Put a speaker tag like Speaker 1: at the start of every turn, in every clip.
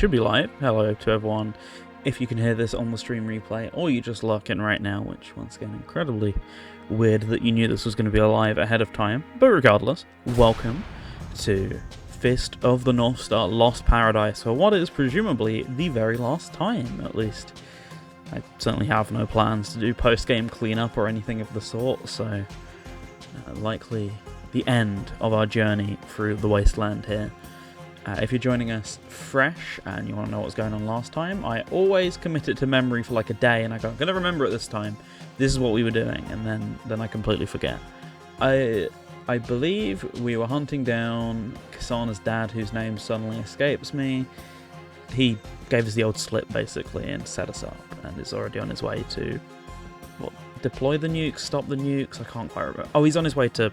Speaker 1: should be live. Hello to everyone. If you can hear this on the stream replay, or you just lock in right now, which once again, incredibly weird that you knew this was going to be live ahead of time. But regardless, welcome to Fist of the North Star Lost Paradise, for what is presumably the very last time, at least. I certainly have no plans to do post-game cleanup or anything of the sort, so likely the end of our journey through the wasteland here. If you're joining us fresh and you want to know what's going on last time, I always commit it to memory for like a day and I go, I'm going to remember it this time. This is what we were doing, and then I completely forget. I believe we were hunting down Kasana's dad, whose name suddenly escapes me. He gave us the old slip, basically, and set us up, and is already on his way to, what, deploy the nukes, stop the nukes? I can't quite remember. Oh, he's on his way to...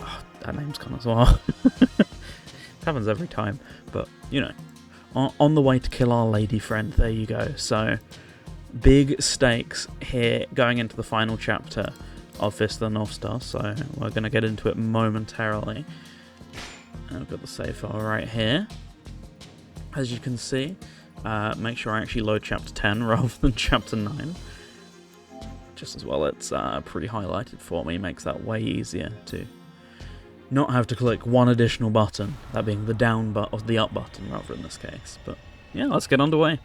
Speaker 1: Oh, that name's gone as well. It happens every time, but, you know, on the way to kill our lady friend, there you go. So, big stakes here going into the final chapter of Fist of the North Star, so we're going to get into it momentarily. And I've got the save file right here. As you can see, make sure I actually load chapter 10 rather than chapter 9. Just as well, it's pretty highlighted for me, makes that way easier to not have to click one additional button, that being the down button, or the up button rather in this case. But yeah, let's get underway.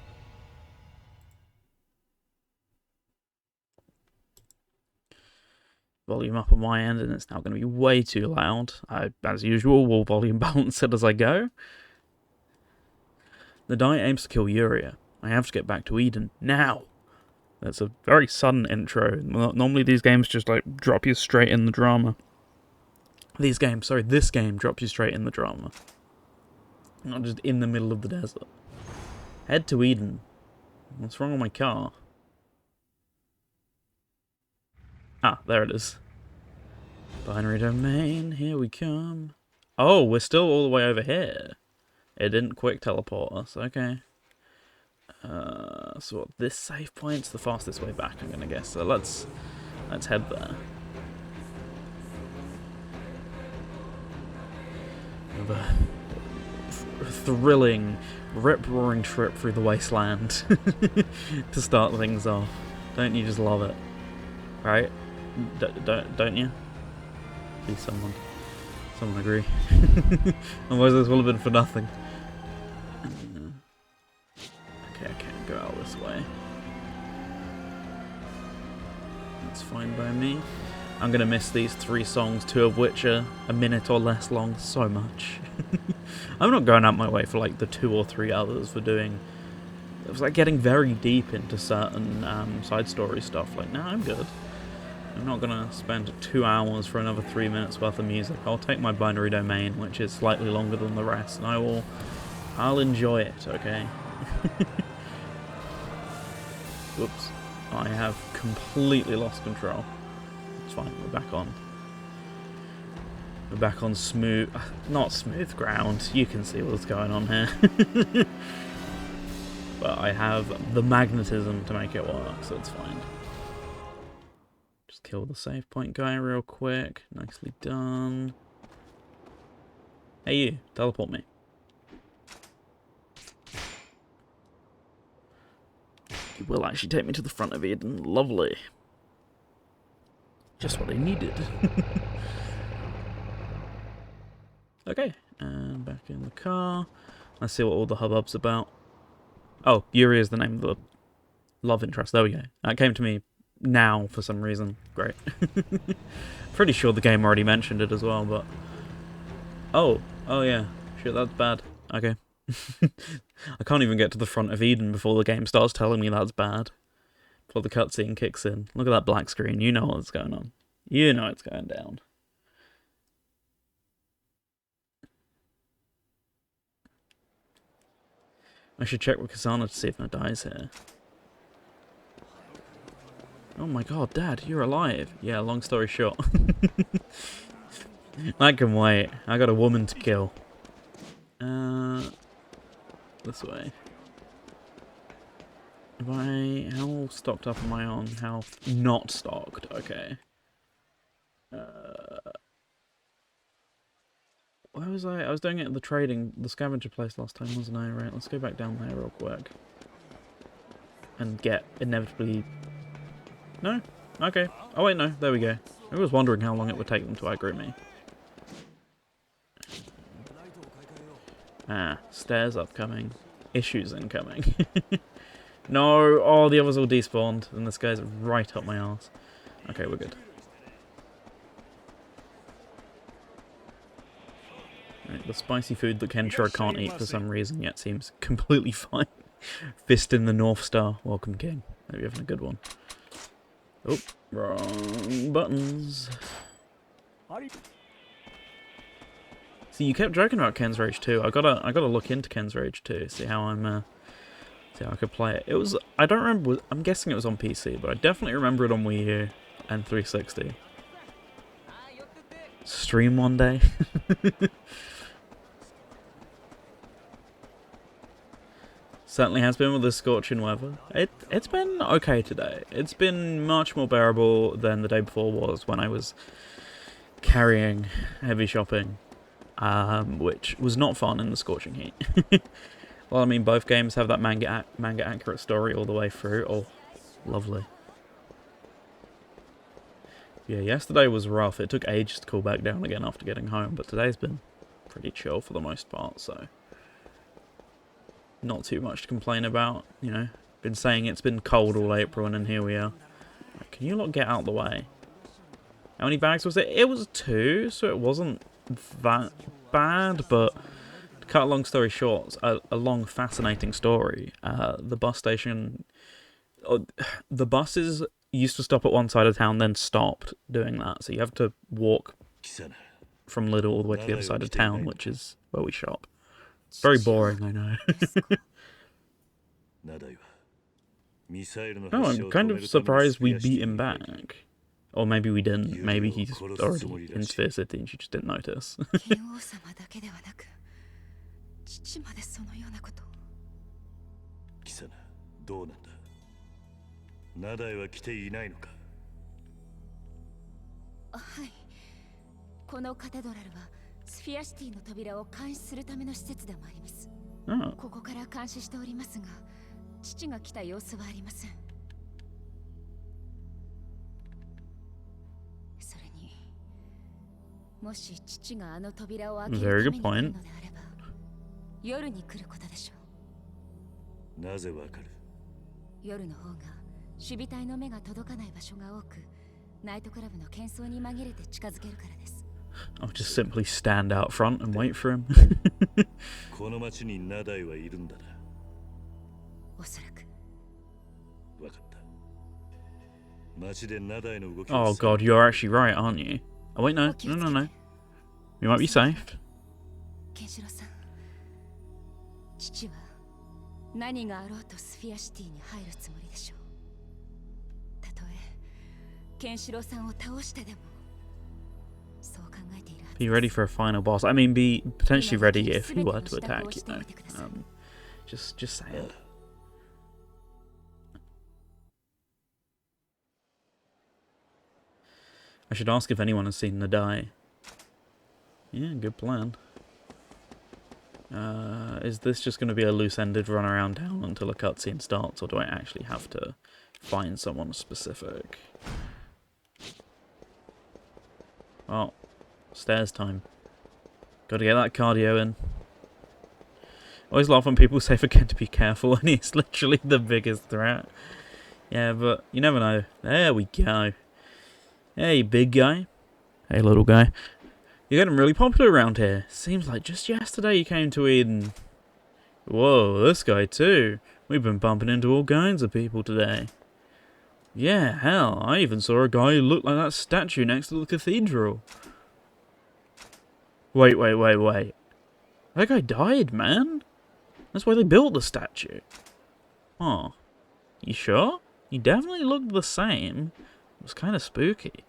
Speaker 1: Volume up on my end, and it's now going to be way too loud. I, as usual, will volume balance it as I go. The die aims to kill Uria. I have to get back to Eden now. That's a very sudden intro. Normally these games just like drop you straight in the drama. This game drops you straight in the drama. Not just in the middle of the desert. Head to Eden. What's wrong with my car? Ah, there it is. Binary domain, here we come. Oh, we're still all the way over here. It didn't quick teleport us, okay. So what, this save point's the fastest way back, I'm gonna guess. So let's head there. A thrilling, rip-roaring trip through the wasteland to start things off. Don't you just love it? Right? Don't you? Please, someone agree. Otherwise this will have been for nothing. Okay, I can't go out this way. That's fine by me. I'm going to miss these 3 songs, 2 of which are a minute or less long, so much. I'm not going out my way for like the 2 or 3 others for doing... It was like getting very deep into certain side story stuff. Like, no, I'm good. I'm not going to spend 2 hours for another 3 minutes worth of music. I'll take my binary domain, which is slightly longer than the rest, and I'll enjoy it, okay? Whoops. I have completely lost control. It's fine, we're back on. We're back on smooth... Not smooth ground. You can see what's going on here. But I have the magnetism to make it work, so it's fine. Just kill the save point guy real quick. Nicely done. Hey you, teleport me. You will actually take me to the front of Eden. Lovely. Just what I needed. Okay, and back in the car. Let's see what all the hubbub's about. Oh, Yuri is the name of the love interest. There we go. That came to me now for some reason. Great. Pretty sure the game already mentioned it as well, but... Oh yeah. Shit, that's bad. Okay. I can't even get to the front of Eden before the game starts telling me that's bad. Before the cutscene kicks in. Look at that black screen. You know what's going on. You know it's going down. I should check with Kasana to see if no dies here. Oh my god, Dad, you're alive. Yeah, long story short. I can wait. I got a woman to kill. This way. How stocked up am I on? How not stocked? Okay. Where was I? I was doing it at the scavenger place last time, wasn't I? Right, let's go back down there real quick. And get inevitably... No? Okay. Oh wait, no. There we go. I was wondering how long it would take them to aggro me. Ah, stairs upcoming. Issues incoming. No! Oh, the others all despawned. And this guy's right up my arse. Okay, we're good. Right, the spicy food that Kenshiro can't eat for some reason yet seems completely fine. Fist in the North Star. Welcome, King. Hope you're having a good one. Oh, wrong buttons. See, you kept joking about Ken's Rage 2. I gotta look into Ken's Rage 2, see how see how I could play it. It was, I don't remember, I'm guessing it was on PC, but I definitely remember it on Wii U and 360. Stream one day. Certainly has been with the scorching weather. It's been okay today. It's been much more bearable than the day before was when I was carrying heavy shopping, which was not fun in the scorching heat. Well, I mean, both games have that manga accurate story all the way through. Oh, lovely. Yeah, yesterday was rough. It took ages to cool back down again after getting home, but today's been pretty chill for the most part, so not too much to complain about, you know. Been saying it's been cold all April, and then here we are. Right, can you lot get out of the way? How many bags was it? It was 2, so it wasn't that bad, but to cut a long story short, a long fascinating story. The bus station... the buses used to stop at one side of town, then stopped doing that, so you have to walk from Lidl all the way to the other side of town, which is where we shop. Very boring, I know. Oh, I'm kind of surprised we beat him back. Or maybe we didn't. Maybe he's already in Sphere City and she just didn't notice. Oh. Very good point. I'll just simply stand out front and wait for him. Oh god, you're actually right, aren't you? Oh wait, no. No. We might be safe. Be ready for a final boss. I mean, be potentially ready if he were to attack, you know. Just saying. I should ask if anyone has seen the die. Yeah, good plan. Is this just going to be a loose-ended run around town until a cutscene starts, or do I actually have to find someone specific? Oh, stairs time. Gotta get that cardio in. Always laugh when people say for Ken to be careful, and he's literally the biggest threat. Yeah, but you never know. There we go. Hey, big guy. Hey, little guy. You're getting really popular around here. Seems like just yesterday you came to Eden. Whoa, this guy too. We've been bumping into all kinds of people today. Yeah, hell, I even saw a guy who looked like that statue next to the cathedral. Wait. That guy died, man. That's why they built the statue. Oh. You sure? He definitely looked the same. It was kind of spooky.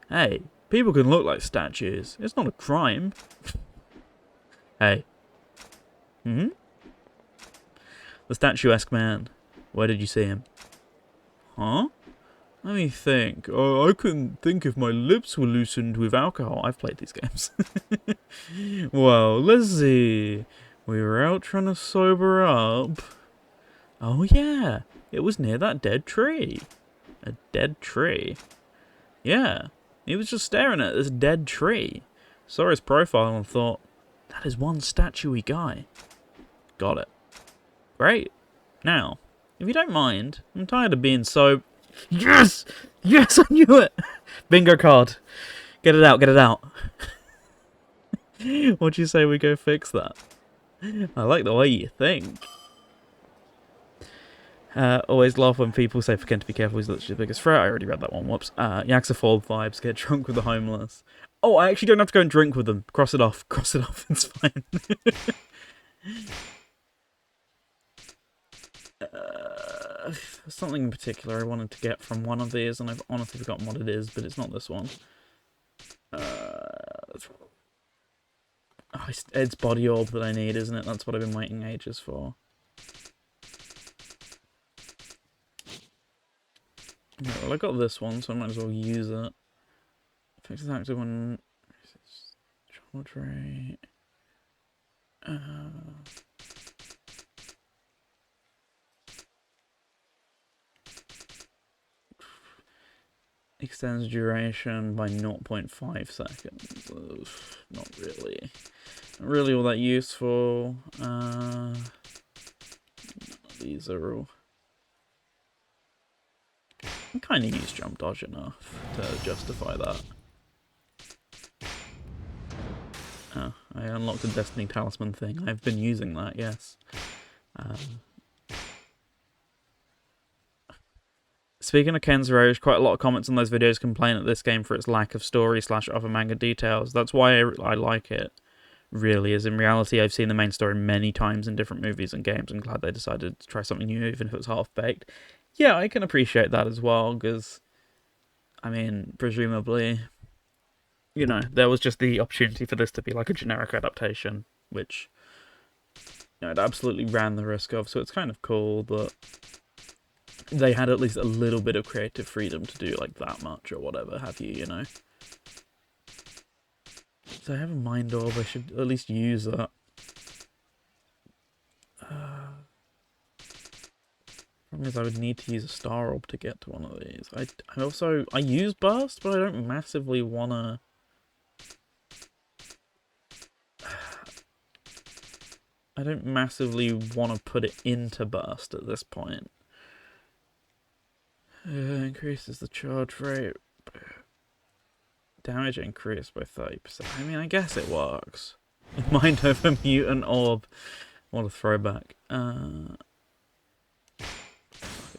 Speaker 1: Hey, people can look like statues. It's not a crime. Hey. The statuesque man. Where did you see him? Huh? Let me think. Oh, I couldn't think if my lips were loosened with alcohol. I've played these games. Well, let's see. We were out trying to sober up. Oh yeah, it was near that dead tree. A dead tree. Yeah, he was just staring at this dead tree. Saw his profile and thought, that is one statuey guy. Got it. Great. Now, if you don't mind, I'm tired of being so... Yes! Yes, I knew it! Bingo card. Get it out, get it out. What'd you say we go fix that? I like the way you think. Always laugh when people say for Ken to be careful, he's literally the biggest threat. I already read that one, whoops. Yaksa Fall vibes, get drunk with the homeless. Oh, I actually don't have to go and drink with them. Cross it off, it's fine. There's something in particular I wanted to get from one of these, and I've honestly forgotten what it is, but it's not this one. It's body orb that I need, isn't it? That's what I've been waiting ages for. Okay, well, I got this one, so I might as well use it. Fix this active one. Charge rate. Extends duration by 0.5 seconds. Ugh, not really all that useful. These are all... I kind of use jump dodge enough to justify that. Oh, I unlocked a Destiny Talisman thing. I've been using that, yes. Speaking of Ken's Roge, quite a lot of comments on those videos complain at this game for its lack of story / other manga details. That's why I like it, really, is in reality I've seen the main story many times in different movies and games. I'm glad they decided to try something new, even if it was half-baked. Yeah, I can appreciate that as well, because, I mean, presumably, you know, there was just the opportunity for this to be like a generic adaptation, which, you know, it absolutely ran the risk of, so it's kind of cool that they had at least a little bit of creative freedom to do like that much or whatever have you, you know. So I have a mind orb, I should at least use that. Problem is I would need to use a star orb to get to one of these. I use burst, but I don't massively wanna... I don't massively want to put it into burst at this point. Increases the charge rate. Damage increased by 30%. I mean, I guess it works. Mind over mutant orb. What a throwback.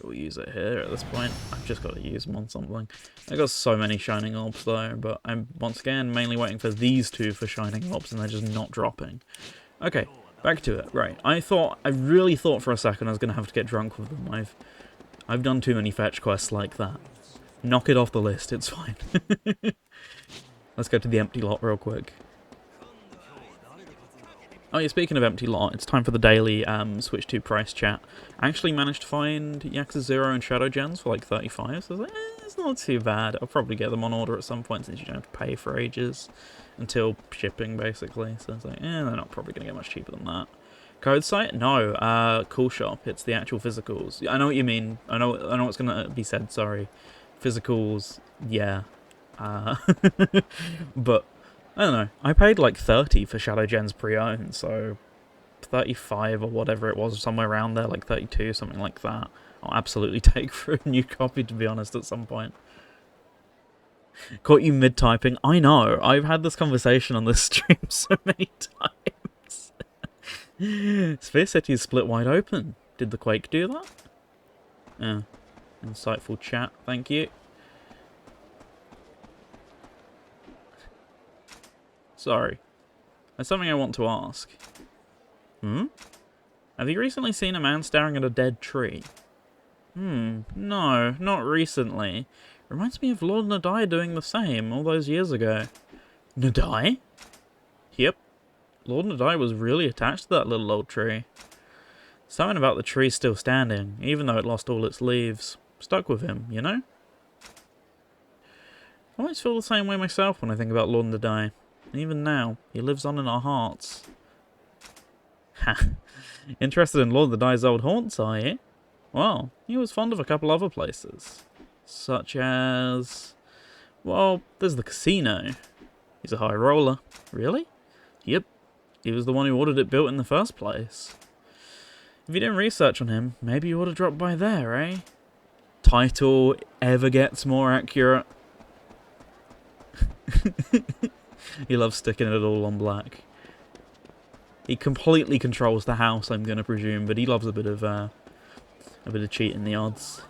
Speaker 1: We'll use it here at this point. I've just got to use them on something. I got so many shining orbs though, but I'm once again mainly waiting for these two for shining orbs, and they're just not dropping. Okay, back to it. Right, I really thought for a second I was going to have to get drunk with them. I've done too many fetch quests like that. Knock it off the list, it's fine. Let's go to the empty lot real quick. Oh yeah, speaking of empty lot, it's time for the daily Switch 2 price chat. I actually managed to find Yakuza 0 and Shadow Gens for like 35, so I was like, it's not too bad. I'll probably get them on order at some point since you don't have to pay for ages. Until shipping, basically. So it's like, they're not probably going to get much cheaper than that. Code site? No, Cool Shop. It's the actual physicals. I know what you mean. I know what's going to be said, sorry. Physicals, yeah. But... I don't know, I paid like 30 for Shadow Gens pre-owned, so 35 or whatever it was, somewhere around there, like 32, something like that. I'll absolutely take for a new copy, to be honest, at some point. Caught you mid-typing. I know, I've had this conversation on this stream so many times. Sphere City is split wide open. Did the Quake do that? Yeah. Insightful chat, thank you. Sorry. There's something I want to ask. Have you recently seen a man staring at a dead tree? No, not recently. Reminds me of Lord Nadai doing the same all those years ago. Nadai? Yep. Lord Nadai was really attached to that little old tree. Something about the tree still standing, even though it lost all its leaves. Stuck with him, you know? I always feel the same way myself when I think about Lord and the Die. And even now, he lives on in our hearts. Ha! Interested in Lord of the Die's old haunts, are you? Well, he was fond of a couple other places. Such as... well, there's the casino. He's a high roller. Really? Yep. He was the one who ordered it built in the first place. If you didn't research on him, maybe you ought to drop by there, eh? Title ever gets more accurate. He loves sticking it all on black. He completely controls the house, I'm gonna presume, but he loves a bit of cheating the odds.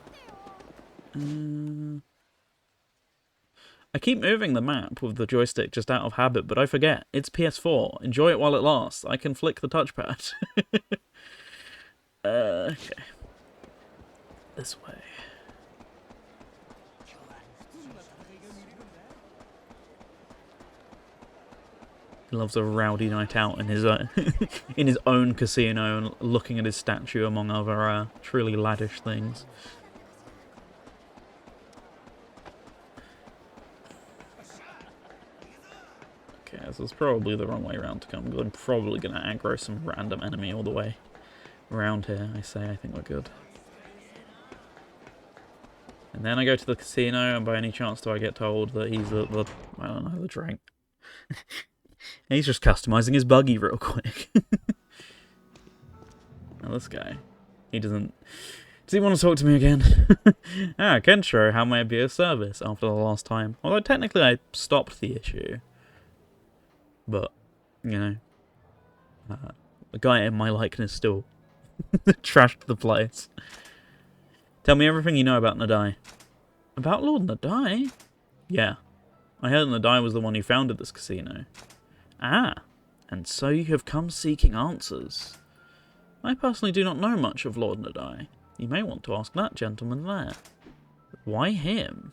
Speaker 1: I keep moving the map with the joystick just out of habit, but I forget. It's PS4. Enjoy it while it lasts. I can flick the touchpad. Okay. This way. He loves a rowdy night out in his in his own casino and looking at his statue among other truly laddish things. Okay, this is probably the wrong way around to come, because I'm probably going to aggro some random enemy all the way around here. I think we're good. And then I go to the casino, and by any chance do I get told that he's the I don't know, the drink. He's just customizing his buggy real quick. Now this guy, he doesn't... does he want to talk to me again? Kenshiro, how may I be of service after the last time? Although technically I stopped the issue. But, you know, the guy in my likeness still trashed the place. Tell me everything you know about Nadai. About Lord Nadai? Yeah. I heard Nadai was the one who founded this casino. Ah, and so you have come seeking answers. I personally do not know much of Lord Nadai. You may want to ask that gentleman there. Why him?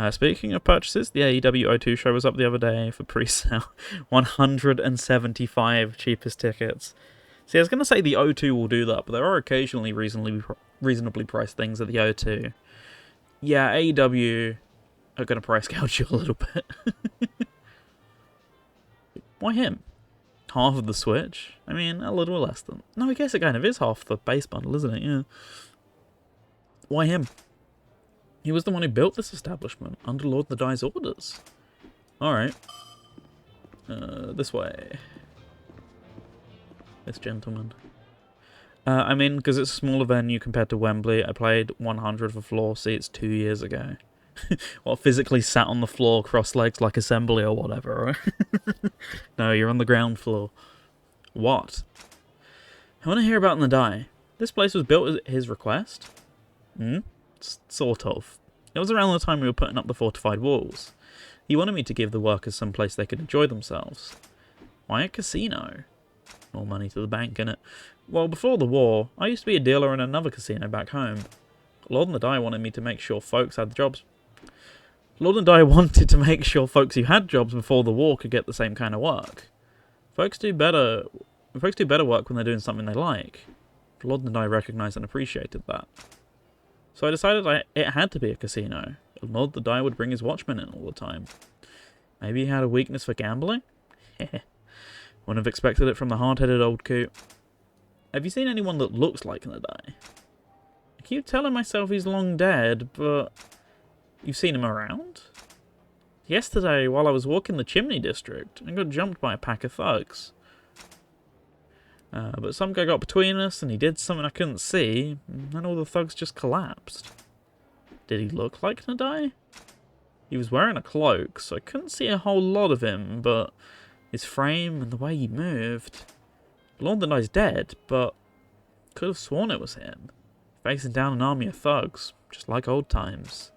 Speaker 1: Speaking of purchases, the AEW O2 show was up the other day for pre-sale. 175 cheapest tickets. See, I was going to say the O2 will do that, but there are occasionally reasonably priced things at the O2. Yeah, AEW are going to price gouge you a little bit. Why him? Half of the Switch? I mean, a little less than... no, I guess it kind of is half the base bundle, isn't it? Yeah. Why him? He was the one who built this establishment under Lord Nadai's orders. Alright. This way. This gentleman. I mean, because it's a smaller venue compared to Wembley, I played 100 for floor seats 2 years ago. Well, physically sat on the floor, cross legs like assembly or whatever. No, you're on the ground floor. What? I want to hear about Nadai. This place was built at his request? Sort of. It was around the time we were putting up the fortified walls. He wanted me to give the workers some place they could enjoy themselves. Why a casino? More money to the bank, innit? Well, before the war, I used to be a dealer in another casino back home. Lord Nadai wanted me to make sure folks had jobs. Lord Nadai wanted to make sure folks who had jobs before the war could get the same kind of work. Folks do better work when they're doing something they like. Lord Nadai recognised and appreciated that. So I decided it had to be a casino, and Lord Nadai would bring his watchmen in all the time. Maybe he had a weakness for gambling? Wouldn't have expected it from the hard-headed old coot. Have you seen anyone that looks like Nadai? I keep telling myself he's long dead, but... you've seen him around? Yesterday, while I was walking the Chimney District, I got jumped by a pack of thugs. But some guy got between us, and he did something I couldn't see, and then all the thugs just collapsed. Did he look like Nadai? He was wearing a cloak, so I couldn't see a whole lot of him, but his frame and the way he moved... Lord Nadai's dead, but could have sworn it was him, facing down an army of thugs, just like old times.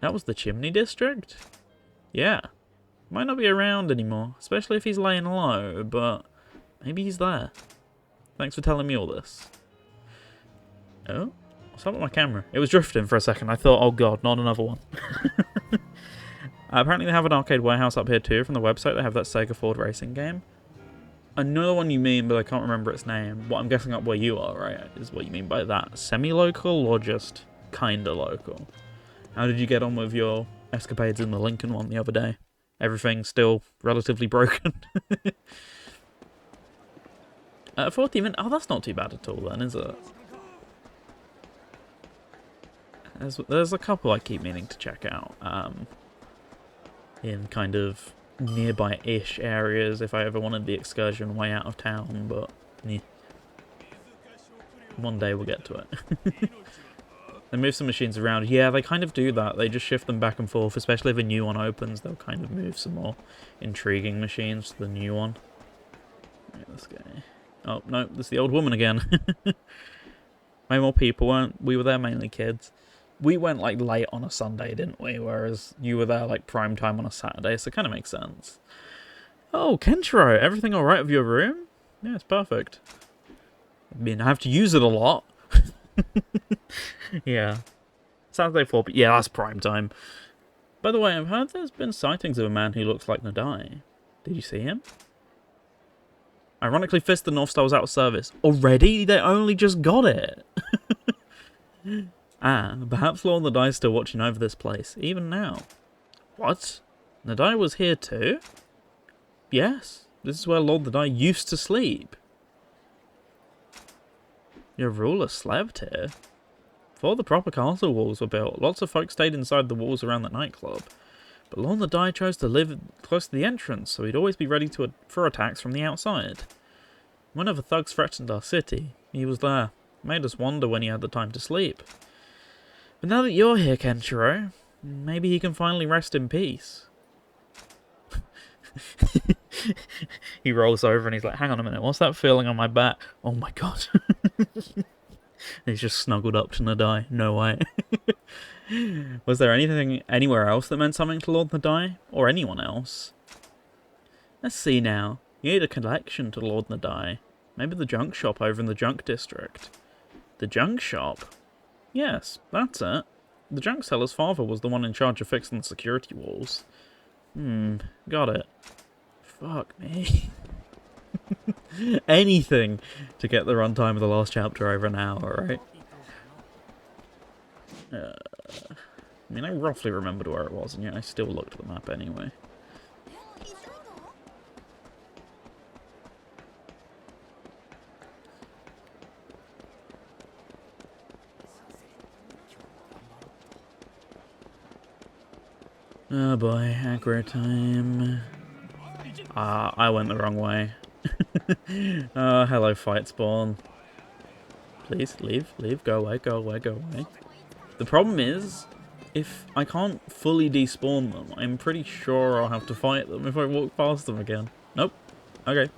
Speaker 1: That was the Chimney District? Yeah. Might not be around anymore, especially if he's laying low, but maybe he's there. Thanks for telling me all this. Oh? What's up with my camera? It was drifting for a second. I thought, oh god, not another one. Apparently they have an arcade warehouse up here too. From the website, they have that Sega Ford racing game. I know the one you mean, but I can't remember its name. What I'm guessing up where you are, right, is what you mean by that. Semi-local or just kinda local? How did you get on with your escapades in the Lincoln one the other day. Everything's still relatively broken. 40 minutes? Oh, that's not too bad at all then, is it? There's a couple I keep meaning to check out. In kind of nearby-ish areas if I ever wanted the excursion way out of town, but yeah. One day we'll get to it. They move some machines around. Yeah, they kind of do that. They just shift them back and forth, especially if a new one opens. They'll kind of move some more intriguing machines to the new one. Right, this guy. Oh, no, this is the old woman again. Way more people weren't. We were there mainly kids. We went like late on a Sunday, didn't we? Whereas you were there like prime time on a Saturday, so it kind of makes sense. Oh, Kenshiro, everything alright with your room? Yeah, it's perfect. I mean, I have to use it a lot. Yeah. Saturday 4, but yeah, that's prime time. By the way, I've heard there's been sightings of a man who looks like Nadai. Did you see him? Ironically, Fist of the North Star was out of service. Already? They only just got it. Perhaps Lord Nadai is still watching over this place, even now. What? Nadai was here too? Yes, this is where Lord Nadai used to sleep. Your ruler slept here? Before the proper castle walls were built, lots of folk stayed inside the walls around the nightclub. But Lord Nadai chose to live close to the entrance, so he'd always be ready for attacks from the outside. Whenever thugs threatened our city, he was there. Made us wonder when he had the time to sleep. But now that you're here, Kenshiro, maybe he can finally rest in peace. He rolls over and he's like, hang on a minute, what's that feeling on my back? Oh my god. He's just snuggled up to Nadai. No way. Was there anything anywhere else that meant something to Lord Nadai? Or anyone else? Let's see now. You need a collection to Lord Nadai. Maybe the junk shop over in the junk district. The junk shop? Yes, that's it. The junk seller's father was the one in charge of fixing the security walls. Got it. Fuck me. Anything to get the runtime of the last chapter over an hour, right? I mean, I roughly remembered where it was, and yet I still looked at the map anyway. Oh boy, aggro time. I went the wrong way. Hello, fight spawn. Please, leave, go away. The problem is, if I can't fully despawn them, I'm pretty sure I'll have to fight them if I walk past them again. Nope. Okay.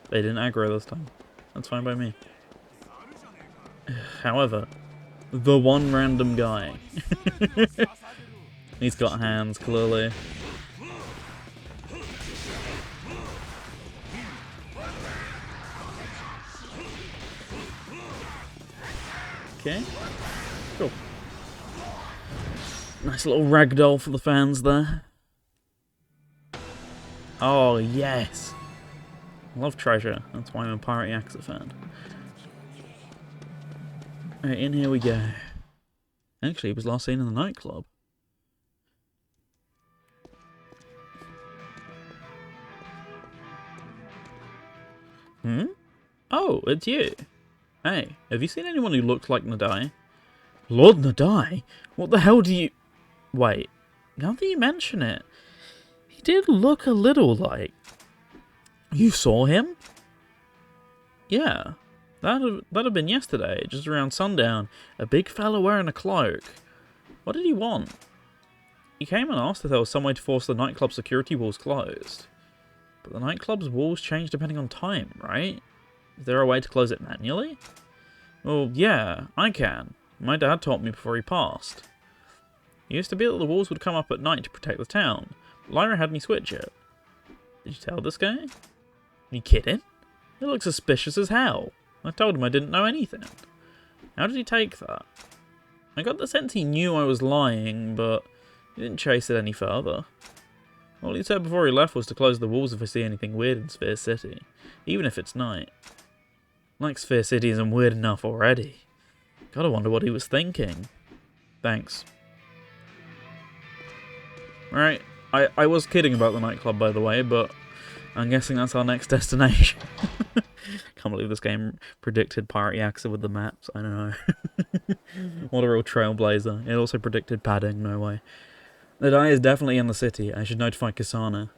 Speaker 1: They didn't aggro this time. That's fine by me. However, the one random guy. He's got hands, clearly. Okay. Cool. Nice little ragdoll for the fans there. Oh, yes. I love treasure. That's why I'm a Pirate Yakuza fan. Alright, in here we go. Actually, he was last seen in the nightclub. Oh, it's you. Hey, have you seen anyone who looks like Nadai? Lord Nadai? What the hell do you... Wait, now that you mention it, he did look a little like... You saw him? Yeah, that'd have been yesterday, just around sundown. A big fella wearing a cloak. What did he want? He came and asked if there was some way to force the nightclub security walls closed. But the nightclub's walls change depending on time, right? Is there a way to close it manually? Well, yeah, I can. My dad taught me before he passed. It used to be that the walls would come up at night to protect the town. Lyra had me switch it. Did you tell this guy? Are you kidding? He looks suspicious as hell. I told him I didn't know anything. How did he take that? I got the sense he knew I was lying, but he didn't chase it any further. All he said before he left was to close the walls if I see anything weird in Sphere City, even if it's night. Like Sphere City isn't weird enough already. Gotta wonder what he was thinking. Thanks. Right? I was kidding about the nightclub, by the way, but I'm guessing that's our next destination. Can't believe this game predicted Pirate Yakuza with the maps. I don't know. What a real trailblazer. It also predicted padding, no way. The die is definitely in the city. I should notify Kasana.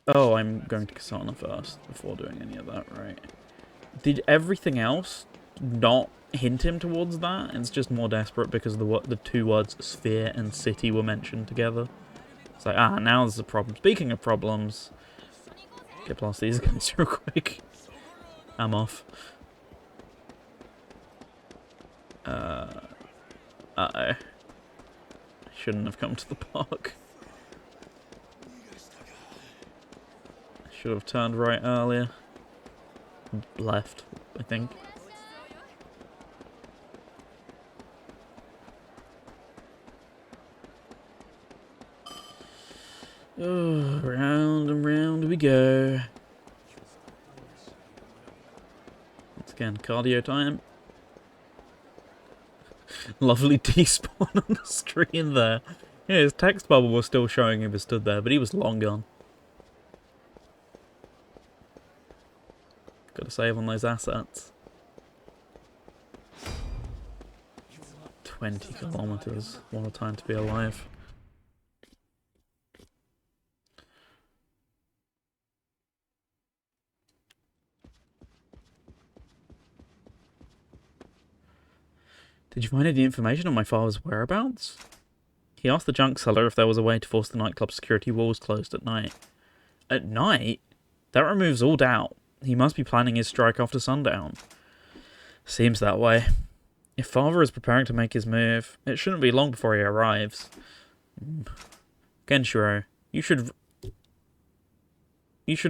Speaker 1: Oh, I'm going to Kasana first before doing any of that, right? Did everything else not hint him towards that? It's just more desperate because the two words sphere and city were mentioned together. It's like, now there's a problem. Speaking of problems, get past these guys real quick. I'm off. Uh-oh. Shouldn't have come to the park. Should have turned right earlier. Left, I think. Oh, round and round we go. Once again, cardio time. Lovely despawn on the screen there. Yeah, his text bubble was still showing him as stood there, but he was long gone. Gotta save on those assets. 20 kilometers. What a time to be alive. Did you find any information on my father's whereabouts? He asked the junk seller if there was a way to force the nightclub security walls closed at night. At night? That removes all doubt. He must be planning his strike after sundown. Seems that way. If father is preparing to make his move, it shouldn't be long before he arrives. Kenshiro, you should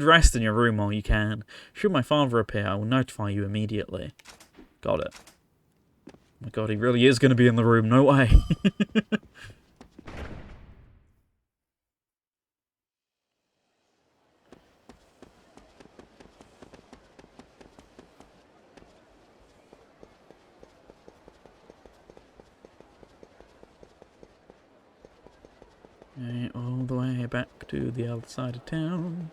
Speaker 1: rest in your room while you can. Should my father appear, I will notify you immediately. Got it. Oh my god, he really is going to be in the room, no way. Okay, all the way back to the other side of town.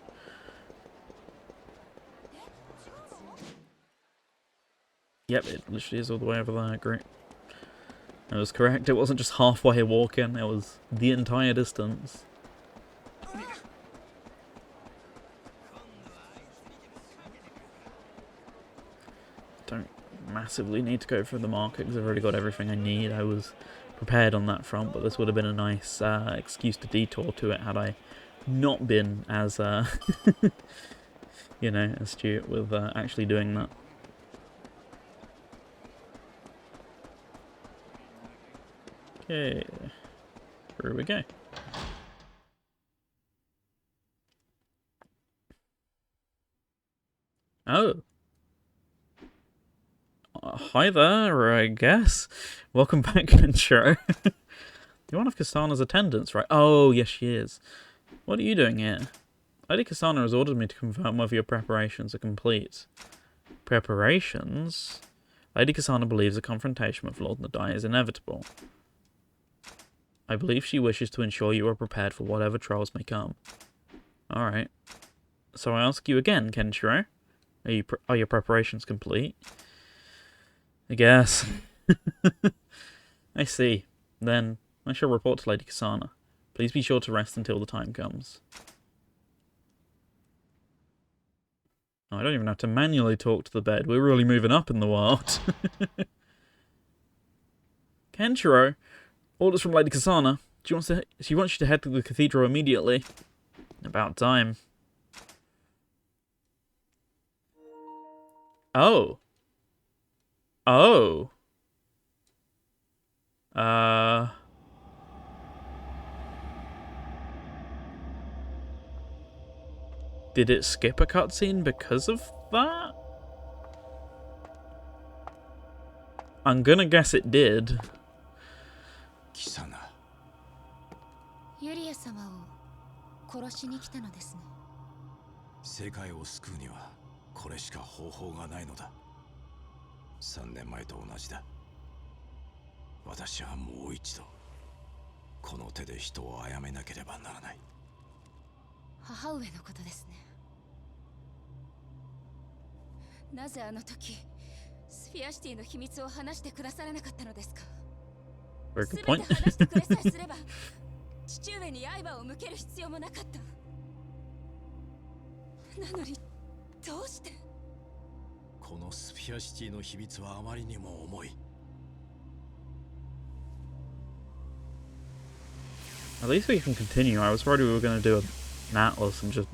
Speaker 1: Yep, it literally is all the way over there, great. I was correct, it wasn't just halfway walking, it was the entire distance. Don't massively need to go for the market because I've already got everything I need. I was prepared on that front, but this would have been a nice excuse to detour to it had I not been as, you know, astute with actually doing that. Okay, here we go. Oh. Hi there, I guess. Welcome back, Kenshiro. You're one of Kasana's attendants, right? Oh, yes, she is. What are you doing here? Lady Kasana has ordered me to confirm whether your preparations are complete. Preparations? Lady Kasana believes a confrontation with Lord Nadai is inevitable. I believe she wishes to ensure you are prepared for whatever trials may come. Alright. So I ask you again, Kenshiro. Are your preparations complete? I guess. I see. Then, I shall report to Lady Kasana. Please be sure to rest until the time comes. Oh, I don't even have to manually talk to the bed. We're really moving up in the world. Kenshiro, orders from Lady Kasana. She wants you to head to the cathedral immediately. About time. Oh. Oh. Did it skip a cutscene because of that? I'm gonna guess it did.
Speaker 2: Kisana.
Speaker 3: ユリア様を殺しに来たのですね。
Speaker 2: 世界を救うにはこれしか方法がないのだ。3年前と同じだ。私はもう一度この手で人を殺めなければならない。
Speaker 3: 母上のことですね。なぜあの時スフィアシティの秘密を話してくださらなかったのですか。
Speaker 1: Very
Speaker 3: 全
Speaker 1: good
Speaker 3: て
Speaker 1: point.
Speaker 3: 話してくれさえすれば父上に刃を向ける必要もなかった。なのにどうして。
Speaker 2: このスフィアシティの秘密はあまりにも重い。
Speaker 1: At least we can continue. I was worried we were going to do an atlas and just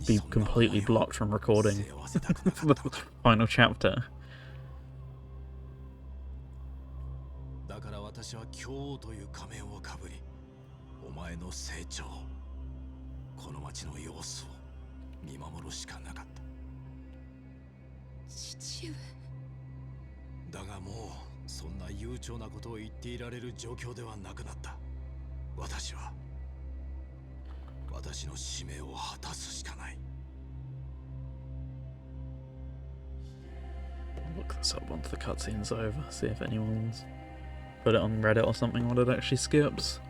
Speaker 1: be completely blocked from recording the final chapter.
Speaker 2: だから私は教王という仮面をかぶり、お前の成長、この町の様子を見守るしかなかった。
Speaker 3: 父上。
Speaker 2: だがもうそんな悠長なことを言っていられる状況ではなくなった。私は私の使命を果たすしかない。
Speaker 1: I'll look this up once the cutscene's over, see if anyone's put it on Reddit or something what it actually skips.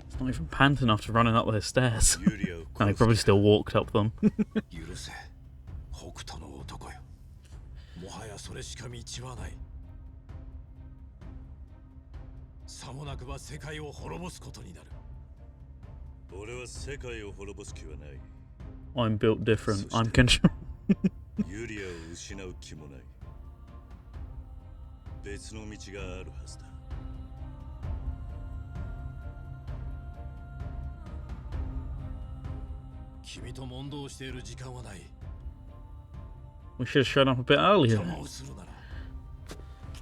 Speaker 1: It's not even pant enough to running up those stairs. And he probably still walked up them.
Speaker 2: 許せ、北斗の男よ。もはやそれしか道はない。さもなくば世界を滅ぼすことになる。俺は世界を滅ぼす気はない。
Speaker 1: I'm built different. I'm control.
Speaker 2: ユリアを失う気もない。別の道があるはずだ。君と問答している時間はない。
Speaker 1: We should have shown up a bit earlier.
Speaker 2: 邪魔をするなら、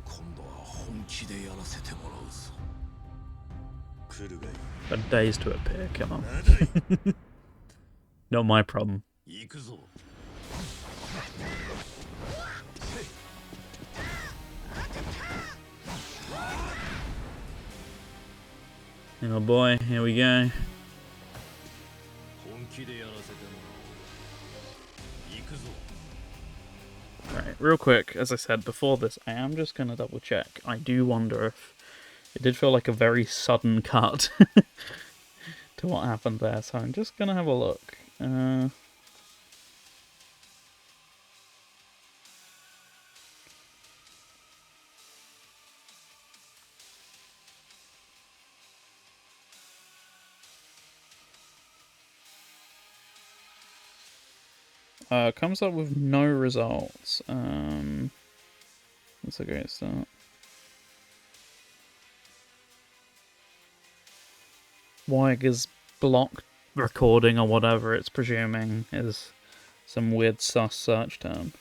Speaker 2: 今度は本気でやらせてもらうぞ。来るがいい。
Speaker 1: Got days to appear, come on. Not my problem.
Speaker 2: 行くぞ。
Speaker 1: Oh boy, here we go.
Speaker 2: 本気でやらせてもらおう。行くぞ。
Speaker 1: Right, real quick, as I said before this, I am just going to double check. I do wonder if it did feel like a very sudden cut to what happened there, so I'm just going to have a look. Comes up with no results. That's a great start. Weiger's blocked recording or whatever it's presuming is some weird sus search term.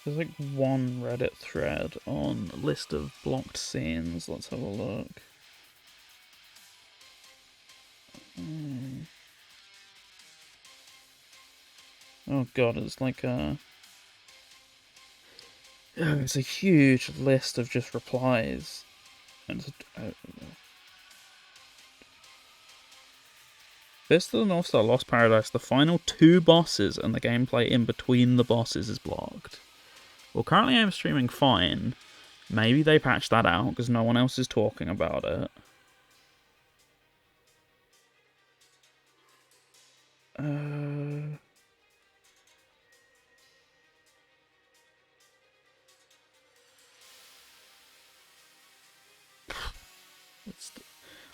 Speaker 1: There's like one Reddit thread on a list of blocked scenes. Let's have a look. Oh god, it's like it's a huge list of just replies. And Fist of the North Star Lost Paradise, the final 2 bosses and the gameplay in between the bosses is blocked. Well, currently I'm streaming fine. Maybe they patched that out because no one else is talking about it.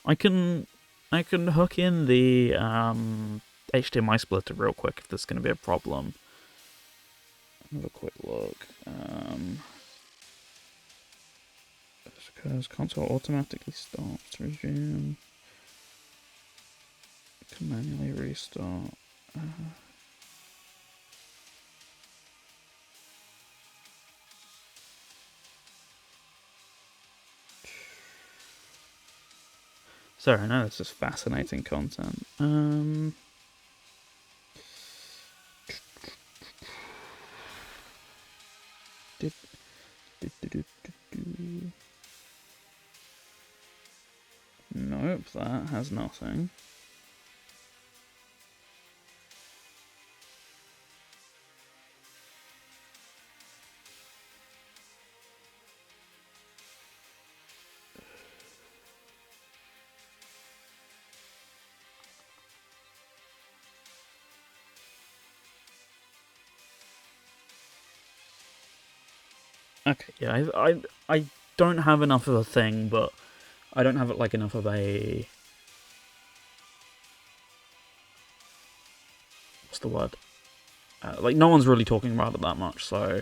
Speaker 1: I can hook in the HDMI splitter real quick if there's going to be a problem. Have a quick look. Because console automatically stops. Resume. Can manually restart. Sorry, I know this is fascinating content. Nope, that has nothing. Okay, yeah, I don't have enough of a thing, but I don't have like enough of a... What's the word? Like, no one's really talking about it that much, so...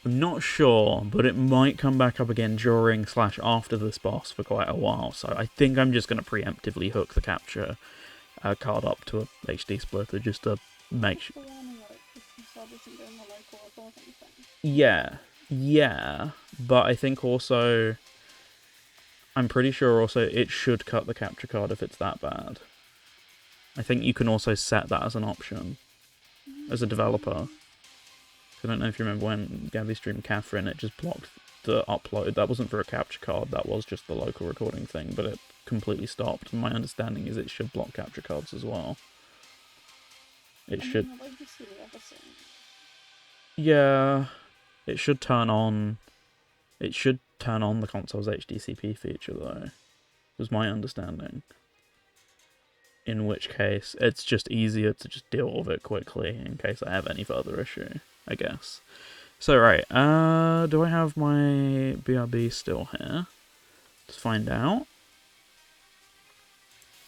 Speaker 1: I'm not sure, but it might come back up again during / after this boss for quite a while, so I think I'm just going to preemptively hook the capture card up to a HD splitter just to make sure... Yeah, but I think also... I'm pretty sure also it should cut the capture card if it's that bad. I think you can also set that as an option as a developer. I don't know if you remember when Gabby streamed Catherine, it just blocked the upload. That wasn't for a capture card, that was just the local recording thing, but it completely stopped. My understanding is it should block capture cards as well. It should... Yeah, it should turn on... It should turn on the console's HDCP feature, though, was my understanding. In which case, it's just easier to just deal with it quickly in case I have any further issue, I guess. So, right, do I have my BRB still here? Let's find out.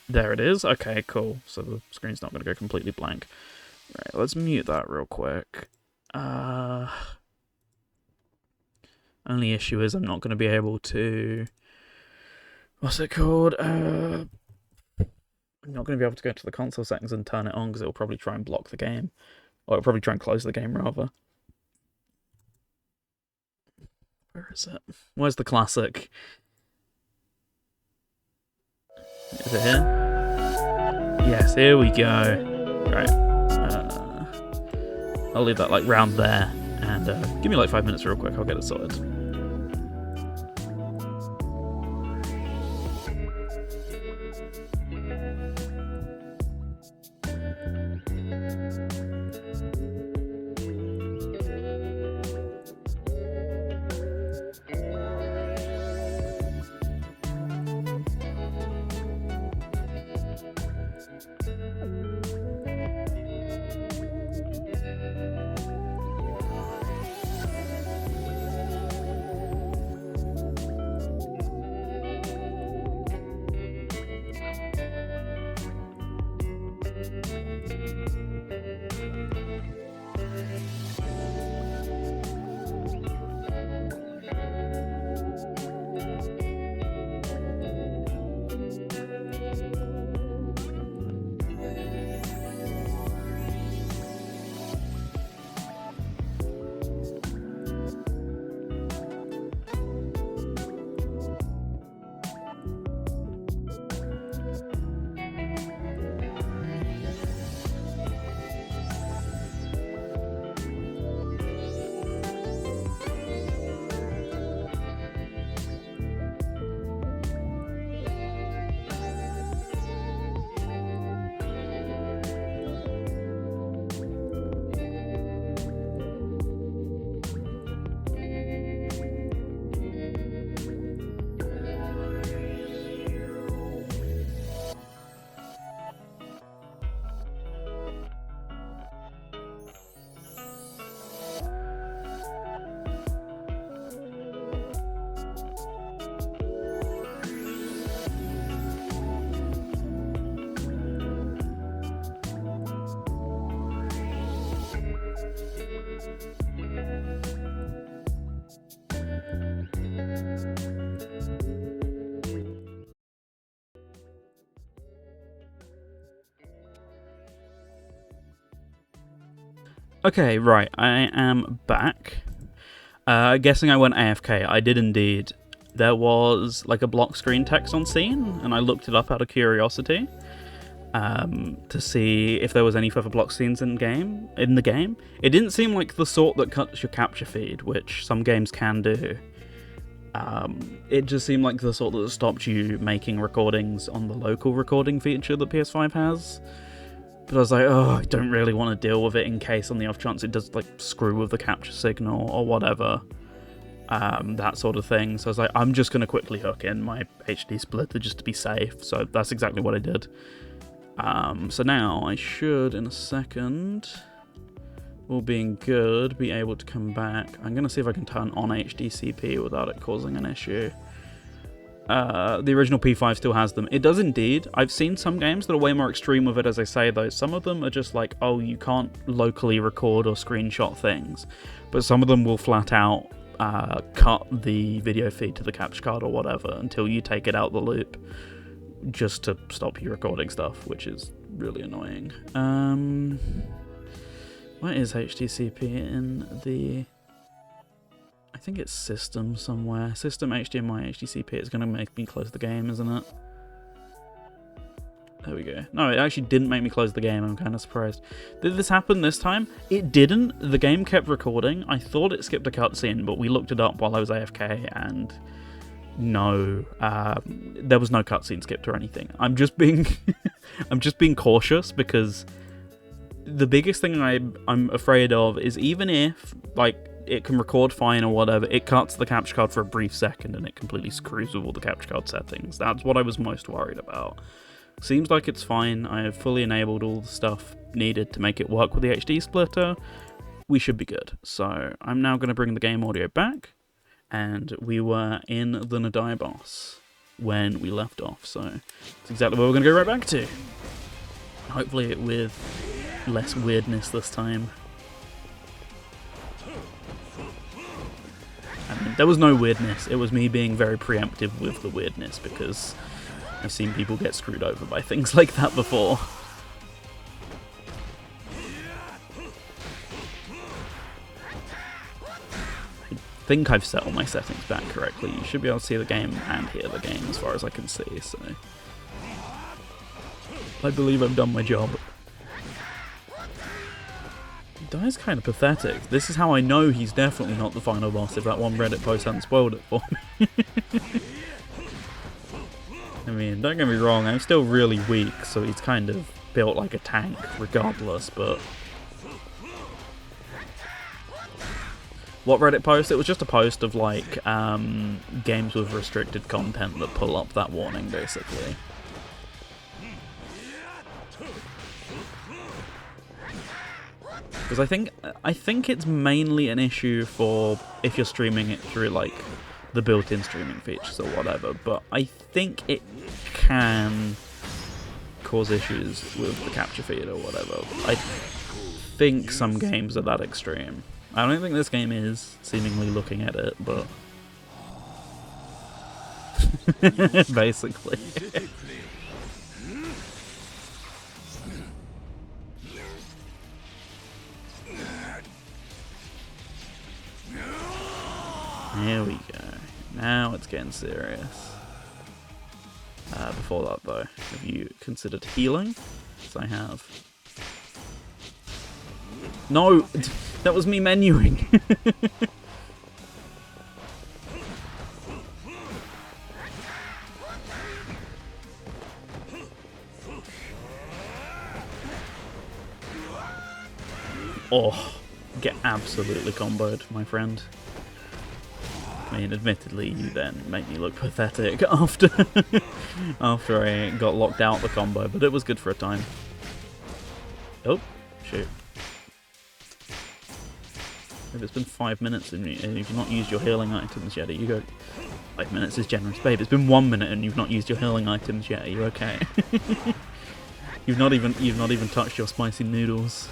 Speaker 1: There it is. Okay, cool. So the screen's not going to go completely blank. Right, let's mute that real quick. Only issue is I'm not going to be able to... What's it called? I'm not going to be able to go to the console settings and turn it on because it'll probably try and block the game. Or it'll probably try and close the game, rather. Where is it? Where's the classic? Is it here? Yes, here we go. Right. I'll leave that like round there. And give me like 5 minutes real quick, I'll get it sorted. Okay, right, I am back. Guessing I went AFK. I did indeed. There was like a block screen text on scene, and I looked it up out of curiosity to see if there was any further block scenes in the game. It didn't seem like the sort that cuts your capture feed, which some games can do. It just seemed like the sort that stopped you making recordings on the local recording feature that PS5 has. But I was like, oh, I don't really want to deal with it in case on the off chance it does like screw with the capture signal or whatever. That sort of thing. So I was like, I'm just going to quickly hook in my HD splitter just to be safe. So that's exactly what I did. So now I should, in a second, all being good, be able to come back. I'm going to see if I can turn on HDCP without it causing an issue. The original P5 still has them. It does indeed. I've seen some games that are way more extreme with it, as I say, though. Some of them are just like, oh, you can't locally record or screenshot things. But some of them will flat out cut the video feed to the capture card or whatever until you take it out the loop, just to stop you recording stuff, which is really annoying. Where is HDCP in the... I think it's system somewhere. System HDMI HDCP. It's going to make me close the game, isn't it? There we go. No, it actually didn't make me close the game. I'm kind of surprised. Did this happen this time? It didn't. The game kept recording. I thought it skipped a cutscene, but we looked it up while I was AFK, and no, there was no cutscene skipped or anything. I'm just being, I'm just being cautious because the biggest thing I'm afraid of is even if like it can record fine or whatever, it cuts the capture card for a brief second and it completely screws with all the capture card settings. That's what I was most worried about. Seems like it's fine. I have fully enabled all the stuff needed to make it work with the HD splitter. We should be good. So I'm now going to bring the game audio back, and we were in the Nadai boss when we left off. So it's exactly what we're going to go right back to. Hopefully with less weirdness this time. I mean, there was no weirdness. It was me being very preemptive with the weirdness because I've seen people get screwed over by things like that before. I think I've set all my settings back correctly. You should be able to see the game and hear the game as far as I can see, so I believe I've done my job. Dai's kind of pathetic. This is how I know he's definitely not the final boss, if that one Reddit post hadn't spoiled it for me. I mean, don't get me wrong, I'm still really weak, so he's kind of built like a tank regardless, but... What Reddit post? It was just a post of like games with restricted content that pull up that warning, basically. Because I think it's mainly an issue for if you're streaming it through like the built-in streaming features or whatever, but I think it can cause issues with the capture feed or whatever. I think some games are that extreme. I don't think this game is, seemingly looking at it, but... basically. Here we go. Now it's getting serious. Before that though, have you considered healing? Yes, I have. No! That was me menuing! Oh, get absolutely comboed, my friend. I mean, admittedly, you then make me look pathetic after after I got locked out the combo, but it was good for a time. Oh, shoot. If it's been 5 minutes and you've not used your healing items yet, you go... 5 minutes is generous, babe. It's been 1 minute and you've not used your healing items yet. Are you okay? You've not even touched your spicy noodles.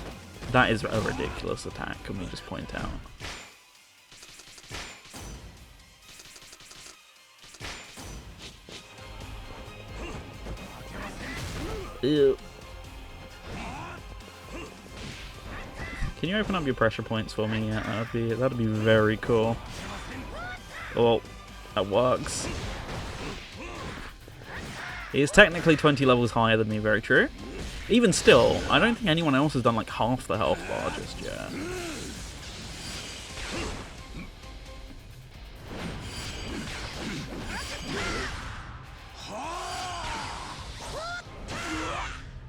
Speaker 1: That is a ridiculous attack, can we just point out? Ew. Can you open up your pressure points for me? Yeah, that'd be very cool. Oh, that works. He is technically 20 levels higher than me, very true. Even still, I don't think anyone else has done like half the health bar just yet.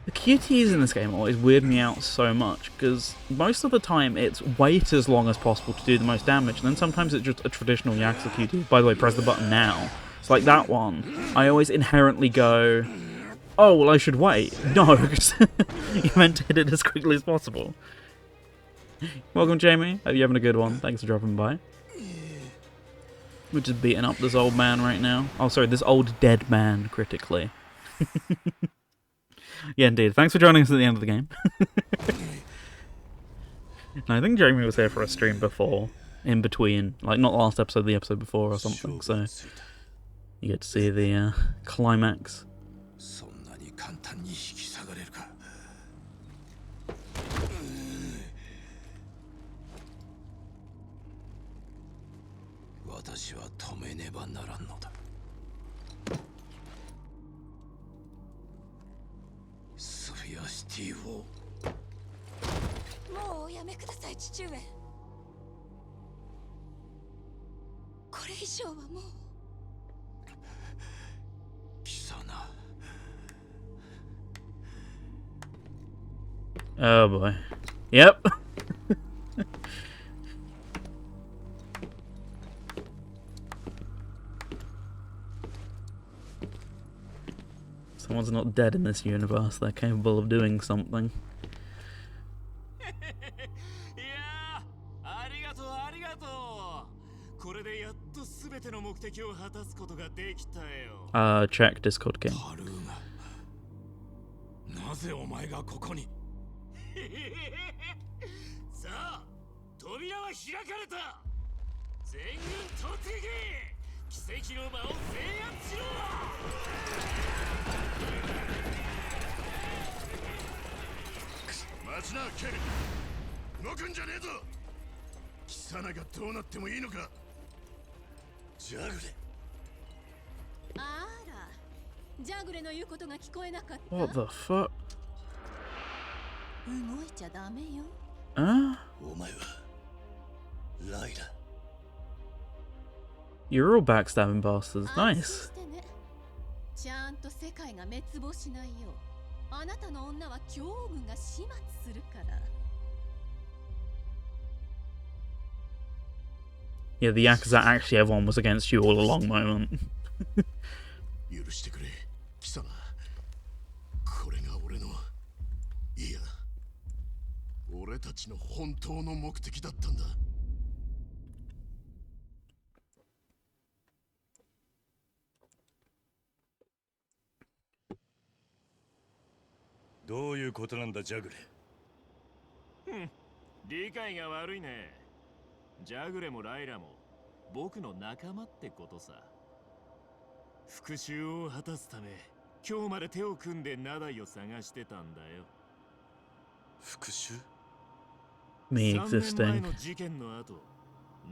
Speaker 1: The QTEs in this game always weird me out so much, because most of the time it's wait as long as possible to do the most damage, and then sometimes it's just a traditional Yakuza QTE. By the way, press the button now. It's like that one. I always inherently go, oh, well I should wait. No, because you meant to hit it as quickly as possible. Welcome, Jamie. Hope you're having a good one. Thanks for dropping by. We're just beating up this old man right now. Oh, sorry, this old dead man, critically. Yeah, indeed. Thanks for joining us at the end of the game. No, I think Jamie was here for a stream before, in between, like not the last episode, the episode before or something, so you get to see the climax. Oh boy. Yep. Someone's not dead in this universe, they're capable of doing something. Check Discord King. What the fuck? Huh? You're all backstabbing bastards. Nice. Yeah, the Yakuza actually everyone was against you all along moment. Me existing.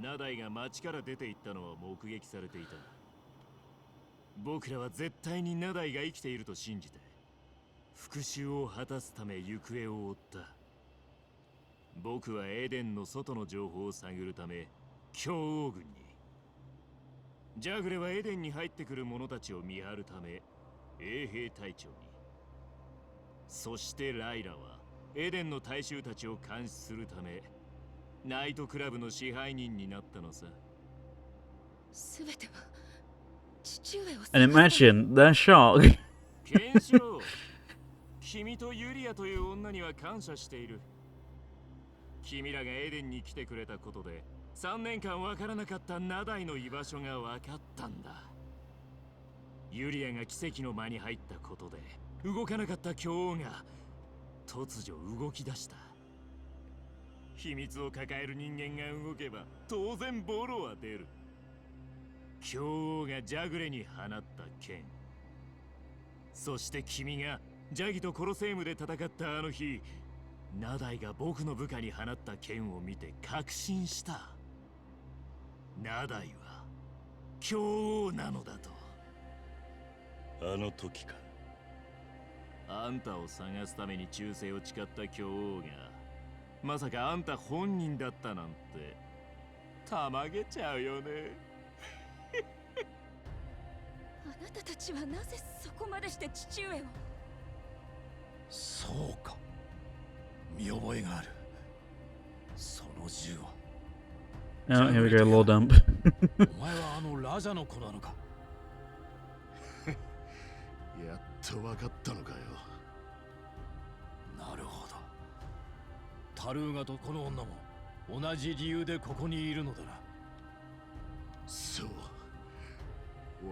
Speaker 4: ナダイが町から出て行ったのは目撃されていた。僕らは絶対にナダイが生きていると信じて復讐を果たすため行方を追った。僕はエデンの外の情報を探るため強王軍に、ジャグレはエデンに入ってくる者たちを見張るため衛兵隊長に、そしてライラはエデンの大衆たちを監視するためナイトクラブの支配人になったのさ。
Speaker 3: すべては父上を。
Speaker 1: And imagine their shock.
Speaker 4: ケンシロウ、君とユリアという女には感謝している。君らがエデンに来てくれたことで3年間わからなかったナダイの居場所がわかったんだ。ユリアが奇跡の間に入ったことで動かなかった巨王が突如動き出した。秘密を抱える人間が動けば当然ボロは出る。巨王がジャグレに放った剣、そして君がジャギとコロセームで戦ったあの日、ナダイが僕の部下に放った剣を見て確信した。ナダイは強王なのだと。
Speaker 5: あの時か。
Speaker 4: あんたを探すために忠誠を誓った強王がまさかあんた本人だったなんてたまげちゃうよね。
Speaker 3: あなたたちはなぜそこまでして父上を。
Speaker 2: そうか、見覚えがある。その銃は
Speaker 1: Oh, here we go, lore dump.
Speaker 2: お前はあのラジャの子なのか。
Speaker 5: やっと分かったのかよ。
Speaker 2: なるほど。タルーガとこの女も同じ理由でここにいるのだな。
Speaker 5: そう。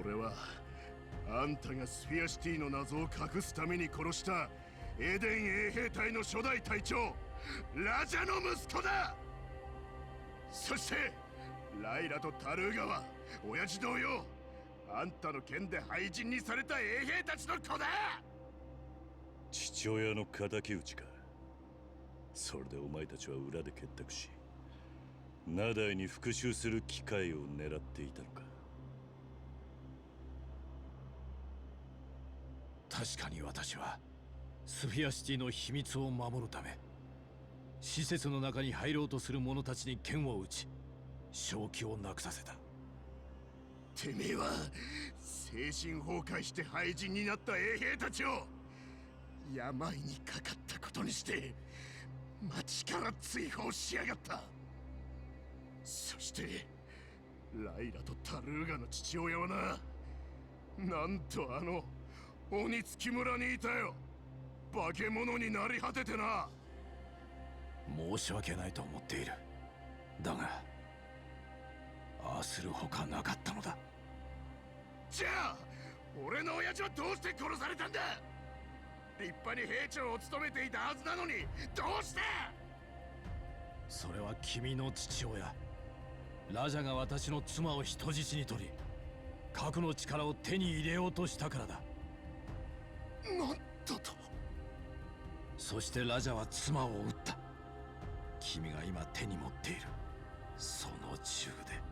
Speaker 5: 俺はあんたがスフィアシティの謎を隠すために殺したエデン衛兵隊の初代隊長ラジャの息子だ。そしてライラとタルーガは親父同様あんたの剣で廃人にされた衛兵たちの子だ。父親の敵討ちか。それでお前たちは裏で結託しナダイに復讐する機会を狙っていたのか。
Speaker 2: 確かに私はスフィアシティの秘密を守るため施設の中に入ろうとする者たちに剣を撃ち正気をなくさせた。
Speaker 5: てめえは精神崩壊して廃人になった衛兵たちを病にかかったことにして町から追放しやがった。そしてライラとタルーガの父親はなんとあの鬼月村にいたよ。化け物になり果ててな。
Speaker 2: 申し訳ないと思っている。だがああするほかなかったのだ。
Speaker 5: じゃあ俺の親父はどうして殺されたんだ。立派に兵長を務めていたはずなのにどうして。
Speaker 2: それは君の父親ラジャが私の妻を人質に取り核の力を手に入れようとしたからだ。
Speaker 5: なんだと。
Speaker 2: そしてラジャは妻を撃った。君が今手に持っているその銃で。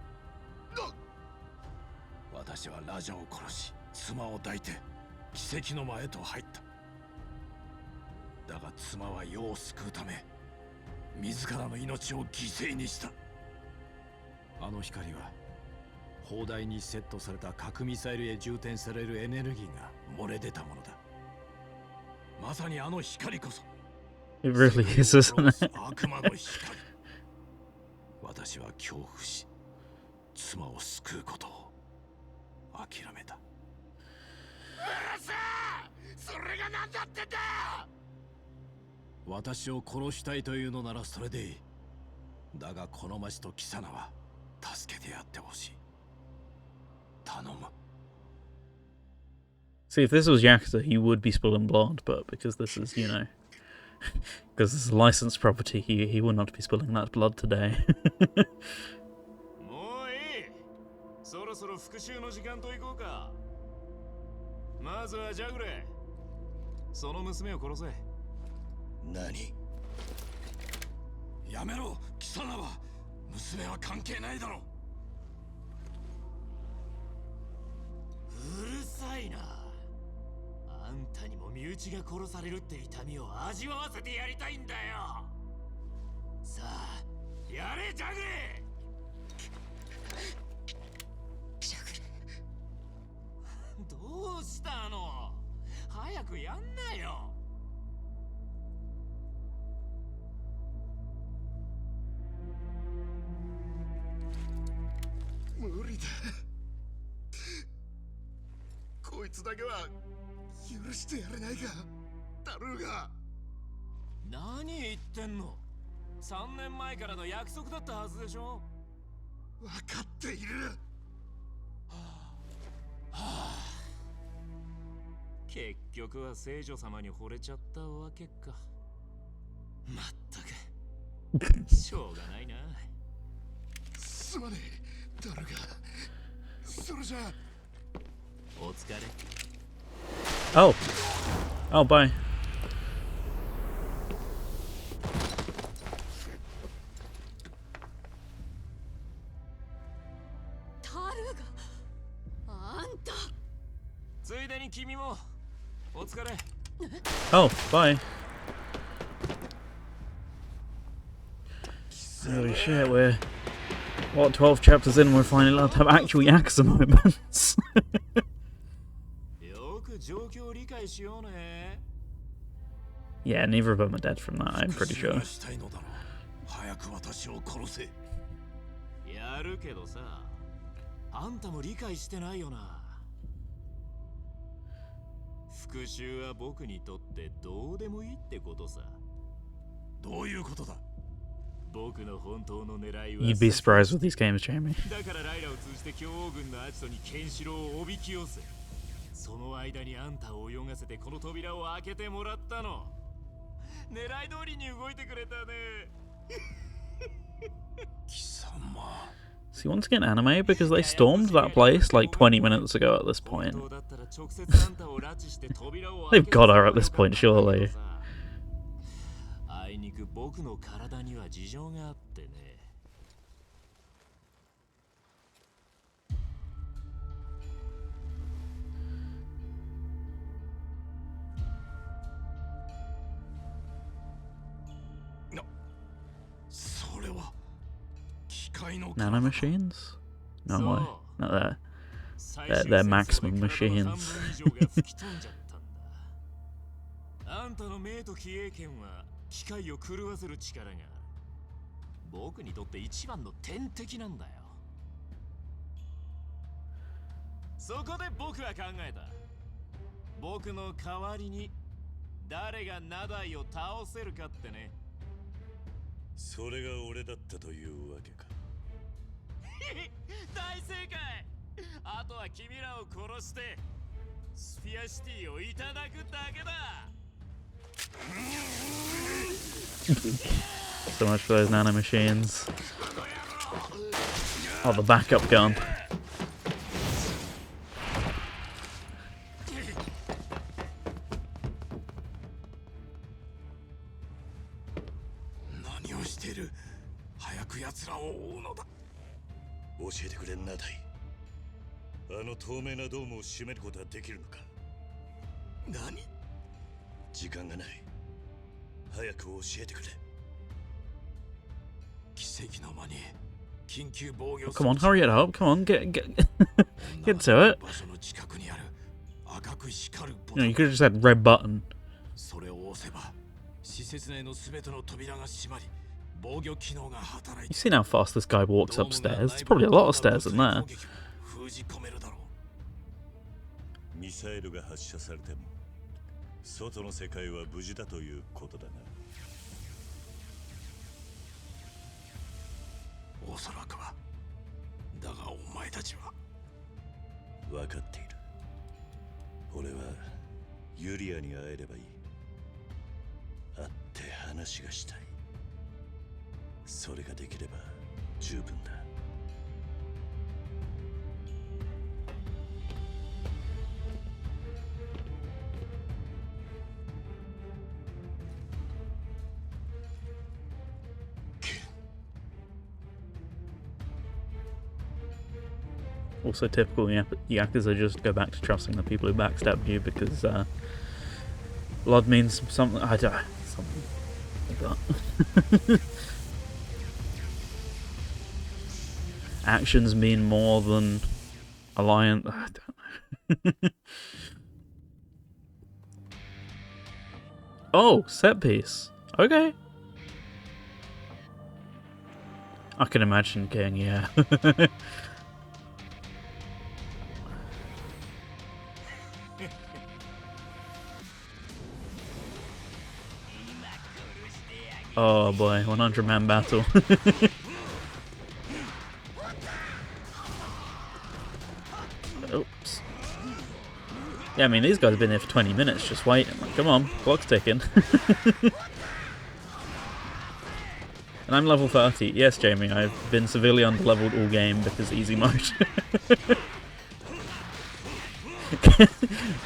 Speaker 2: 私はラジャを殺し妻を抱いて奇跡の前へと入った。だが妻は世を救うため自らの命を犠牲にした。あの光は砲台にセットされた核ミサイルへ充填されるエネルギーが漏れ出たものだ。まさにあの光こそ
Speaker 1: It really is, isn't it?
Speaker 2: 悪魔の光。私は恐怖し妻を救うことを諦めた。
Speaker 5: うるせえ。それが何だってんだ。
Speaker 2: 私を殺したいというのならそれでいい。だがこの町と貴様は助けてやってほしい。頼む。
Speaker 1: See, if this was Yakuza, he would be spilling blood, but because this is, because this is licensed property, he will not be spilling that blood today.
Speaker 4: もういい。そろそろ復讐の時間と行こうか。まずはジャグレー、その娘を殺せ。
Speaker 5: 何。
Speaker 2: やめろ貴様は。娘は関係ないだろう。
Speaker 4: うるさいな。あんたにも身内が殺されるって痛みを味わわせてやりたいんだよ。さあやれジャグレー。
Speaker 3: ジャグレ
Speaker 4: どうしたの。早くやんなよ。
Speaker 5: 無理だ。こいつだけは許してやれないかタルーガ。
Speaker 4: 何言ってんの。3年前からの約束だったはずでしょ。
Speaker 5: 分かっている。
Speaker 4: 結局は聖女様に惚れちゃったわけか。まったくしょうがないな。
Speaker 5: すまねえタルーガ。それじゃ
Speaker 4: お疲れ。
Speaker 1: Oh. Oh, bye. Oh, bye. Holy shit, we're... What, 12 chapters in and we're finally allowed to have actual Yakuza moments? Yeah, neither of them are dead from that, I'm pretty sure.
Speaker 2: 早く私を殺せ。
Speaker 4: やるけどさ、あんたも理解してないよな。復讐は僕にとってどうでもいいってことさ。
Speaker 2: どういうことだ。
Speaker 4: 僕の本当の狙いは。
Speaker 1: You'd be surprised with these games, Jamie.
Speaker 4: だからライラを通じて強王軍のアジトにケンシロウをおびき寄せ、その間にあんたを泳がせてこの扉を開けてもらったの。狙い通りに動いてくれたね。
Speaker 2: 貴様。
Speaker 1: So you want to get an anime because they stormed that place like 20 minutes ago at this point. They've got her at this point, surely.
Speaker 4: あいにく僕の体には事情があってね。
Speaker 2: それは機械の
Speaker 1: Nanomachines? No way. Not they're maximum machines.
Speaker 4: あんたの命と気鋭権は機械を狂わせる力がある。僕にとって一番の天敵なんだよ。そこで僕は考えた。僕の代わりに誰がナダイを倒せるかってね。
Speaker 5: それが俺だったというわけか。
Speaker 4: 大正解。あとは君らを殺してスフィアシティをいただくだけだ。
Speaker 1: So much for those nanomachines. Oh, the backup gun.
Speaker 2: 何をしている。早く奴らを追うのだ。
Speaker 5: 教えてくれんなだい。あの透明なドームを閉めることはできるのか。
Speaker 2: 何。
Speaker 5: 時間がない。早く教えてくれ。
Speaker 2: 奇跡の間に緊急防御。
Speaker 1: Come on, hurry it up. Come on, get to it.
Speaker 2: 場所の近くにある赤く光るボ
Speaker 1: You
Speaker 2: タ
Speaker 1: know,
Speaker 2: ン。
Speaker 1: you could have just said red button.
Speaker 2: それを押せば施設内のすべての扉が閉まり、防御機能が働い
Speaker 1: You've
Speaker 2: て
Speaker 1: seen how fast this guy walks upstairs. There's probably a lot of stairs in there.
Speaker 2: 封じ込めるだろう。
Speaker 5: ミサイルが発射されても外の世界は無事だということだな。
Speaker 2: おそらくは。だがお前たちは。
Speaker 5: 分かっている。俺はユリアに会えればいい。会って話がしたい。それができれば十分だ。
Speaker 1: Also typical Yakuza, just go back to trusting the people who backstabbed you because blood means something. I don't know. Something like that. Actions mean more than alliance. I don't know. Oh, set piece. Okay. I can imagine getting, yeah. Oh boy, 100-man battle. Oops. Yeah, I mean, these guys have been here for 20 minutes just waiting. Like, come on, clock's ticking. And I'm level 30. Yes, Jamie, I've been severely underleveled all game because easy mode.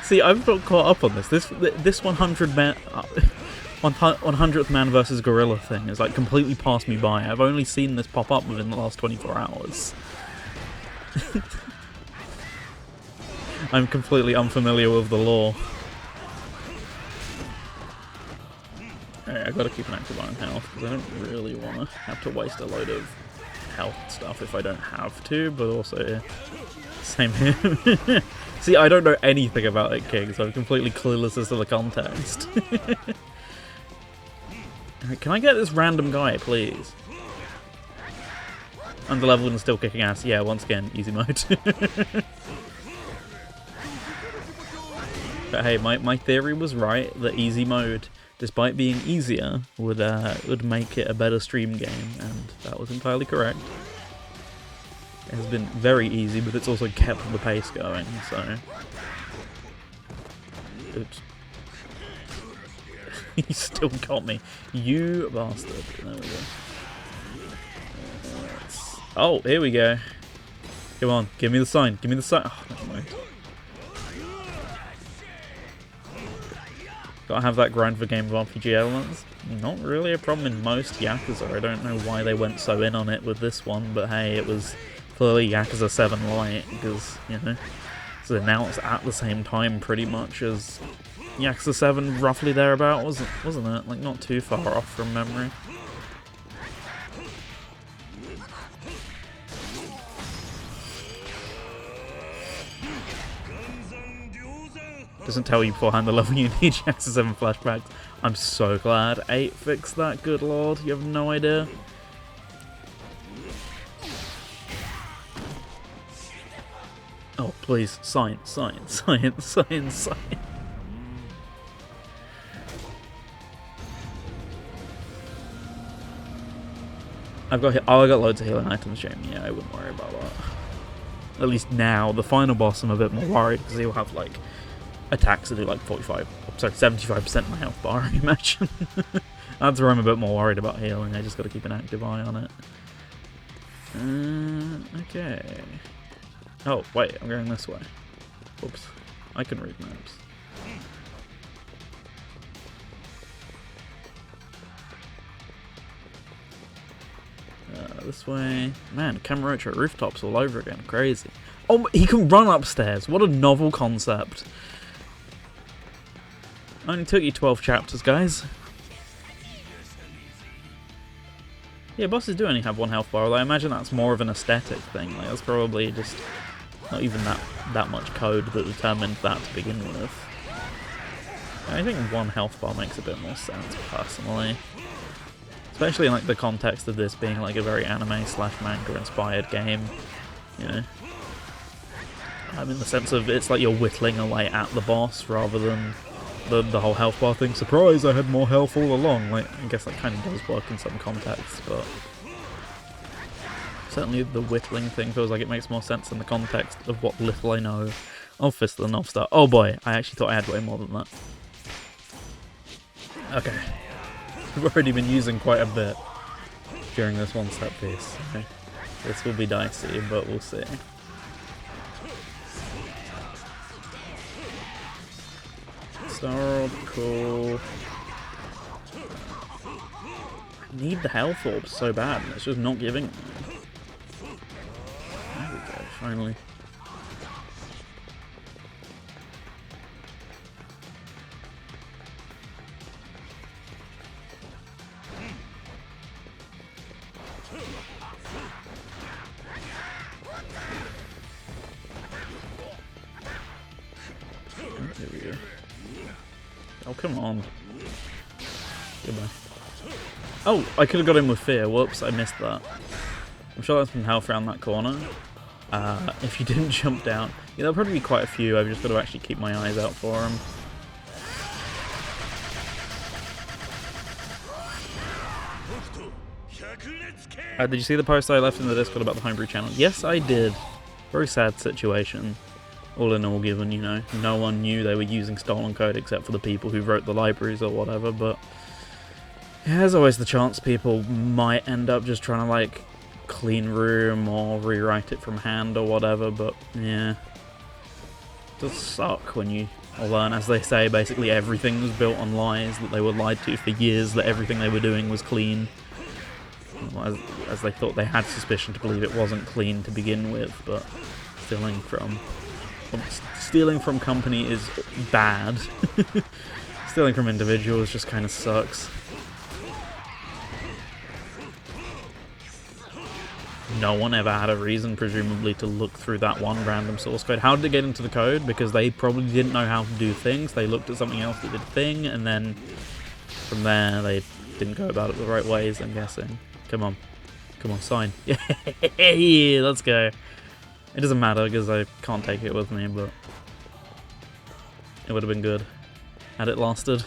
Speaker 1: See, I've got caught up on this. This 100th man versus gorilla thing is like completely passed me by. I've only seen this pop up within the last 24 hours. I'm completely unfamiliar with the lore. Alright, I gotta keep an active eye on health, because I don't really want to have to waste a load of health stuff if I don't have to, but also, same here. See, I don't know anything about it, King, so I'm completely clueless as to the context. Right, can I get this random guy, please? Underleveled and still kicking ass. Yeah, once again, easy mode. But hey, my theory was right, that easy mode, despite being easier, would make it a better stream game, and that was entirely correct. It has been very easy, but it's also kept the pace going, so... Oops. He still got me. You bastard. There we go. Oh, here we go. Come on, give me the sign. Give me the sign. Oh, never mind. Gotta have that grind for game of RPG elements. Not really a problem in most Yakuza. I don't know why they went so in on it with this one, but hey, it was clearly Yakuza 7 Lite, because, you know, it's announced at the same time pretty much as Yakuza 7, roughly thereabout, wasn't it? Like, not too far off from memory. Doesn't tell you beforehand the level you need Yakuza 7 flashbacks. I'm so glad 8 fixed that, good lord. You have no idea. Oh, please. Sign, sign, sign, sign, sign. I got loads of healing items, Jamie. Yeah, I wouldn't worry about that. At least now, the final boss I'm a bit more worried, because he'll have, like, attacks that do like 75% of my health bar, I imagine. That's where I'm a bit more worried about healing. I just gotta keep an active eye on it. Okay. Oh, wait, I'm going this way. Oops. I can read maps. This way. Man, Kamurocho rooftops all over again. Crazy. Oh, he can run upstairs. What a novel concept. Only took you 12 chapters, guys. Yeah, bosses do only have one health bar, although I imagine that's more of an aesthetic thing. Like, that's probably just not even that much code that determined that to begin with. I think one health bar makes a bit more sense, personally. Especially in like the context of this being like a very anime/manga inspired game, you know. I mean, the sense of it's like you're whittling away at the boss rather than the whole health bar thing. Surprise, I had more health all along. Like, I guess that kind of does work in some contexts, but certainly the whittling thing feels like it makes more sense in the context of what little I know of Fist of the North Star. Oh boy, I actually thought I had way more than that. Okay. I've already been using quite a bit during this one set piece. So this will be dicey, but we'll see. Star, cool. I need the health orb so bad, and it's just not giving me. There we go, finally. There we go. Oh, come on. Goodbye. Oh, I could have got him with fear. Whoops, I missed that. I'm sure there's some health around that corner. If you didn't jump down. Yeah, there'll probably be quite a few. I've just got to actually keep my eyes out for them. Did you see the post I left in the Discord about the homebrew channel? Yes, I did. Very sad situation. All in all, given, you know, no one knew they were using stolen code except for the people who wrote the libraries or whatever, but yeah, there's always the chance people might end up just trying to, like, clean room or rewrite it from hand or whatever, but yeah. It does suck when you learn, as they say, basically everything was built on lies, that they were lied to for years, that everything they were doing was clean. As they thought they had suspicion to believe it wasn't clean to begin with, but stealing from stealing from company is bad. Stealing from individuals just kind of sucks. No one ever had a reason, presumably, to look through that one random source code. How did it get into the code? Because they probably didn't know how to do things. They looked at something else that did a thing, and then from there they didn't go about it the right ways, I'm guessing. Come on. Come on, sign. Yeah, let's go. It doesn't matter because I can't take it with me, but it would have been good had it lasted.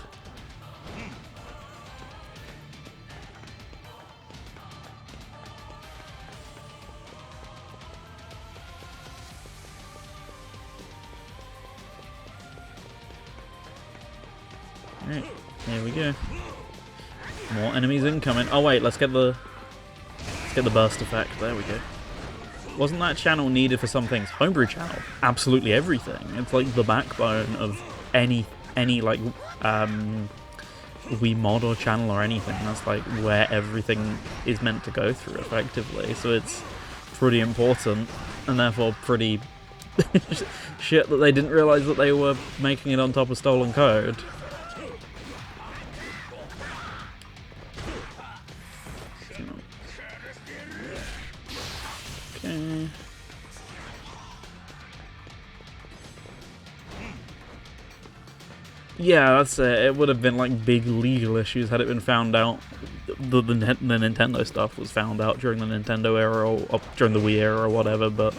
Speaker 1: Alright, here we go. More enemies incoming. Oh wait, let's get the burst effect. There we go. Wasn't that channel needed for some things? Homebrew channel, absolutely everything. It's like the backbone of any like Wii mod or channel or anything. That's like where everything is meant to go through effectively. So it's pretty important and therefore pretty shit that they didn't realize that they were making it on top of stolen code. Okay. Yeah, that's it. It would have been like big legal issues had it been found out. The Nintendo stuff was found out during the Nintendo era or during the Wii era or whatever, but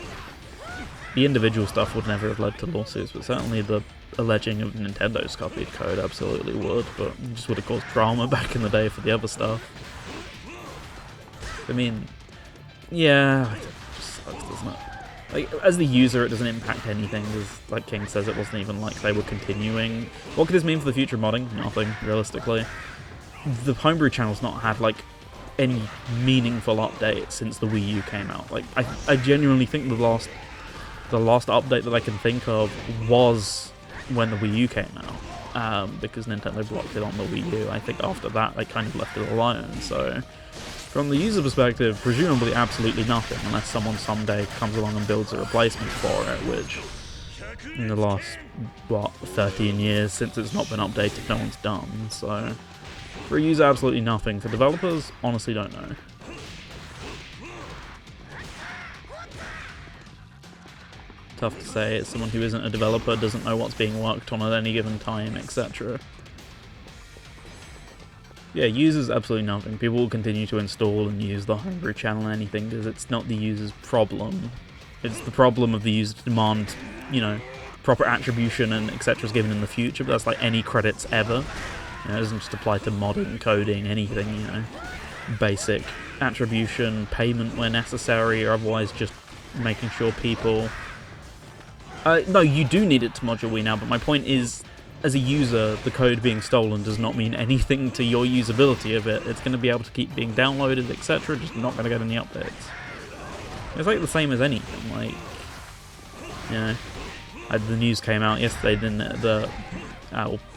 Speaker 1: the individual stuff would never have led to lawsuits, but certainly the alleging of Nintendo's copied code absolutely would, but it just would have caused drama back in the day for the other stuff. I mean, yeah, it just sucks, doesn't it? Like, as the user, it doesn't impact anything, because, like King says, it wasn't even like they were continuing. What could this mean for the future modding? Nothing, realistically. The Homebrew channel's not had, like, any meaningful update since the Wii U came out. Like, I genuinely think the last update that I can think of was when the Wii U came out, because Nintendo blocked it on the Wii U. I think after that, they kind of left it alone, so from the user perspective, presumably absolutely nothing, unless someone someday comes along and builds a replacement for it, which in the last, what, 13 years since it's not been updated, no one's done. So for a user, absolutely nothing. For developers, honestly don't know. Tough to say. It's someone who isn't a developer, doesn't know what's being worked on at any given time, etc. Yeah, users absolutely nothing. People will continue to install and use the Homebrew channel and anything because it's not the user's problem. It's the problem of the user to demand, you know, proper attribution and etc. is given in the future, but that's like any credits ever. You know, it doesn't just apply to modding, coding, anything, you know. Basic attribution, payment where necessary, or otherwise just making sure people... no, you do need it to mod your Wii now, but my point is, as a user, the code being stolen does not mean anything to your usability of it. It's going to be able to keep being downloaded, etc., just not going to get any updates. It's like the same as anything, like, you know, the news came out yesterday, didn't it?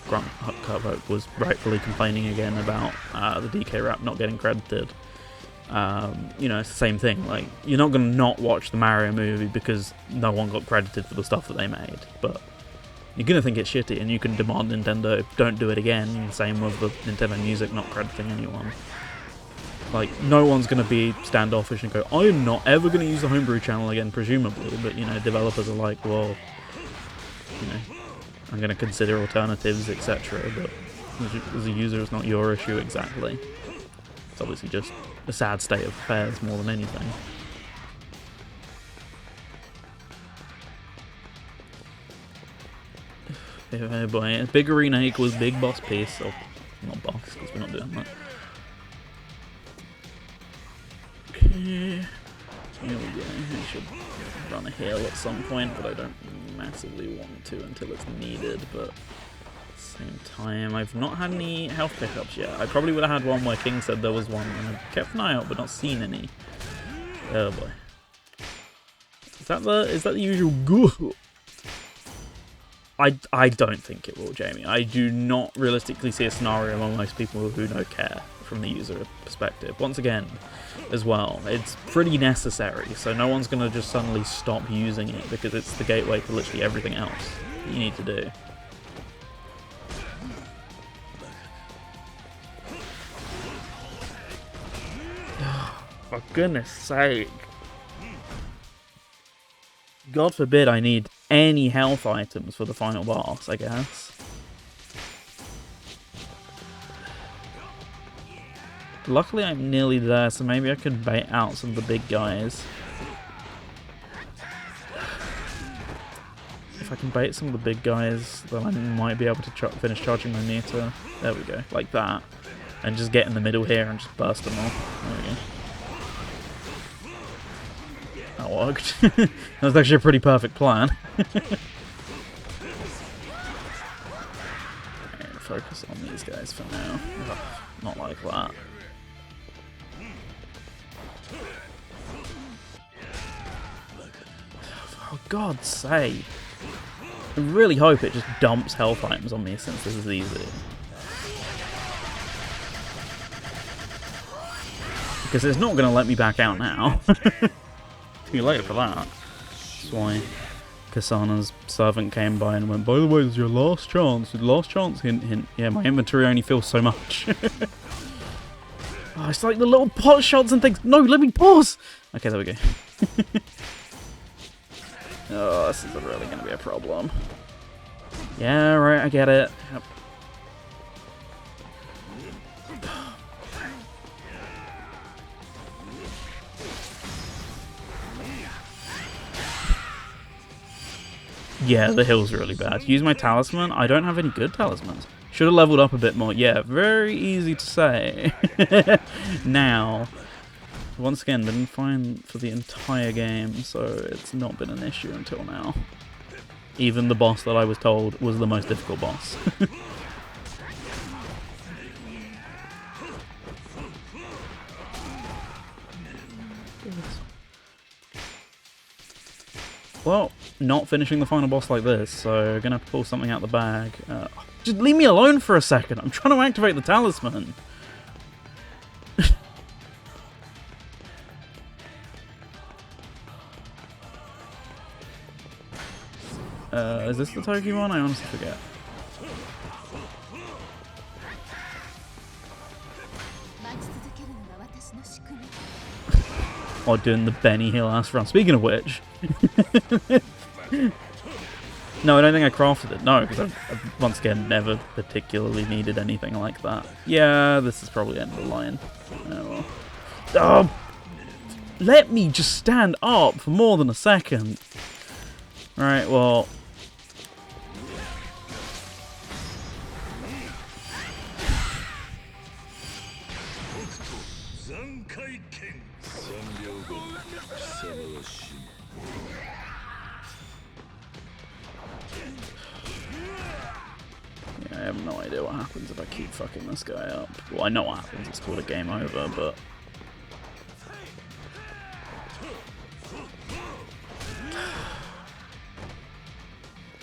Speaker 1: Grant Kirkhope was rightfully complaining again about the DK rap not getting credited. You know, it's the same thing, like, you're not going to not watch the Mario movie because no one got credited for the stuff that they made, but you're going to think it's shitty, and you can demand Nintendo don't do it again. Same with the Nintendo Music not crediting anyone. Like, no one's going to be standoffish and go, I'm not ever going to use the Homebrew channel again, presumably, but, you know, developers are like, well, you know, I'm going to consider alternatives, etc., but as a user, it's not your issue exactly. It's obviously just a sad state of affairs more than anything. Oh boy, big arena equals big boss piece, or not boss, because we're not doing that. Okay, here we go. I should run a hill at some point, but I don't massively want to until it's needed, but at the same time, I've not had any health pickups yet. I probably would have had one where King said there was one, and I've kept an eye out, but not seen any. Oh boy. Is that the usual goo? I don't think it will, Jamie. I do not realistically see a scenario among most people who don't care from the user perspective. Once again, as well, it's pretty necessary, so no one's going to just suddenly stop using it because it's the gateway to literally everything else you need to do. For goodness sake. God forbid I need any health items for the final boss, I guess. Luckily I'm nearly there, so maybe I can bait out some of the big guys. If I can bait some of the big guys, then I might be able to finish charging my meter. There we go, like that. And just get in the middle here and just burst them all. There we go. That worked. That was actually a pretty perfect plan. Focus on these guys for now. Ugh, not like that. For God's sake. I really hope it just dumps health items on me since this is easy. Because it's not going to let me back out now. Too late for that. That's why Kasana's servant came by and went, by the way, this is your last chance. Last chance, hint, hint. Yeah, my inventory only fills so much. Oh, it's like the little pot shots and things. No, let me pause. Okay, there we go. Oh, this is really going to be a problem. Yeah, right, I get it. Yep. Yeah, the hill's really bad. Use my talisman? I don't have any good talismans. Should have leveled up a bit more. Yeah, very easy to say. Now, once again, been fine for the entire game, so it's not been an issue until now. Even the boss that I was told was the most difficult boss. Well, not finishing the final boss like this, so we're gonna have to pull something out the bag. Just leave me alone for a second. I'm trying to activate the talisman. Is this the Toki one? I honestly forget. Or doing the Benny Hill ass run. Speaking of which... No, I don't think I crafted it. No, because I've once again never particularly needed anything like that. Yeah, this is probably the end of the line. Oh, well. Oh, let me just stand up for more than a second. Right, well... Yeah, I have no idea what happens if I keep fucking this guy up. Well, I know what happens. It's called a game over, but...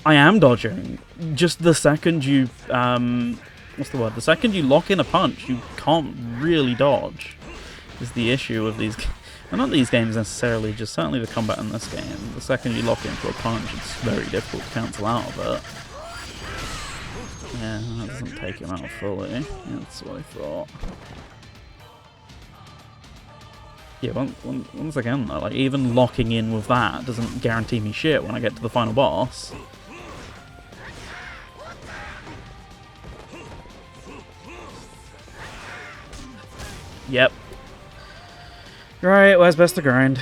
Speaker 1: I am dodging. Just the second you... what's the word? The second you lock in a punch, you can't really dodge. Is the issue with these... Well, not these games necessarily, just certainly the combat in this game. The second you lock into a punch, it's very difficult to cancel out of it. Yeah, that doesn't take him out fully. Yeah, that's what I thought. Yeah, once again though, like even locking in with that doesn't guarantee me shit when I get to the final boss. Yep. Right, where's best to grind?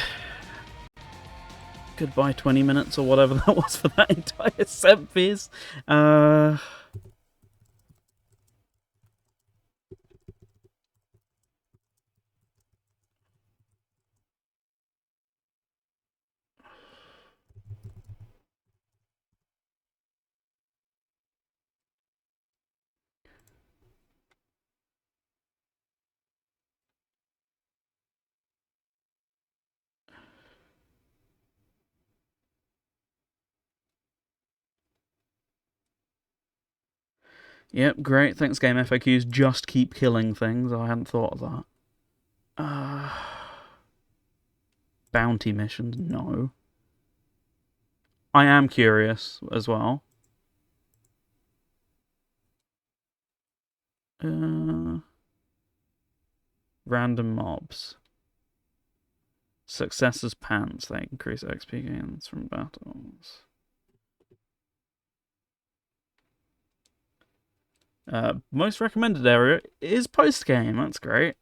Speaker 1: Goodbye 20 minutes or whatever that was for that entire set piece. Yep, great. Thanks, Game FAQs. Just keep killing things. I hadn't thought of that. Bounty missions? No. I am curious as well. Random mobs. Successors pants. They increase XP gains from battles. Most recommended area is post-game. That's great.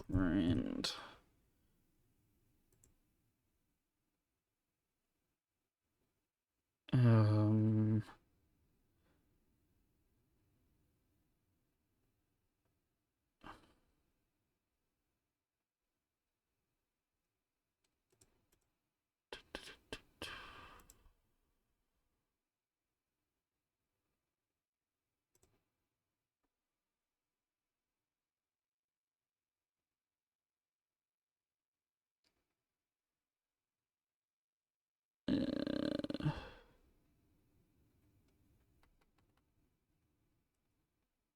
Speaker 1: Right.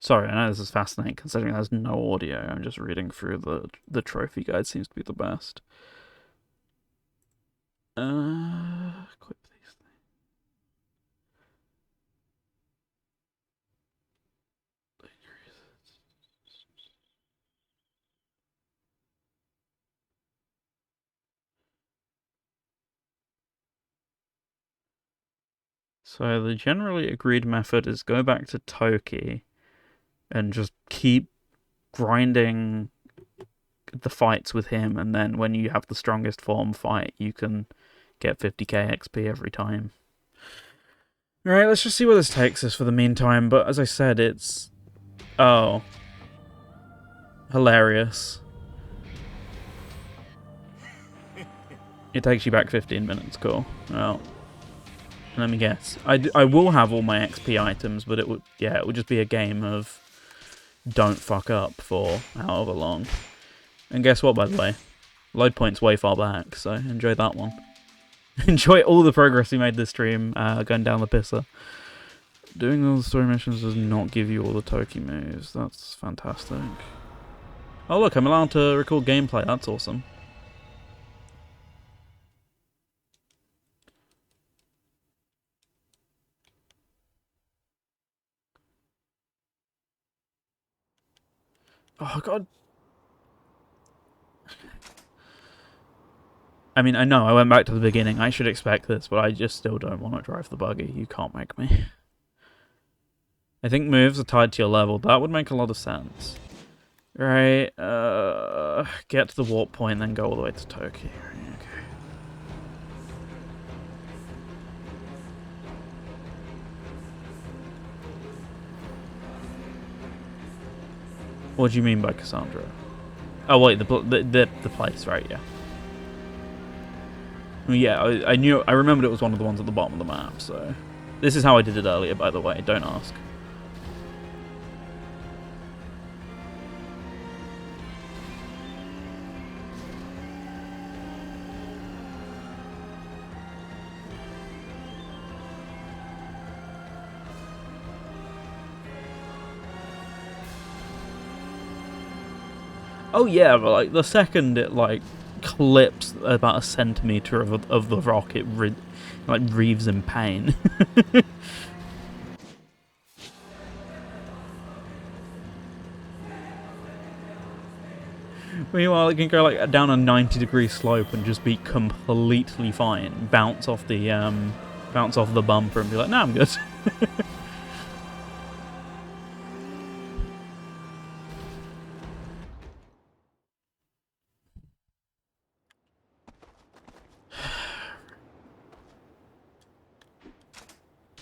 Speaker 1: Sorry, I know this is fascinating considering there's no audio. I'm just reading through the trophy guide. Seems to be the best. Equip these things. So the generally agreed method is go back to Toki and just keep grinding the fights with him, and then when you have the strongest form fight, you can get 50k XP every time. Alright, let's just see where this takes us for the meantime, but as I said, it's... Oh. Hilarious. It takes you back 15 minutes, cool. Well, let me guess. I will have all my XP items, but it would just be a game of don't fuck up for however long. And guess what, by the way? Load point's way far back, so enjoy that one. Enjoy all the progress we made this stream, going down the pisser. Doing all the story missions does not give you all the Toki moves. That's fantastic. Oh look, I'm allowed to record gameplay. That's awesome. Oh god. I mean, I know, I went back to the beginning. I should expect this, but I just still don't want to drive the buggy. You can't make me. I think moves are tied to your level. That would make a lot of sense. Right, get to the warp point, then go all the way to Toki. Okay. What do you mean by Cassandra? Oh wait, the place, right? Yeah. Well, yeah, I remembered it was one of the ones at the bottom of the map. So, this is how I did it earlier, by the way. Don't ask. Oh yeah, but like the second it like clips about a centimeter of the rock, it like reaves in pain. Meanwhile, it can go like down a 90-degree slope and just be completely fine. Bounce off the bumper and be like, "Nah, I'm good."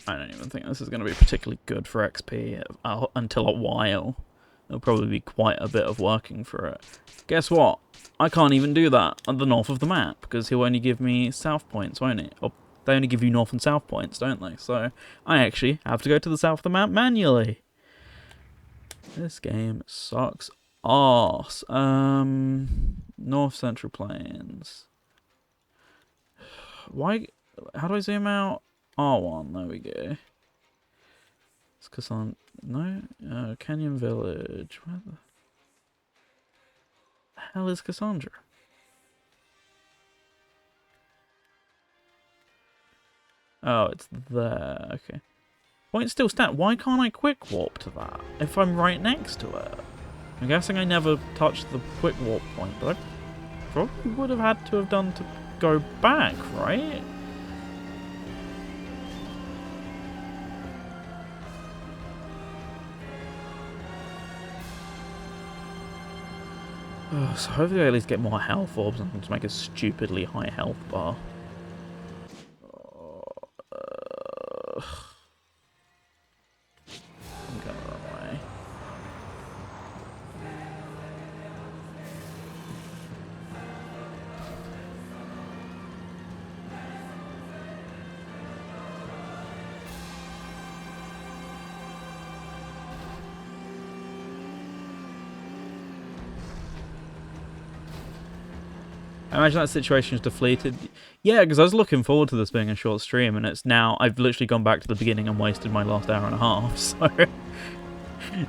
Speaker 1: I don't even think this is going to be particularly good for XP until a while. There'll probably be quite a bit of working for it. Guess what? I can't even do that at the north of the map, because he'll only give me south points, won't he? Or they only give you north and south points, don't they? So I actually have to go to the south of the map manually. This game sucks arse. North Central Plains. Why? How do I zoom out? R1, there we go. It's Cassandra. No? Canyon Village. Where the hell is Cassandra? Oh, it's there. Okay. Point still stand. Why can't I quick warp to that if I'm right next to it? I'm guessing I never touched the quick warp point, but I probably would have had to have done to go back, right? So hopefully I at least get more health orbs and to make a stupidly high health bar. I'm going the wrong way. I imagine that situation is deflated. Yeah, because I was looking forward to this being a short stream, and it's now... I've literally gone back to the beginning and wasted my last hour and a half, so...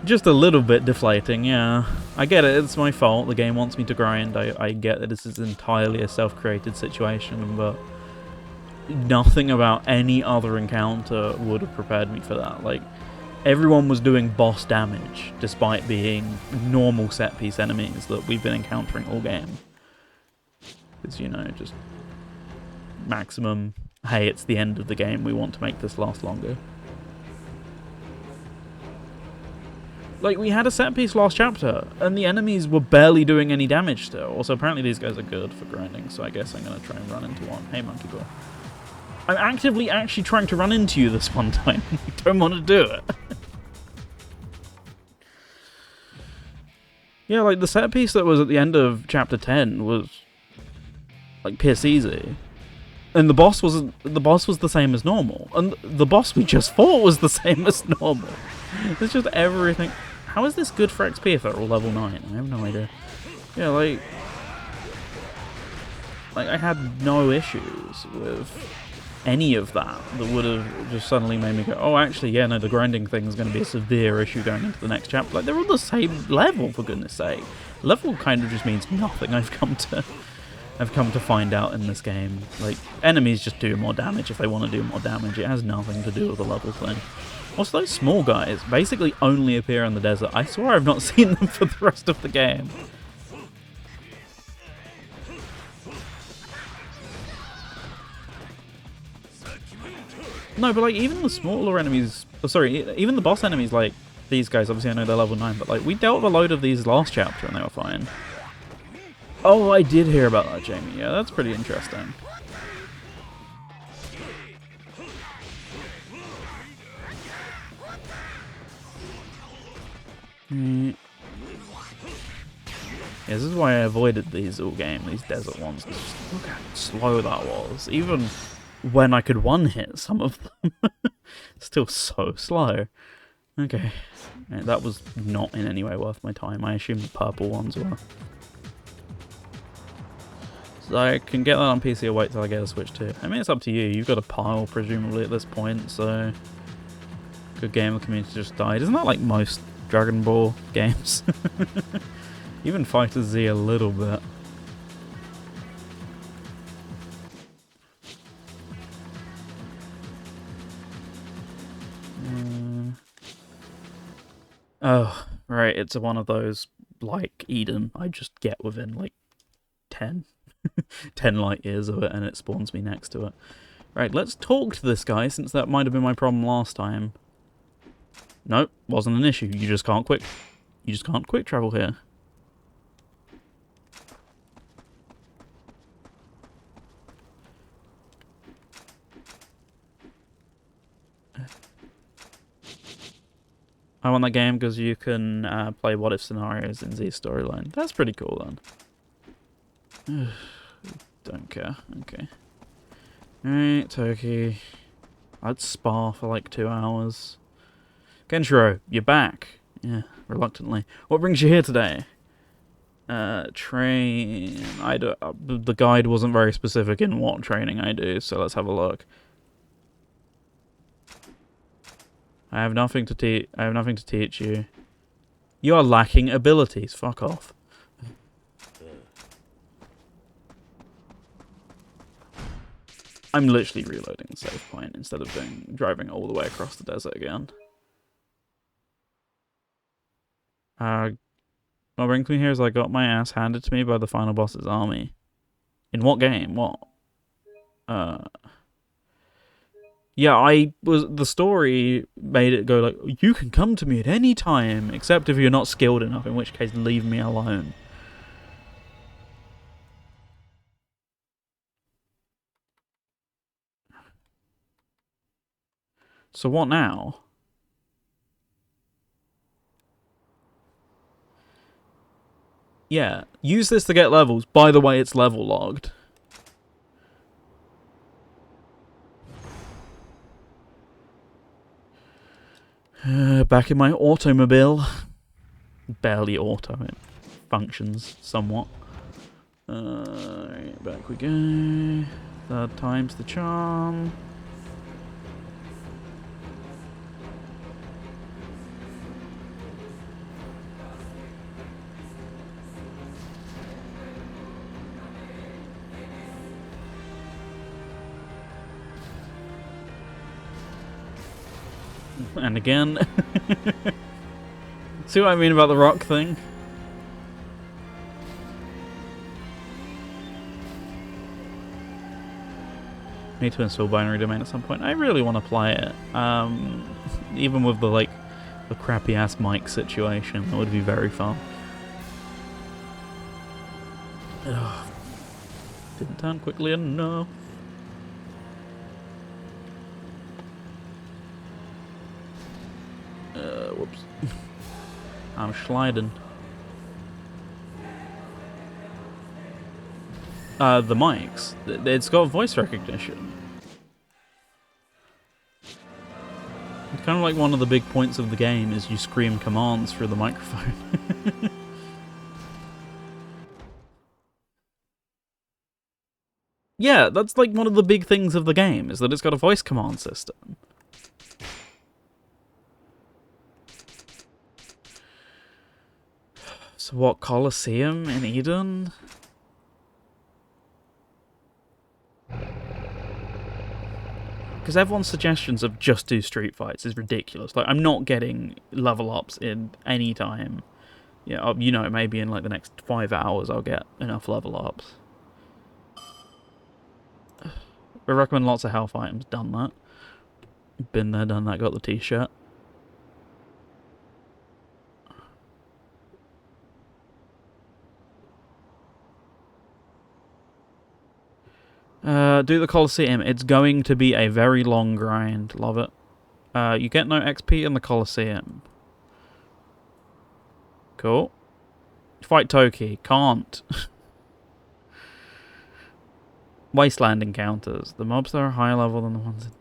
Speaker 1: Just a little bit deflating, yeah. I get it, it's my fault, the game wants me to grind, I get that this is entirely a self-created situation, but... Nothing about any other encounter would have prepared me for that, like... Everyone was doing boss damage, despite being normal set-piece enemies that we've been encountering all game. Because, you know, just maximum, hey, it's the end of the game, we want to make this last longer. Like, we had a set piece last chapter, and the enemies were barely doing any damage still. Also, apparently these guys are good for grinding, so I guess I'm going to try and run into one. Hey, monkey boy. I'm actively actually trying to run into you this one time. You don't want to do it. Yeah, like, the set piece that was at the end of chapter 10 was... like piss easy, and the boss was the same as normal, and the boss we just fought was the same as normal. It's just everything. How is this good for XP if they're all level 9? I have no idea. Yeah, like I had no issues with any of that would have just suddenly made me go, oh, actually, yeah, no, the grinding thing is going to be a severe issue going into the next chapter. Like, they're all the same level, for goodness sake. Level kind of just means nothing. I've come to find out in this game. Like, enemies just do more damage if they want to do more damage. It has nothing to do with the level thing. Also, those small guys basically only appear in the desert. I swear I've not seen them for the rest of the game. No, but like, even the smaller enemies... Oh, sorry, even the boss enemies, like, these guys, obviously I know they're level 9, but like, we dealt with a load of these last chapter and they were fine. Oh, I did hear about that, Jamie. Yeah, that's pretty interesting. Yeah, this is why I avoided these all game, these desert ones. Just look how slow that was. Even when I could one-hit some of them. Still so slow. Okay. Yeah, that was not in any way worth my time. I assume the purple ones were. So I can get that on PC or wait till I get a Switch too. I mean, it's up to you. You've got a pile, presumably, at this point, so... Good game, the community just died. Isn't that like most Dragon Ball games? Even Fighter Z a little bit. Oh, right, it's one of those, like Eden, I just get within like 10 light years of it and it spawns me next to it. Right, let's talk to this guy, since that might have been my problem last time. Nope, wasn't an issue. You just can't quick travel here. I want that game because you can play what if scenarios in Z's storyline. That's pretty cool then. Don't care. Okay. Alright, Turkey. I'd spar for like 2 hours. Kenshiro, you're back. Yeah, reluctantly. What brings you here today? Train. The guide wasn't very specific in what training I do, so let's have a look. I have nothing to teach you. You are lacking abilities. Fuck off. I'm literally reloading the save point instead of driving all the way across the desert again. What brings me here is I got my ass handed to me by the final boss's army. In what game? What? Yeah, the story made it go like, you can come to me at any time, except if you're not skilled enough, in which case leave me alone. So what now? Yeah, use this to get levels. By the way, it's level logged. Back in my automobile. Barely auto, it functions somewhat. Right, back we go. Third time's the charm. And again. See what I mean about the rock thing? Need to install Binary Domain at some point. I really want to play it. Even with the crappy ass mic situation, that would be very fun. Ugh. Didn't turn quickly enough. Whoops. I'm sliding. The mics. It's got voice recognition. It's kind of like one of the big points of the game is you scream commands through the microphone. Yeah, that's like one of the big things of the game, is that it's got a voice command system. So what, Colosseum in Eden? Because everyone's suggestions of just do street fights is ridiculous. Like, I'm not getting level ups in any time. Yeah, you know, maybe in like the next 5 hours I'll get enough level ups. I recommend lots of health items. Done that. Been there, done that. Got the t-shirt. Do the Colosseum. It's going to be a very long grind. Love it. You get no XP in the Colosseum. Cool. Fight Toki. Can't. Wasteland encounters. The mobs that are higher level than the ones in...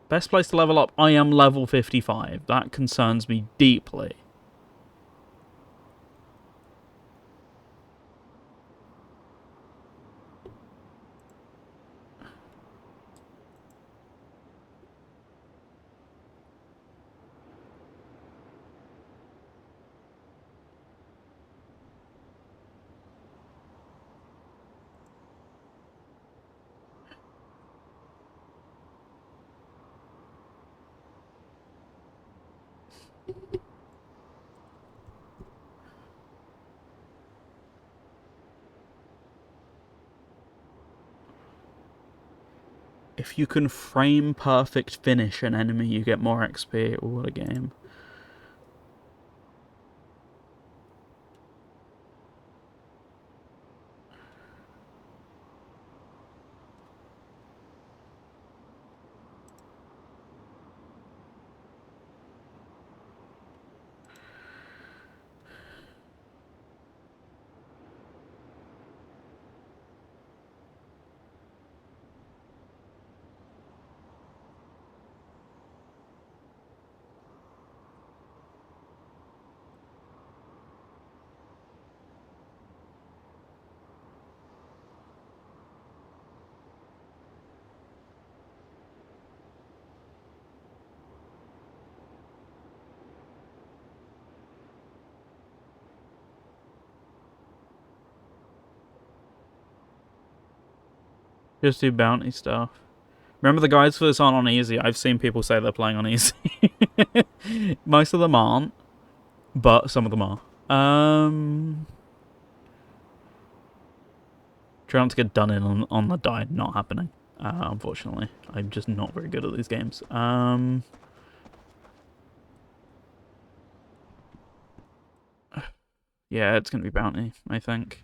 Speaker 1: Best place to level up. I am level 55. That concerns me deeply. If you can frame perfect finish an enemy, you get more XP. Oh, what a game. Just do bounty stuff. Remember, the guides for this aren't on easy. I've seen people say they're playing on easy. Most of them aren't, but some of them are. Try not to get done in on the die, not happening. Unfortunately, I'm just not very good at these games. Yeah, it's gonna be bounty, I think.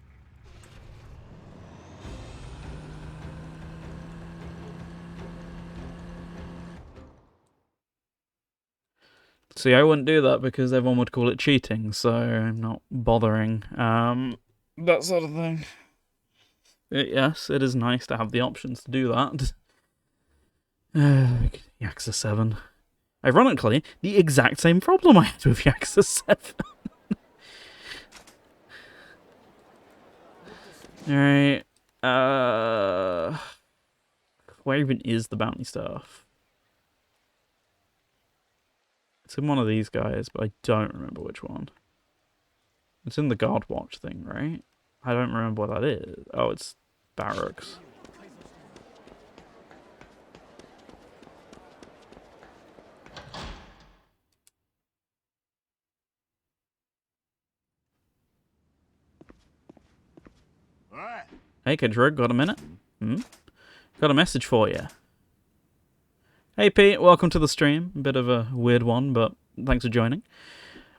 Speaker 1: See, I wouldn't do that because everyone would call it cheating, so I'm not bothering. That sort of thing. Yes, it is nice to have the options to do that. Yakuza 7. Ironically, the exact same problem I had with Yakuza 7. Alright. Where even is the bounty stuff? It's in one of these guys, but I don't remember which one. It's in the guard watch thing, right? I don't remember what that is. Oh, it's barracks. Hey, Kendrick, got a minute? Got a message for you. Hey, Pete, welcome to the stream. A bit of a weird one, but thanks for joining.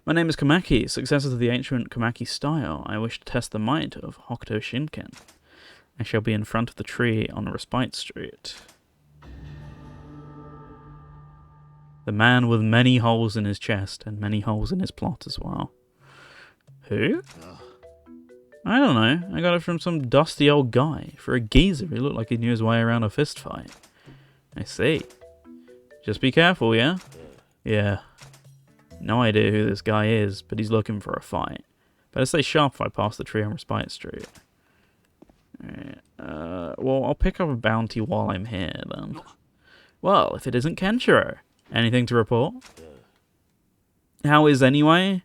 Speaker 1: My name is Kamaki, successor to the ancient Kamaki style. I wish to test the might of Hokuto Shinken. I shall be in front of the tree on Respite Street. The man with many holes in his chest and many holes in his plot as well. Who? I don't know. I got it from some dusty old guy. For a geezer, he looked like he knew his way around a fist fight. I see. Just be careful, yeah? Yeah. No idea who this guy is, but he's looking for a fight. Better stay sharp if I pass the tree on Respite Street. Alright, well, I'll pick up a bounty while I'm here, then. Well, if it isn't Kenshiro. Anything to report? How is anyway?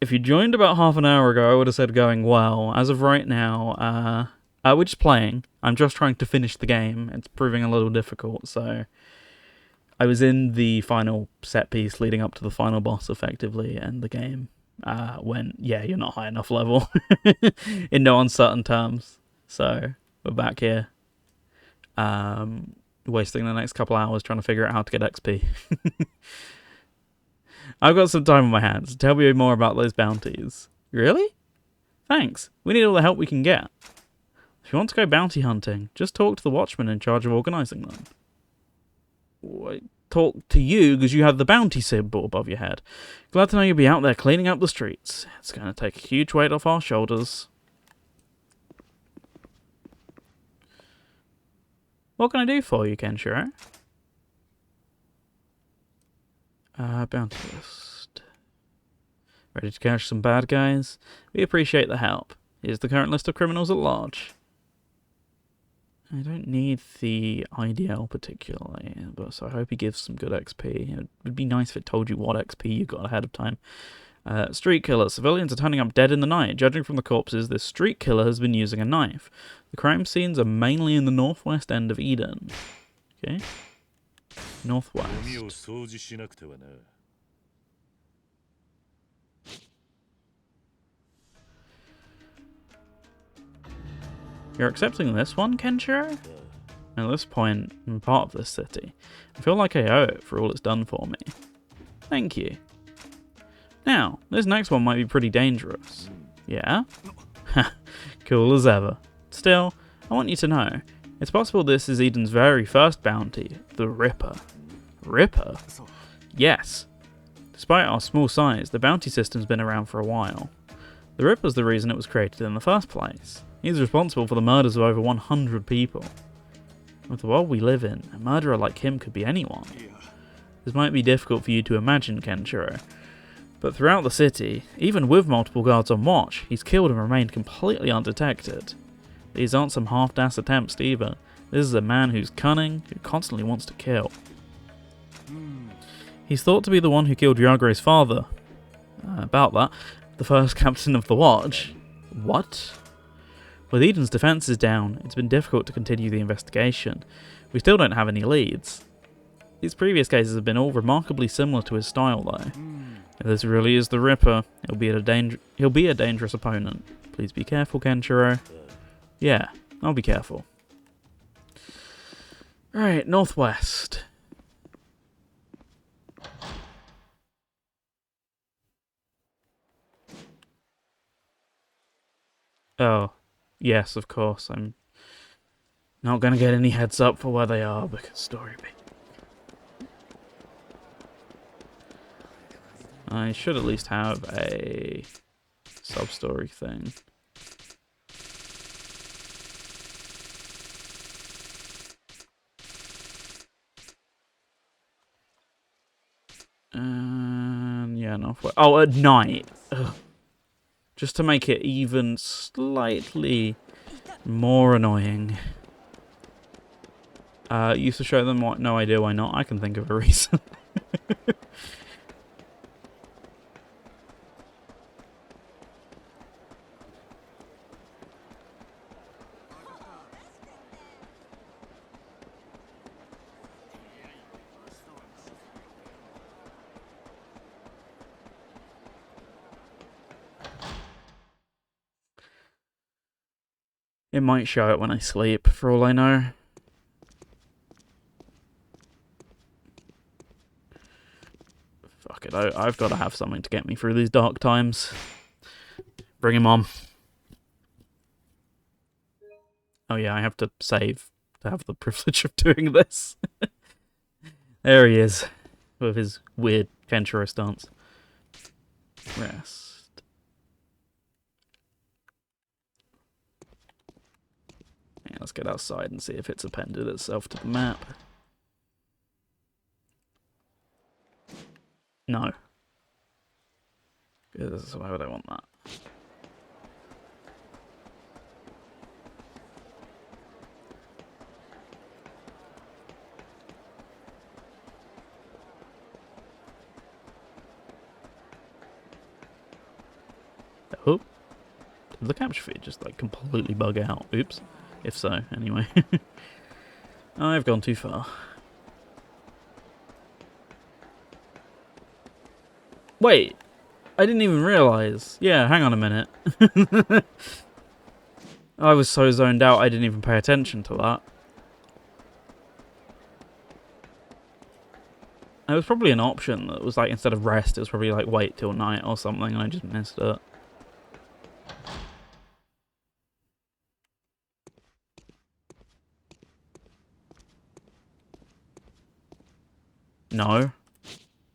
Speaker 1: If you joined about half an hour ago, I would have said going well. As of right now, we're just playing. I'm just trying to finish the game. It's proving a little difficult, so... I was in the final set piece leading up to the final boss, effectively, and the game when, yeah, you're not high enough level. In no uncertain terms. So, we're back here. Wasting the next couple hours trying to figure out how to get XP. I've got some time on my hands. Tell me more about those bounties. Really? Thanks. We need all the help we can get. If you want to go bounty hunting, just talk to the watchman in charge of organising them. I talk to you because you have the bounty symbol above your head. Glad to know you'll be out there cleaning up the streets. It's going to take a huge weight off our shoulders. What can I do for you, Kenshiro? Bounty list. Ready to catch some bad guys? We appreciate the help. Here's the current list of criminals at large. I don't need the IDL particularly, but so I hope he gives some good XP. It would be nice if it told you what XP you got ahead of time. Street killer. Civilians are turning up dead in the night. Judging from the corpses, this street killer has been using a knife. The crime scenes are mainly in the northwest end of Eden. Okay. Northwest. You're accepting this one, Kenshiro? At this point, I'm part of this city. I feel like I owe it for all it's done for me. Thank you. Now, this next one might be pretty dangerous. Yeah? Cool as ever. Still, I want you to know, it's possible this is Eden's very first bounty, the Ripper. Ripper? Yes. Despite our small size, the bounty system's been around for a while. The Ripper's the reason it was created in the first place. He's responsible for the murders of over 100 people. With the world we live in, a murderer like him could be anyone. This might be difficult for you to imagine, Kenshiro, but throughout the city, even with multiple guards on watch, he's killed and remained completely undetected. These aren't some half-assed attempts either. This is a man who's cunning, who constantly wants to kill. He's thought to be the one who killed Yagure's father. About that, the first captain of the watch. What? With Eden's defences down, it's been difficult to continue the investigation. We still don't have any leads. These previous cases have been all remarkably similar to his style, though. If this really is the Ripper, he'll be a dangerous opponent. Please be careful, Kenshiro. Yeah, I'll be careful. Right, northwest. Oh, yes, of course. I'm not going to get any heads up for where they are because story beat. I should at least have a sub-story thing. Yeah, northwest. Oh, at night. Ugh. Just to make it even slightly more annoying. Used to show them what? No idea why not. I can think of a reason. It might show it when I sleep, for all I know. Fuck it, I've got to have something to get me through these dark times. Bring him on. Oh yeah, I have to save to have the privilege of doing this. There he is, with his weird Kenshiro stance. Rest. Yeah, let's get outside and see if it's appended itself to the map. No. Why would I want that? Oh. Did the capture feed just like completely bug out? Oops. If so, anyway. I've gone too far. Wait, I didn't even realise. Yeah, hang on a minute. I was so zoned out I didn't even pay attention to that. It was probably an option that was like, instead of rest, it was probably like wait till night or something, and I just missed it. No.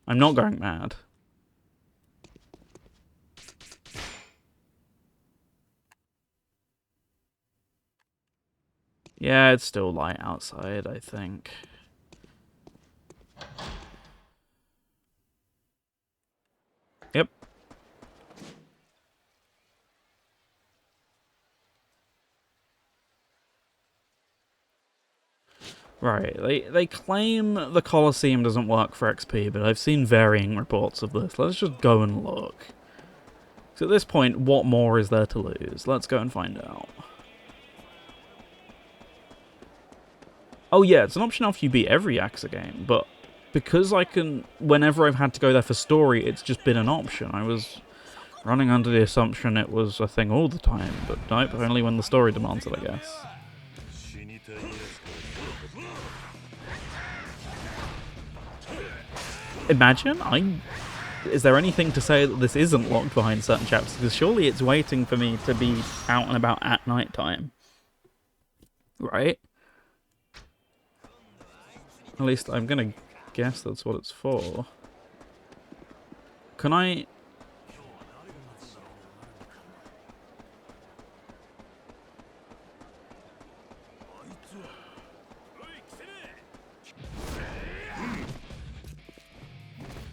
Speaker 1: I'm not going mad. Yeah, it's still light outside, I think. Yep. Right, they claim the Colosseum doesn't work for XP, but I've seen varying reports of this. Let's just go and look. So at this point, what more is there to lose? Let's go and find out. Oh yeah, it's an option after you beat every AXA game, but because I can, whenever I've had to go there for story, it's just been an option. I was running under the assumption it was a thing all the time, but nope, only when the story demands it, I guess. Imagine, is there anything to say that this isn't locked behind certain chapters? Because surely it's waiting for me to be out and about at night time. Right? At least I'm gonna guess that's what it's for. Can I...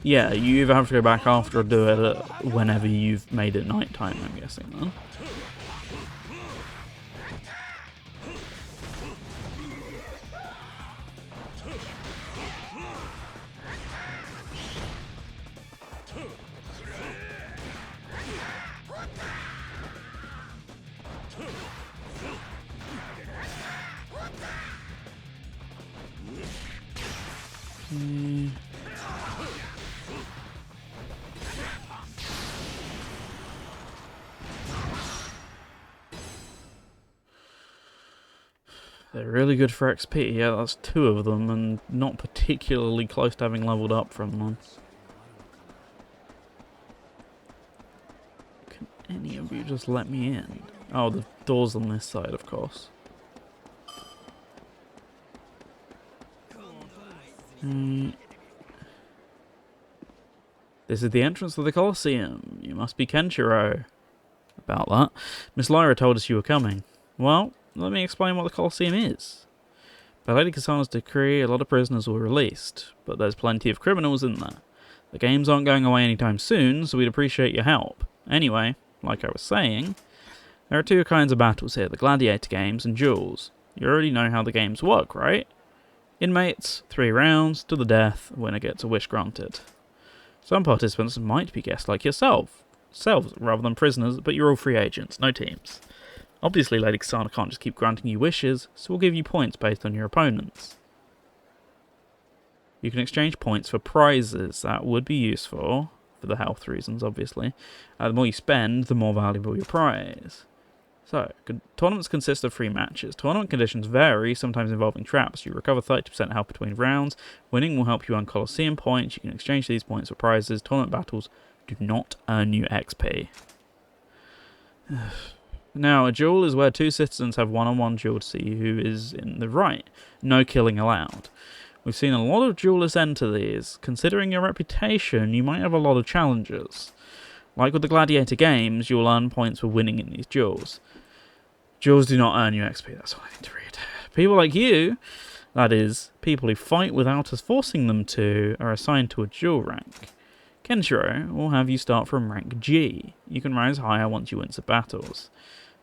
Speaker 1: Yeah, you either have to go back after or do it whenever you've made it nighttime, I'm guessing, then. They're really good for XP. Yeah, that's 2 of them, and not particularly close to having leveled up from them. Can any of you just let me in? Oh, the door's on this side, of course. This is the entrance to the Colosseum. You must be Kenshiro. About that. Miss Lyra told us you were coming. Well, let me explain what the Colosseum is. By Lady Kasana's decree, a lot of prisoners were released, but there's plenty of criminals in there. The games aren't going away anytime soon, so we'd appreciate your help. Anyway, like I was saying, there are 2 kinds of battles here, the gladiator games and duels. You already know how the games work, right? Inmates, 3 rounds, to the death, winner gets a wish granted. Some participants might be guests like yourselves rather than prisoners, but you're all free agents, no teams. Obviously, Lady Kasana can't just keep granting you wishes, so we'll give you points based on your opponents. You can exchange points for prizes. That would be useful, for the health reasons, obviously. The more you spend, the more valuable your prize. So, tournaments consist of 3 matches. Tournament conditions vary, sometimes involving traps. You recover 30% health between rounds. Winning will help you earn Colosseum points. You can exchange these points for prizes. Tournament battles do not earn you XP. Now, a duel is where 2 citizens have one-on-one duel to see who is in the right. No killing allowed. We've seen a lot of duelists enter these. Considering your reputation, you might have a lot of challenges. Like with the gladiator games, you'll earn points for winning in these duels. Duels do not earn you XP, that's all I need to read. People like you, that is, people who fight without us forcing them to, are assigned to a duel rank. Kenshiro will have you start from rank G. You can rise higher once you win some battles.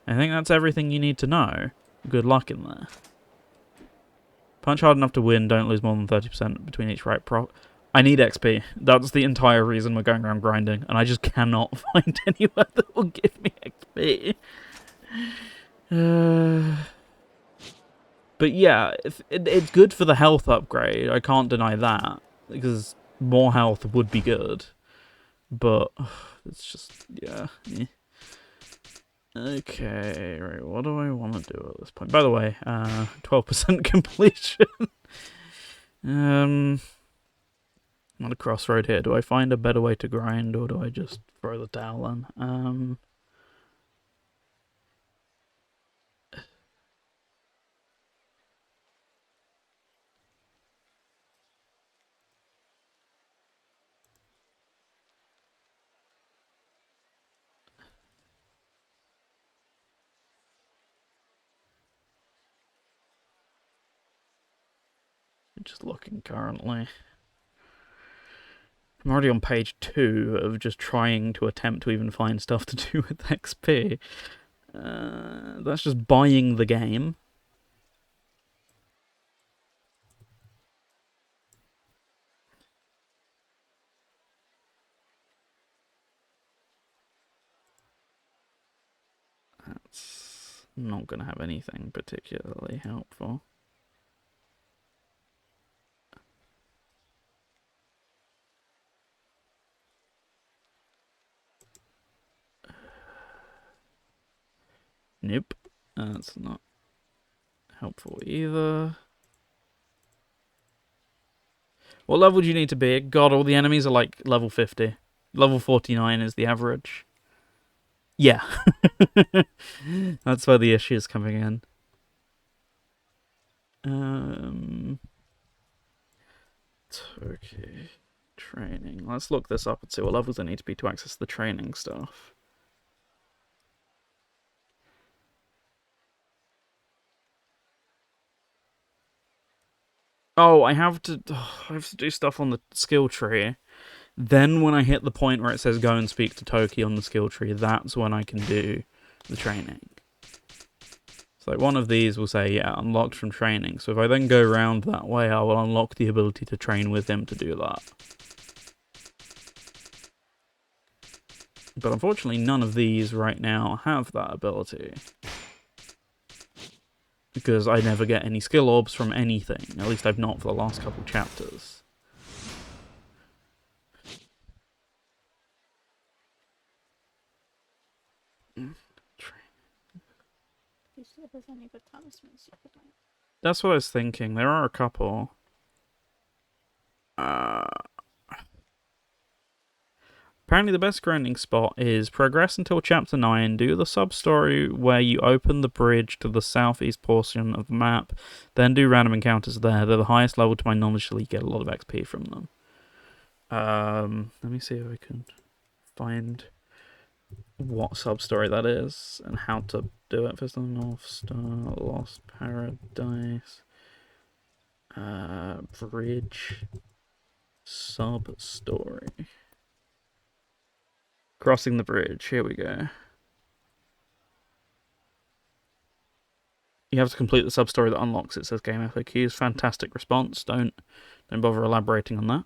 Speaker 1: I think that's everything you need to know. Good luck in there. Punch hard enough to win, don't lose more than 30% between each right proc. I need XP. That's the entire reason we're going around grinding, and I just cannot find anywhere that will give me XP. But yeah, it's good for the health upgrade. I can't deny that, because more health would be good. But it's just, yeah. Okay, right, what do I want to do at this point? By the way, 12% completion. I'm at a crossroad here. Do I find a better way to grind, or do I just throw the towel in? Just looking currently. I'm already on page 2 of just trying to attempt to even find stuff to do with XP. That's just buying the game. That's not going to have anything particularly helpful. Nope, that's not helpful either. What level do you need to be? God, all the enemies are like level 50. Level 49 is the average. Yeah. That's where the issue is coming in. Okay. Training. Let's look this up and see what levels there need to be to access the training stuff. Oh, I have to do stuff on the skill tree. Then when I hit the point where it says go and speak to Toki on the skill tree, that's when I can do the training. So one of these will say, yeah, unlocked from training. So if I then go around that way, I will unlock the ability to train with him to do that. But unfortunately, none of these right now have that ability. Because I never get any skill orbs from anything. At least I've not for the last couple chapters.
Speaker 6: Do you see if there's any good talismans you could like?
Speaker 1: That's what I was thinking. There are a couple. Apparently the best grinding spot is progress until Chapter 9, do the sub-story where you open the bridge to the southeast portion of the map, then do random encounters there. They're the highest level to my knowledge, so you get a lot of XP from them. Let me see if I can find what sub-story that is and how to do it. First on North Star, Lost Paradise, bridge, sub-story. Crossing the bridge, here we go. You have to complete the sub-story that unlocks it, says Game FAQs. Fantastic response, don't bother elaborating on that.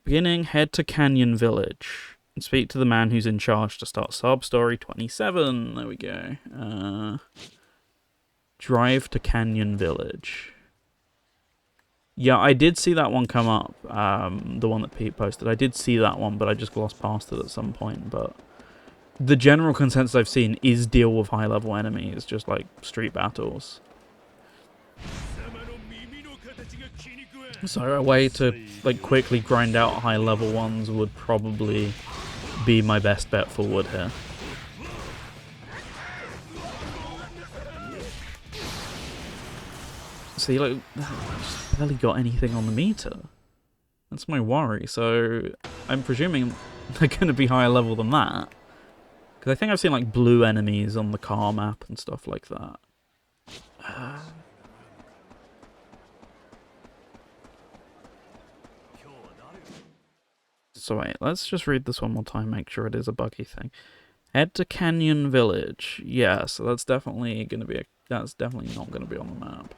Speaker 1: Beginning, head to Canyon Village and speak to the man who's in charge to start sub-story 27. There we go. Drive to Canyon Village. Yeah, I did see that one come up, the one that Pete posted. I did see that one, but I just glossed past it at some point. But the general consensus I've seen is deal with high-level enemies, just like street battles. So a way to like quickly grind out high-level ones would probably be my best bet forward here. See, like, I just barely got anything on the meter. That's my worry, so I'm presuming they're going to be higher level than that. Because I think I've seen, like, blue enemies on the car map and stuff like that. So wait, let's just read this one more time, make sure it is a buggy thing. Head to Canyon Village. Yeah, so that's definitely going to be that's definitely not going to be on the map.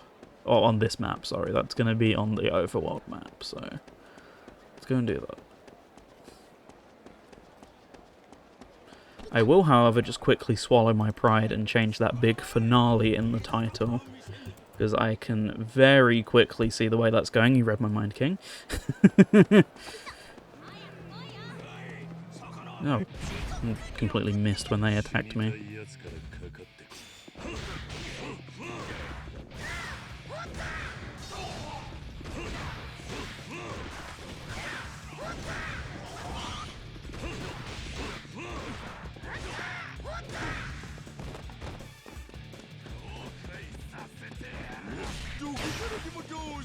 Speaker 1: Or on this map, sorry. That's going to be on the Overworld map, so let's go and do that. I will, however, just quickly swallow my pride and change that big finale in the title, because I can very quickly see the way that's going. You read my mind, King. Oh, I completely missed when they attacked me.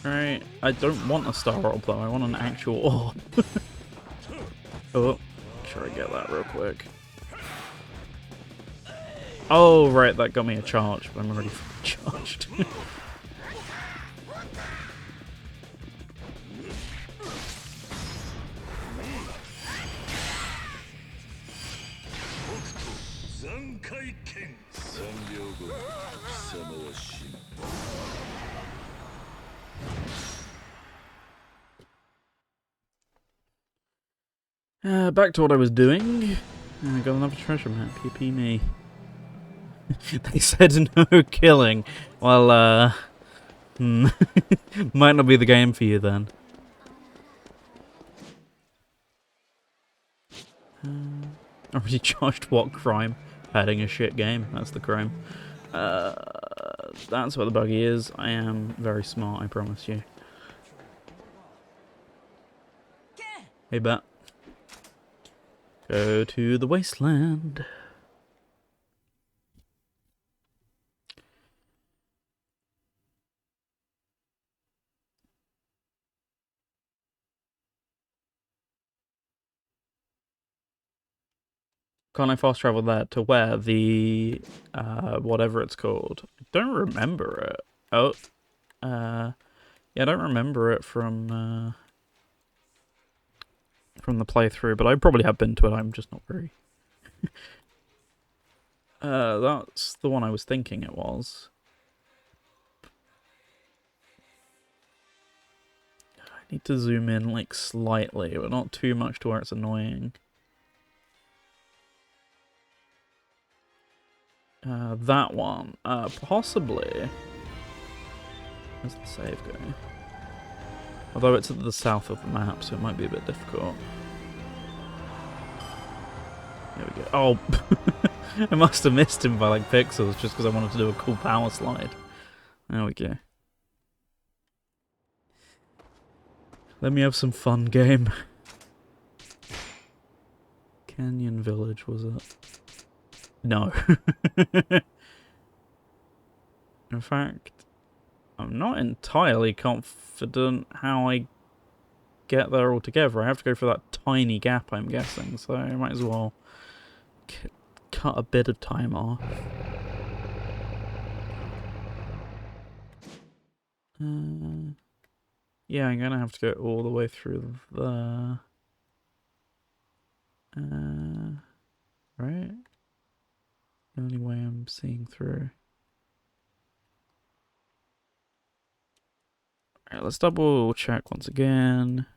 Speaker 1: Alright, I don't want a star orb though, I want an actual orb. Oh, make sure I get that real quick. Oh, right, that got me a charge, but I'm already charged. Back to what I was doing. I got another treasure map. Yippee me. They said no killing. Well, might not be the game for you then. Already charged what crime? Having a shit game. That's the crime. That's what the buggy is. I am very smart, I promise you. Hey, bat. Go to the wasteland. Can't I fast travel there to where? The, whatever it's called. I don't remember it. Oh. Yeah, I don't remember it from the playthrough, but I probably have been to it, I'm just not very... that's the one I was thinking it was. I need to zoom in, like, slightly, but not too much to where it's annoying. That one. Possibly. Where's the save going? Although it's at the south of the map, so it might be a bit difficult. There we go. Oh! I must have missed him by like pixels just because I wanted to do a cool power slide. There we go. Let me have some fun, game. Canyon Village, was it? No. In fact, I'm not entirely confident how I get there altogether. I have to go for that tiny gap, I'm guessing, so I might as well cut a bit of time off. Yeah, I'm gonna have to go all the way through there. Right? The only way I'm seeing through. Alright, let's double check once again.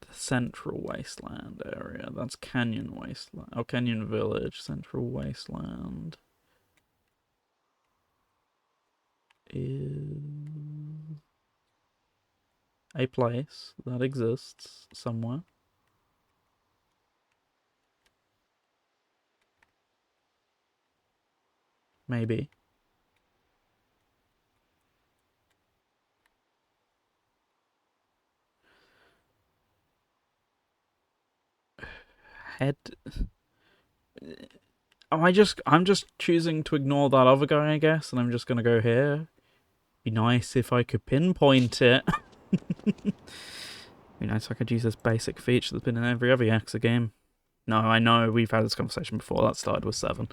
Speaker 1: The Central Wasteland area. That's Canyon Wasteland. Oh, Canyon Village. Central Wasteland is a place that exists somewhere. Maybe. Head. I'm just choosing to ignore that other guy, I guess, and I'm just gonna go here. Be nice if I could pinpoint it. Be nice if I could use this basic feature that's been in every other Yakuza game. No, I know, we've had this conversation before. That started with 7.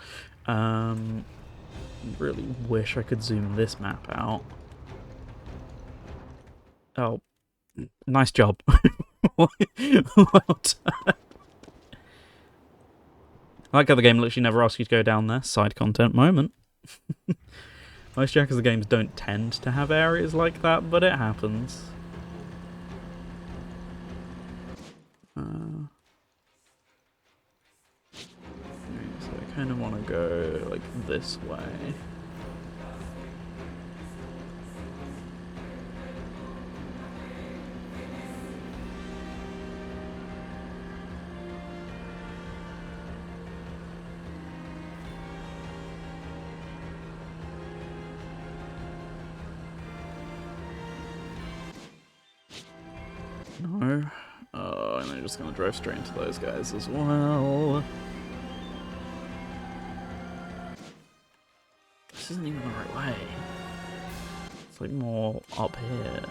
Speaker 1: Really wish I could zoom this map out. Oh, nice job. Well done. I like how the game literally never asks you to go down there. Side content moment. Most Yakuza games don't tend to have areas like that, but it happens. So I kind of want to go like this way. No. Oh, and I'm just going to drive straight into those guys as well. This isn't even the right way. It's like more up here.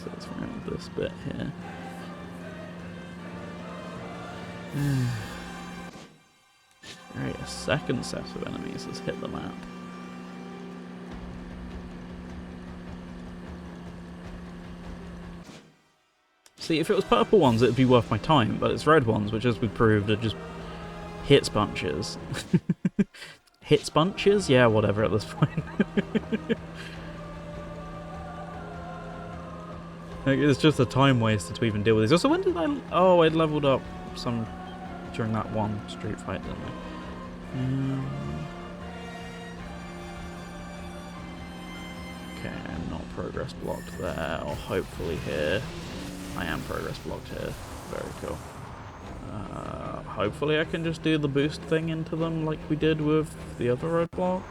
Speaker 1: So it's around this bit here. Alright, a second set of enemies has hit the map. See, if it was purple ones, it'd be worth my time, but it's red ones, which, as we proved, are just hits bunches. Hits bunches? Yeah, whatever at this point. Like, it's just a time waster to even deal with these. Also, when did I... Oh, I leveled up some during that one street fight, didn't I? Okay, I'm not progress blocked there, or hopefully here. I am progress blocked here. Very cool. Hopefully I can just do the boost thing into them like we did with the other roadblocks.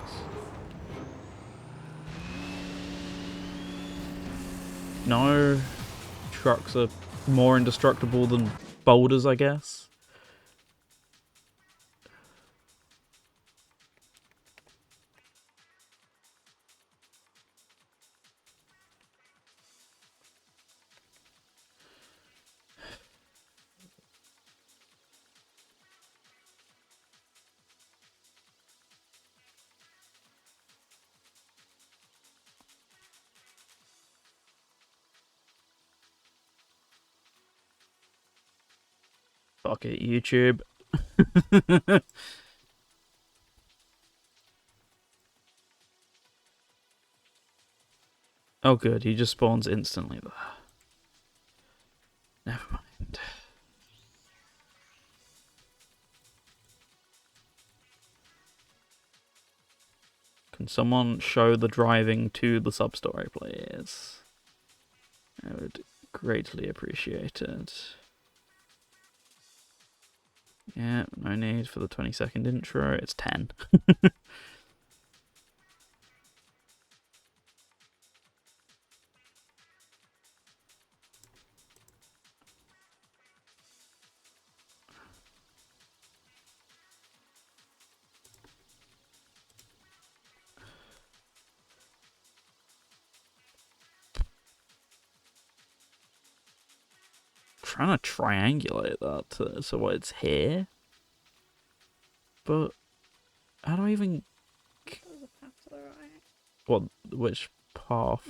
Speaker 1: No. Trucks are more indestructible than boulders, I guess. Fuck it, YouTube. Oh good, he just spawns instantly there. Never mind. someone show the driving to the sub-story, please. I would greatly appreciate it. Yeah, no need for the 20-second intro. It's 10. Trying to triangulate that so it's here, but how do I even?
Speaker 6: There's a path to the right.
Speaker 1: What? Which path?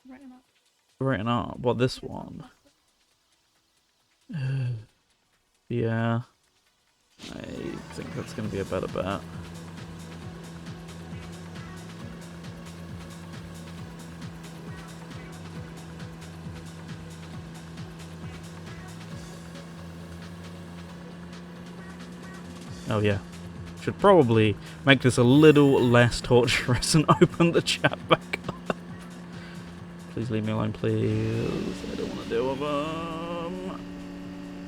Speaker 6: Right and up.
Speaker 1: Right and up. What? This one? Yeah, I think that's gonna be a better bet. Oh yeah, should probably make this a little less torturous and open the chat back up. Please leave me alone, please. I don't want to deal with them.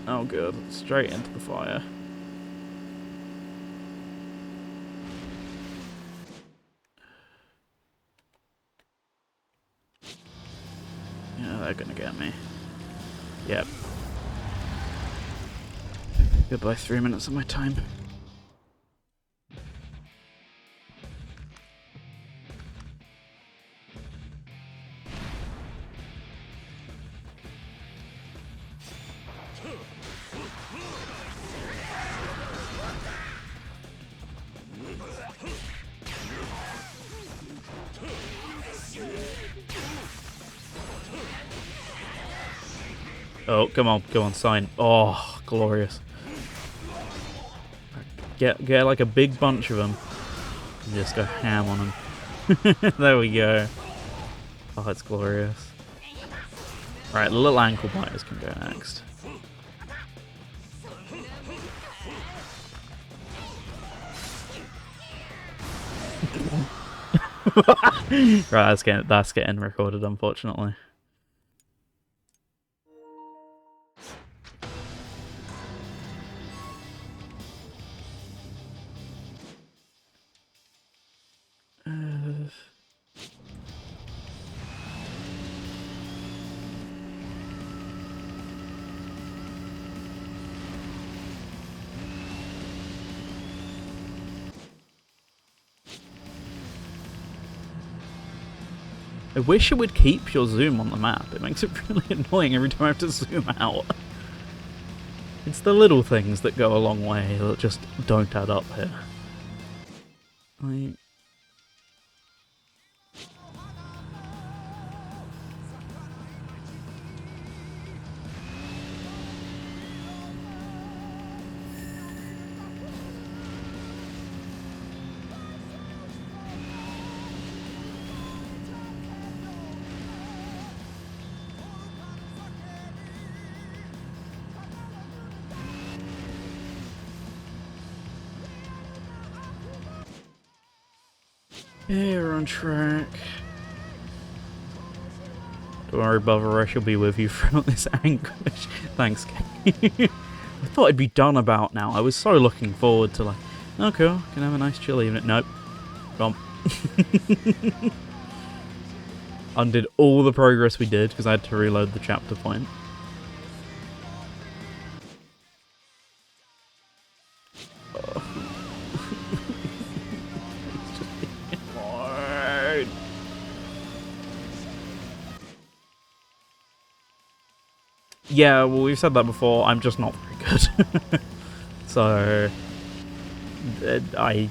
Speaker 1: Oh good, straight into the fire. Yeah, they're gonna get me. Yep. Goodbye 3 minutes of my time. Oh, come on, sign. Oh, glorious. Get like a big bunch of them. And just go ham on them. There we go. Oh, it's glorious. Right, the little ankle biters can go next. Right, that's getting recorded, unfortunately. I wish it would keep your zoom on the map. It makes it really annoying every time I have to zoom out. It's the little things that go a long way that just don't add up here. Like... Yeah, we're on track. Don't worry, Bother, I shall be with you throughout this anguish. Thanks, Kate. I thought I'd be done about now. I was so looking forward to, like, oh cool, can have a nice chill evening. Nope. Gone. Undid all the progress we did because I had to reload the chapter point. Yeah, well, we've said that before. I'm just not very good. So, I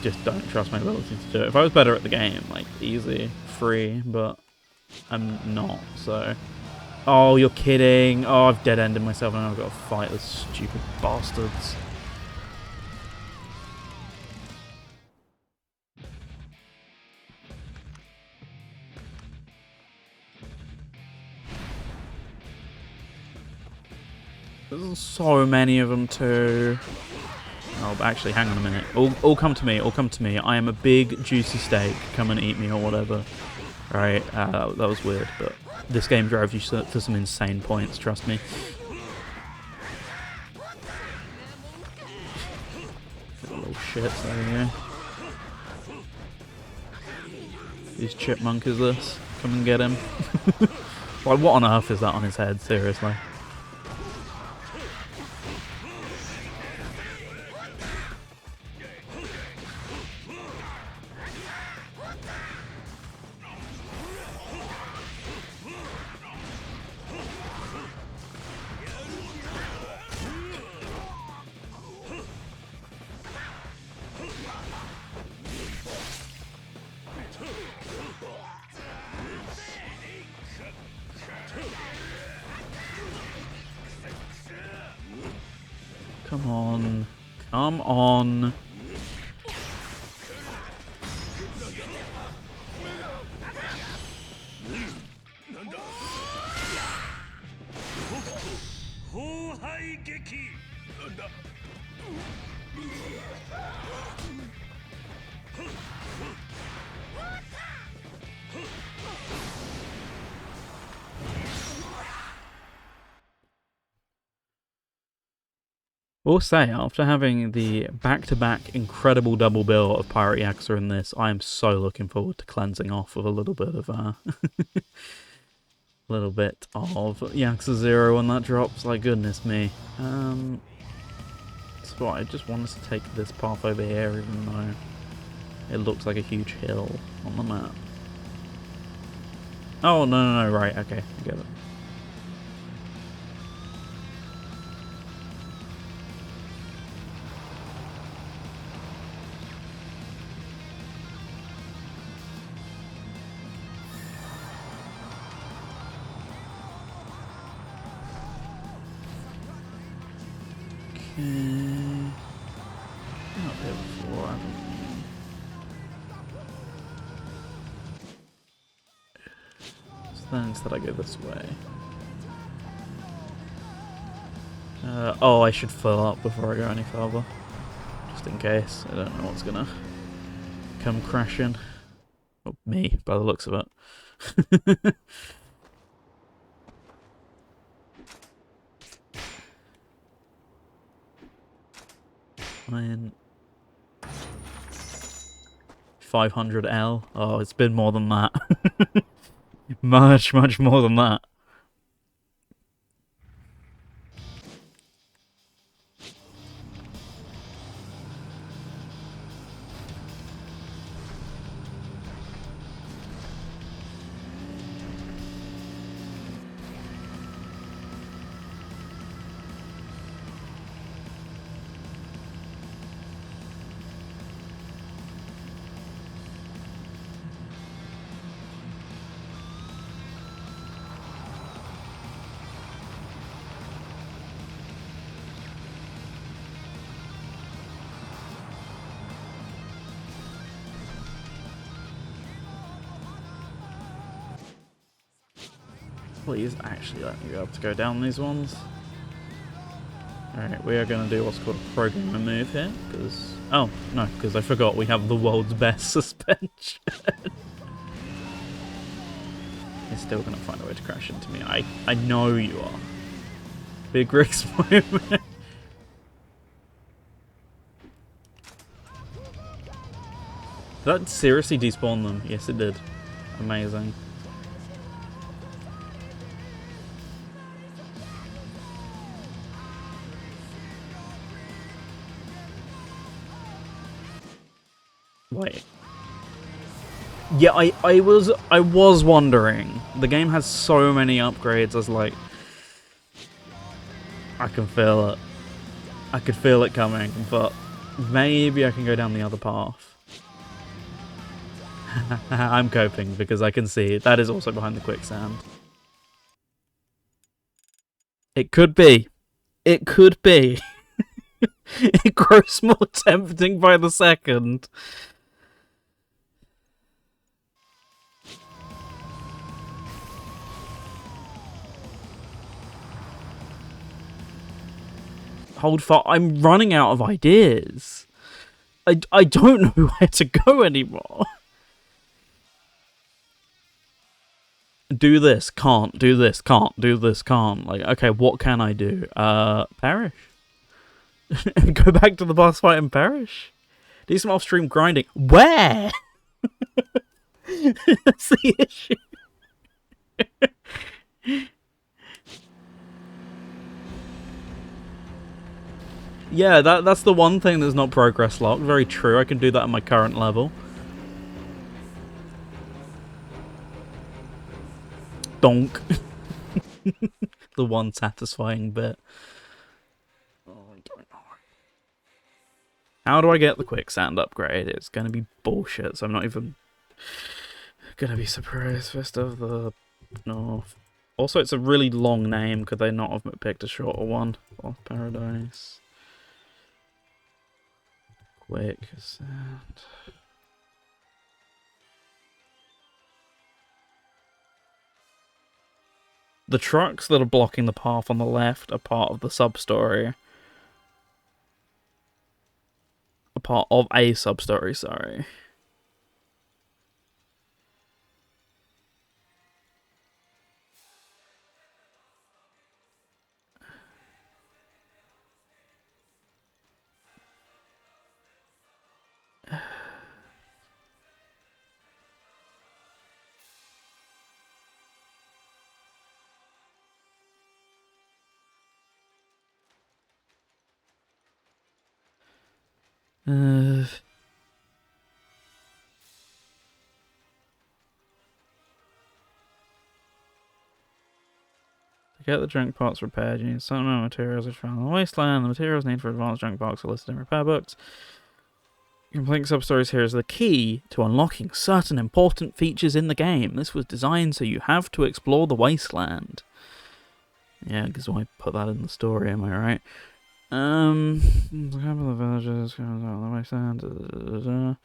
Speaker 1: just don't trust my ability to do it. If I was better at the game, like, easy, free, but I'm not, so... Oh, you're kidding. Oh, I've dead-ended myself and I've got to fight those stupid bastards. There's so many of them too. Oh, but actually, hang on a minute. All come to me. All come to me. I am a big, juicy steak. Come and eat me or whatever. Alright, that was weird, but this game drives you to some insane points, trust me. Little shits, there we go. Whose chipmunk is this? Come and get him. Like, what on earth is that on his head, seriously? Come on. Come on. We'll say, after having the back-to-back incredible double bill of Pirate Yakuza in this, I am so looking forward to cleansing off with a little bit of Yakuza 0 when that drops. Like, goodness me. So what, I just want us to take this path over here, even though it looks like a huge hill on the map. Oh, no, right, okay, I get it. Not there before, haven't we? So then instead I go this way. Oh, I should fill up before I go any further. Just in case. I don't know what's gonna come crashing. Oh, me, by the looks of it. Man. 500L. Oh, it's been more than that. Much more than that. Please actually let me be able to go down these ones. Alright, we are going to do what's called a programmer move here, because... Oh, no, because I forgot we have the world's best suspension. You're still going to find a way to crash into me. I know you are. Big risk moment. Did that seriously despawn them? Yes, it did. Amazing. Wait. Yeah, I was wondering. The game has so many upgrades. I was like, I can feel it. I could feel it coming, but maybe I can go down the other path. I'm coping because I can see that is also behind the quicksand. It could be. It could be. It grows more tempting by the second. hold fast. I'm running out of ideas. I don't know where to go anymore. Do this, can't. Do this, can't. Do this, can't. Like, okay, what can I do? Perish? Go back to the boss fight and perish? Do some off-stream grinding. Where? That's the issue. Yeah, that's the one thing that's not progress locked. Very true. I can do that at my current level. Donk. The one satisfying bit. Oh, I don't know. How do I get the quicksand upgrade? It's gonna be bullshit, so I'm not even gonna be surprised. Fist of the North. Also, it's a really long name. Could they not have picked a shorter one? Off Paradise. Quicksand. The trucks that are blocking the path on the left are part of the sub-story. A part of a sub-story, sorry. To get the junk box repaired, you need some amount of materials which are found in the wasteland. The materials needed for advanced junk box are listed in repair books. Completing sub-stories here is the key to unlocking certain important features in the game. This was designed so you have to explore the wasteland. Yeah, because why put that in the story, am I right? A couple of villages, the wasteland,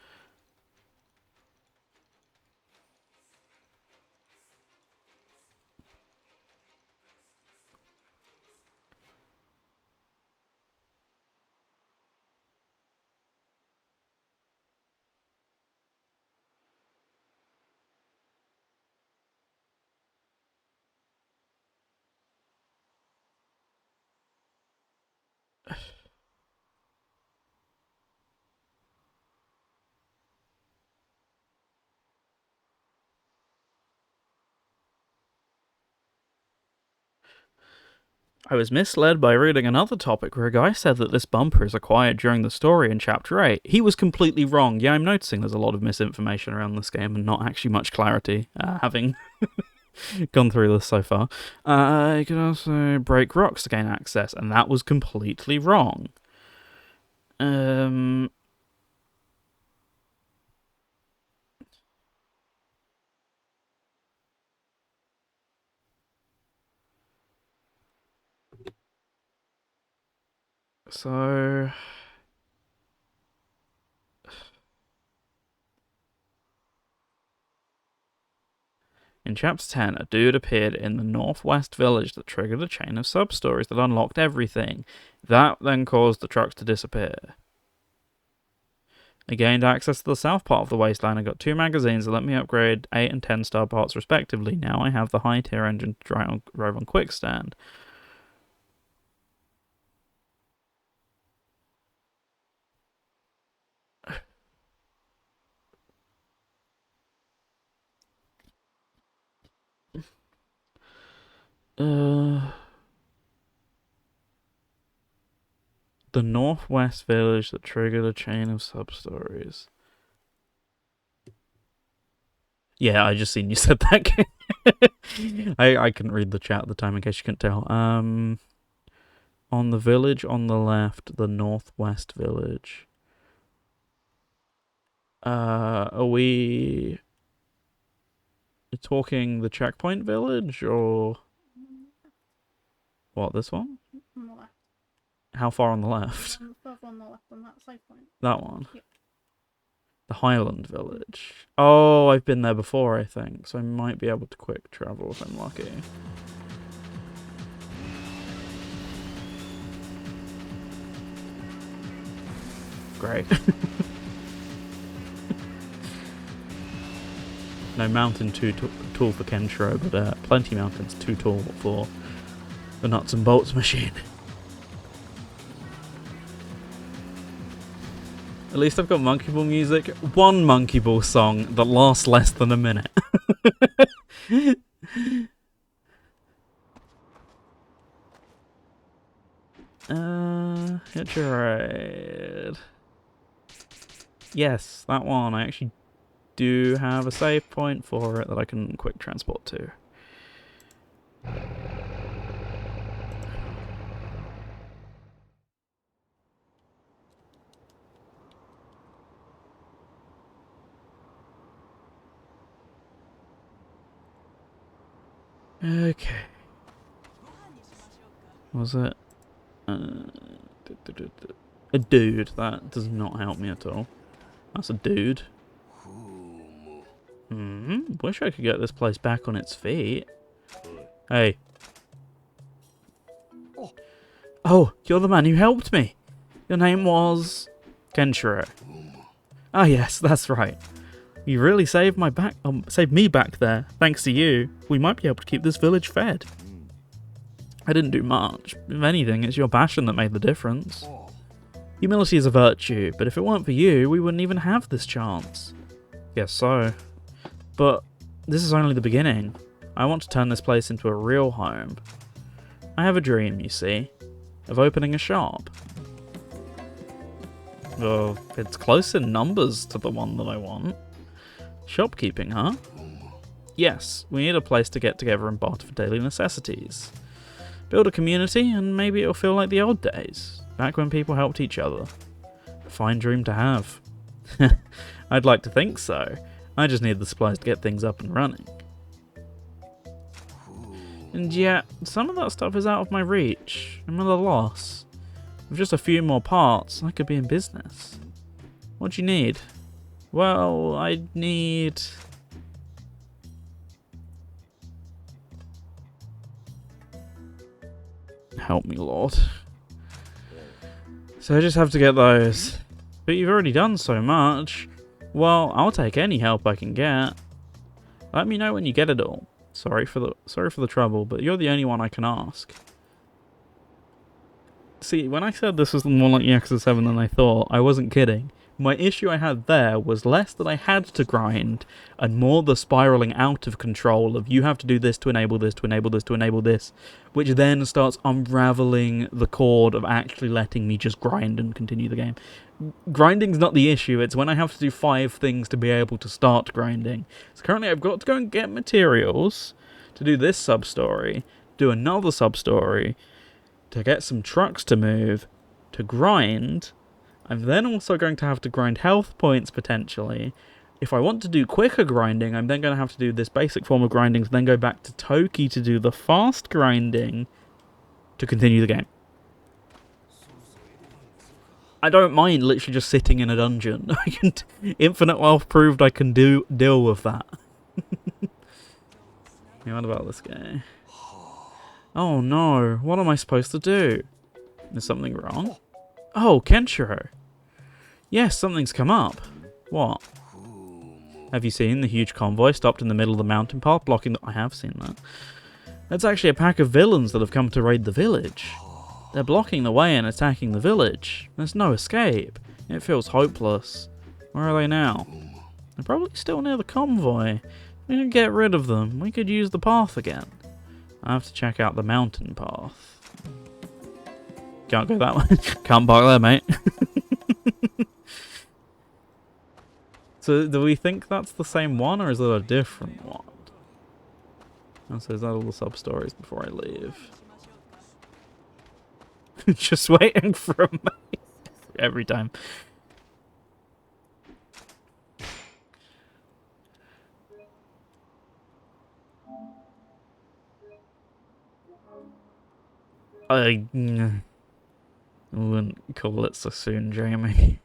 Speaker 1: I was misled by reading another topic where a guy said that this bumper is acquired during the story in Chapter 8. He was completely wrong. Yeah, I'm noticing there's a lot of misinformation around this game and not actually much clarity, having gone through this so far. You could also break rocks to gain access, and that was completely wrong. So... In Chapter 10, a dude appeared in the northwest village that triggered a chain of sub-stories that unlocked everything. That then caused the trucks to disappear. I gained access to the south part of the wasteland and got 2 magazines that let me upgrade 8 and 10 star parts respectively. Now I have the high tier engine to drive on quickstand. The northwest village that triggered a chain of sub-stories. Yeah, I just seen you said that. I couldn't read the chat at the time in case you couldn't tell. On the village on the left, the northwest village. Are we talking the checkpoint village or what? This one?
Speaker 6: On the left.
Speaker 1: How far on the left?
Speaker 6: Further on the left on that side point.
Speaker 1: That one?
Speaker 6: Yep.
Speaker 1: The Highland Village. Oh, I've been there before, I think, so I might be able to quick travel if I'm lucky. Great. No mountain too tall for Kenshiro, but plenty mountains too tall for the nuts and bolts machine. At least I've got Monkey Ball music. One Monkey Ball song that lasts less than a minute. Hitch a ride. Yes, that one. I actually do have a save point for it that I can quick transport to. Okay. Was it? A dude. That does not help me at all. That's a dude. Wish I could get this place back on its feet. Hey. Oh, you're the man who helped me. Your name was Kenshiro. Ah, yes, that's right. You really saved me back there. Thanks to you, we might be able to keep this village fed. I didn't do much. If anything, it's your passion that made the difference. Humility is a virtue, but if it weren't for you, we wouldn't even have this chance. Guess so. But this is only the beginning. I want to turn this place into a real home. I have a dream, you see, of opening a shop. Well, it's close in numbers to the one that I want. Shopkeeping, huh? Yes, we need a place to get together and barter for daily necessities. Build a community, and maybe it'll feel like the old days, back when people helped each other. A fine dream to have. I'd like to think so. I just need the supplies to get things up and running. And yet, some of that stuff is out of my reach. I'm at a loss. With just a few more parts, I could be in business. What do you need? Well, I need... Help me, Lord. So I just have to get those. But you've already done so much. Well, I'll take any help I can get. Let me know when you get it all. Sorry for the trouble, but you're the only one I can ask. See, when I said this was more like Yakuza 7 than I thought, I wasn't kidding. My issue I had there was less that I had to grind, and more the spiraling out of control of you have to do this to enable this, to enable this, to enable this, which then starts unraveling the cord of actually letting me just grind and continue the game. Grinding's not the issue, it's when I have to do 5 things to be able to start grinding. So currently I've got to go and get materials to do this sub-story, do another sub-story, to get some trucks to move, to grind. I'm then also going to have to grind health points, potentially. If I want to do quicker grinding, I'm then going to have to do this basic form of grinding, to then go back to Toki to do the fast grinding, to continue the game. I don't mind literally just sitting in a dungeon. Infinite Wealth proved I can deal with that. Yeah, what about this guy? Oh no, what am I supposed to do? Is something wrong? Oh, Kenshiro. Yes, something's come up. What? Have you seen the huge convoy stopped in the middle of the mountain path blocking the... I have seen that. It's actually a pack of villains that have come to raid the village. They're blocking the way and attacking the village. There's no escape. It feels hopeless. Where are they now? They're probably still near the convoy. We can get rid of them. We could use the path again. I have to check out the mountain path. Can't go that way. Can't park there, mate. So, do we think that's the same one, or is it a different one? Oh, so is that all the sub-stories before I leave? Just waiting for a mate. Every time. I wouldn't call it so soon, Jamie.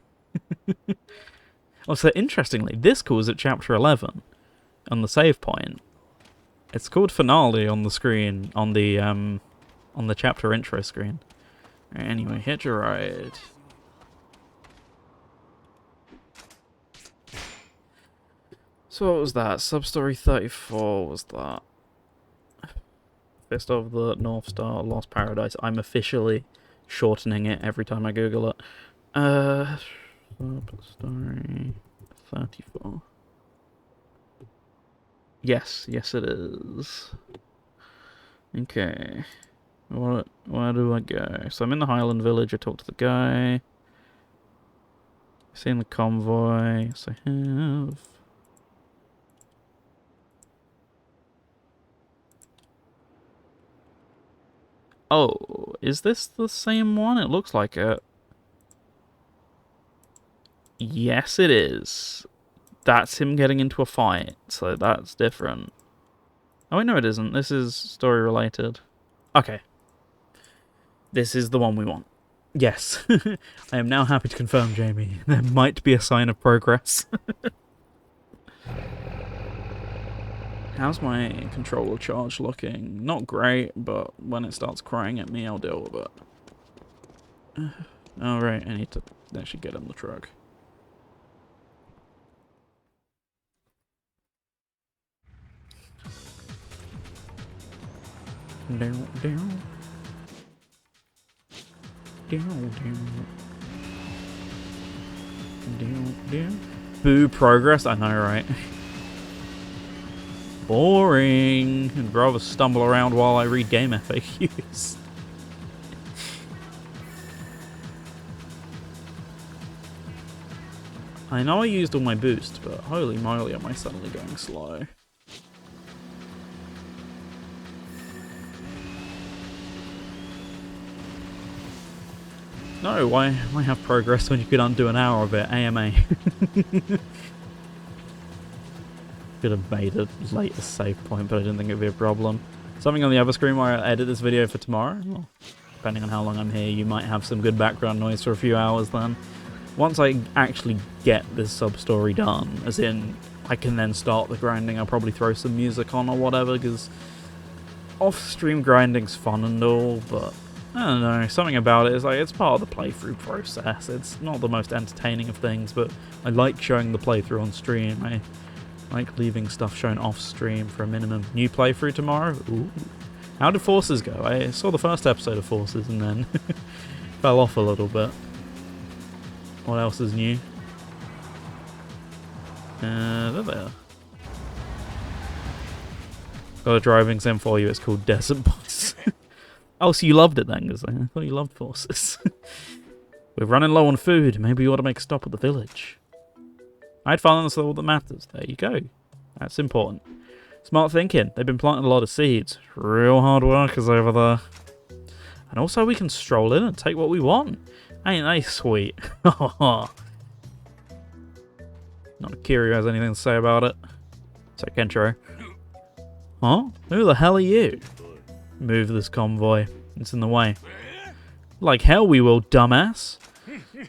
Speaker 1: Also, interestingly, this calls it Chapter 11 on the save point. It's called Finale on the screen, on the chapter intro screen. Right, anyway, hitch a ride. So what was that? Sub-story 34 was that. Fist of the North Star, Lost Paradise. I'm officially shortening it every time I Google it. Sub-story 34. Yes, it is. Okay. Where do I go? So I'm in the Highland Village, I talked to the guy. Seen the convoy, yes I have. Oh, is this the same one? It looks like it. Yes, it is. That's him getting into a fight, so that's different. Oh, wait, no it isn't. This is story related. Okay. This is the one we want. Yes. I am now happy to confirm, Jamie. There might be a sign of progress. How's my controller charge looking? Not great, but when it starts crying at me, I'll deal with it. Alright, I need to actually get in the truck. Down. Boo progress, I know, right? Boring. I'd rather stumble around while I read game FAQs. I know I used all my boost, but holy moly, am I suddenly going slow. No, why have progress when you could undo an hour of it? AMA. Could have made a later save point, but I didn't think it would be a problem. Something on the other screen where I edit this video for tomorrow. Well, depending on how long I'm here, you might have some good background noise for a few hours then. Once I actually get this sub-story done, as in, I can then start the grinding, I'll probably throw some music on or whatever, because off-stream grinding's fun and all, but I don't know, something about it is like, it's part of the playthrough process. It's not the most entertaining of things, but I like showing the playthrough on stream. I like leaving stuff shown off stream for a minimum. New playthrough tomorrow? Ooh. How did Forces go? I saw the first episode of Forces and then fell off a little bit. What else is new? There they are. Got a driving sim for you, it's called Desert Bus. Oh, so you loved it then, because I thought you loved Forces. We're running low on food, maybe you ought to make a stop at the village. I had fun, that's all that matters. There you go. That's important. Smart thinking. They've been planting a lot of seeds. Real hard workers over there. And also we can stroll in and take what we want. Ain't they sweet? Not a Kiryu has anything to say about it. So Kenshiro. Huh? Who the hell are you? Move this convoy. It's in the way. Like hell we will, dumbass.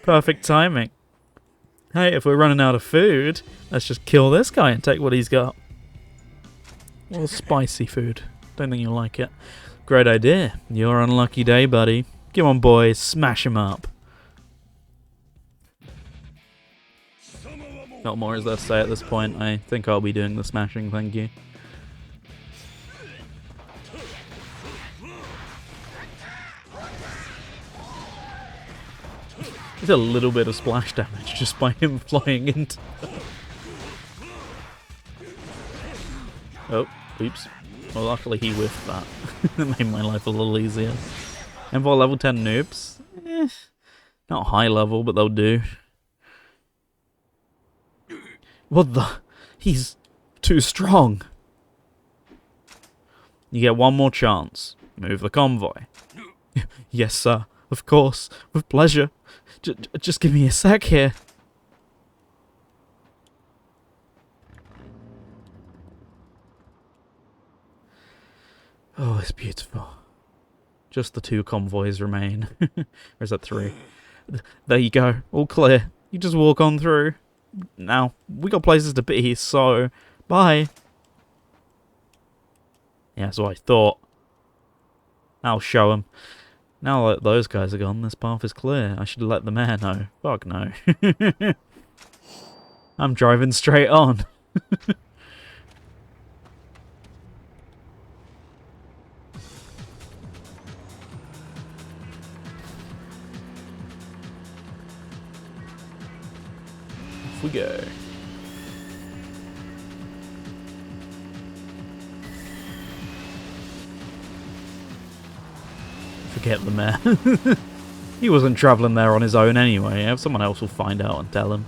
Speaker 1: Perfect timing. Hey, if we're running out of food, let's just kill this guy and take what he's got. Well, spicy food. Don't think you'll like it. Great idea. Your unlucky day, buddy. Come on, boys. Smash him up. Not more is there to say at this point. I think I'll be doing the smashing, thank you. There's a little bit of splash damage just by him flying into... Oh, oops. Well, luckily he whiffed that. That made my life a little easier. M4 level 10 noobs? Not high level, but they'll do. What the? He's too strong. You get one more chance. Move the convoy. Yes, sir. Of course. With pleasure. Just give me a sec here. Oh, it's beautiful. Just the 2 convoys remain. Or is that 3? There you go. All clear. You just walk on through. Now, we got places to be, so bye. Yeah, that's what I thought. I'll show them. Now that those guys are gone, this path is clear. I should let the mayor know. Fuck no. I'm driving straight on. Off we go. Forget the mayor. He wasn't travelling there on his own anyway. Someone else will find out and tell him.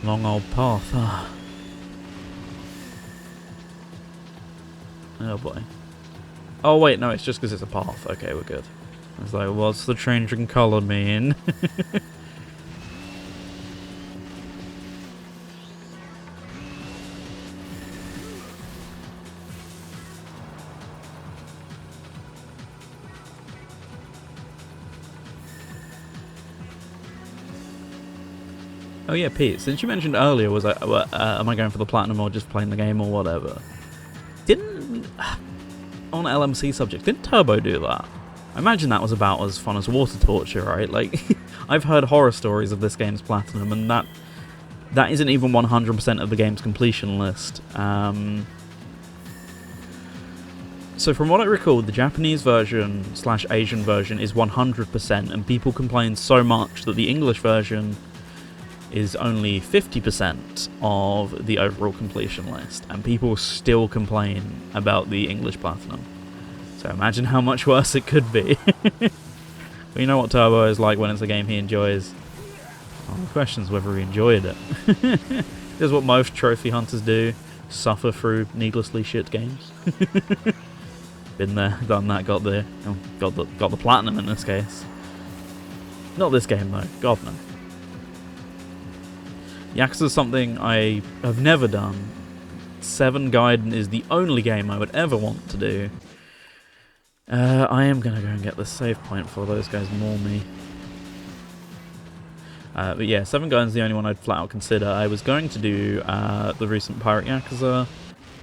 Speaker 1: Long old path. Oh boy. Oh wait, no, it's just because it's a path. Okay, we're good. I was like, what's the changing colour mean? Oh yeah, Pete, since you mentioned earlier, was I, am I going for the platinum or just playing the game or whatever? Didn't, on LMC subject, didn't Turbo do that? I imagine that was about as fun as water torture, right? Like, I've heard horror stories of this game's platinum, and that isn't even 100% of the game's completion list. So from what I recall, the Japanese version / Asian version is 100%, and people complain so much that the English version is only 50% of the overall completion list, and people still complain about the English platinum. So imagine how much worse it could be. But you know what Turbo is like when it's a game he enjoys. Well, the question's whether he enjoyed it. This is what most trophy hunters do, suffer through needlessly shit games. Been there, done that, got the platinum in this case. Not this game though, God no. Yakuza is something I have never done. 7 Gaiden is the only game I would ever want to do. I am going to go and get the save point for those guys maul me. But yeah, 7 Gaiden is the only one I'd flat out consider. I was going to do the recent Pirate Yakuza.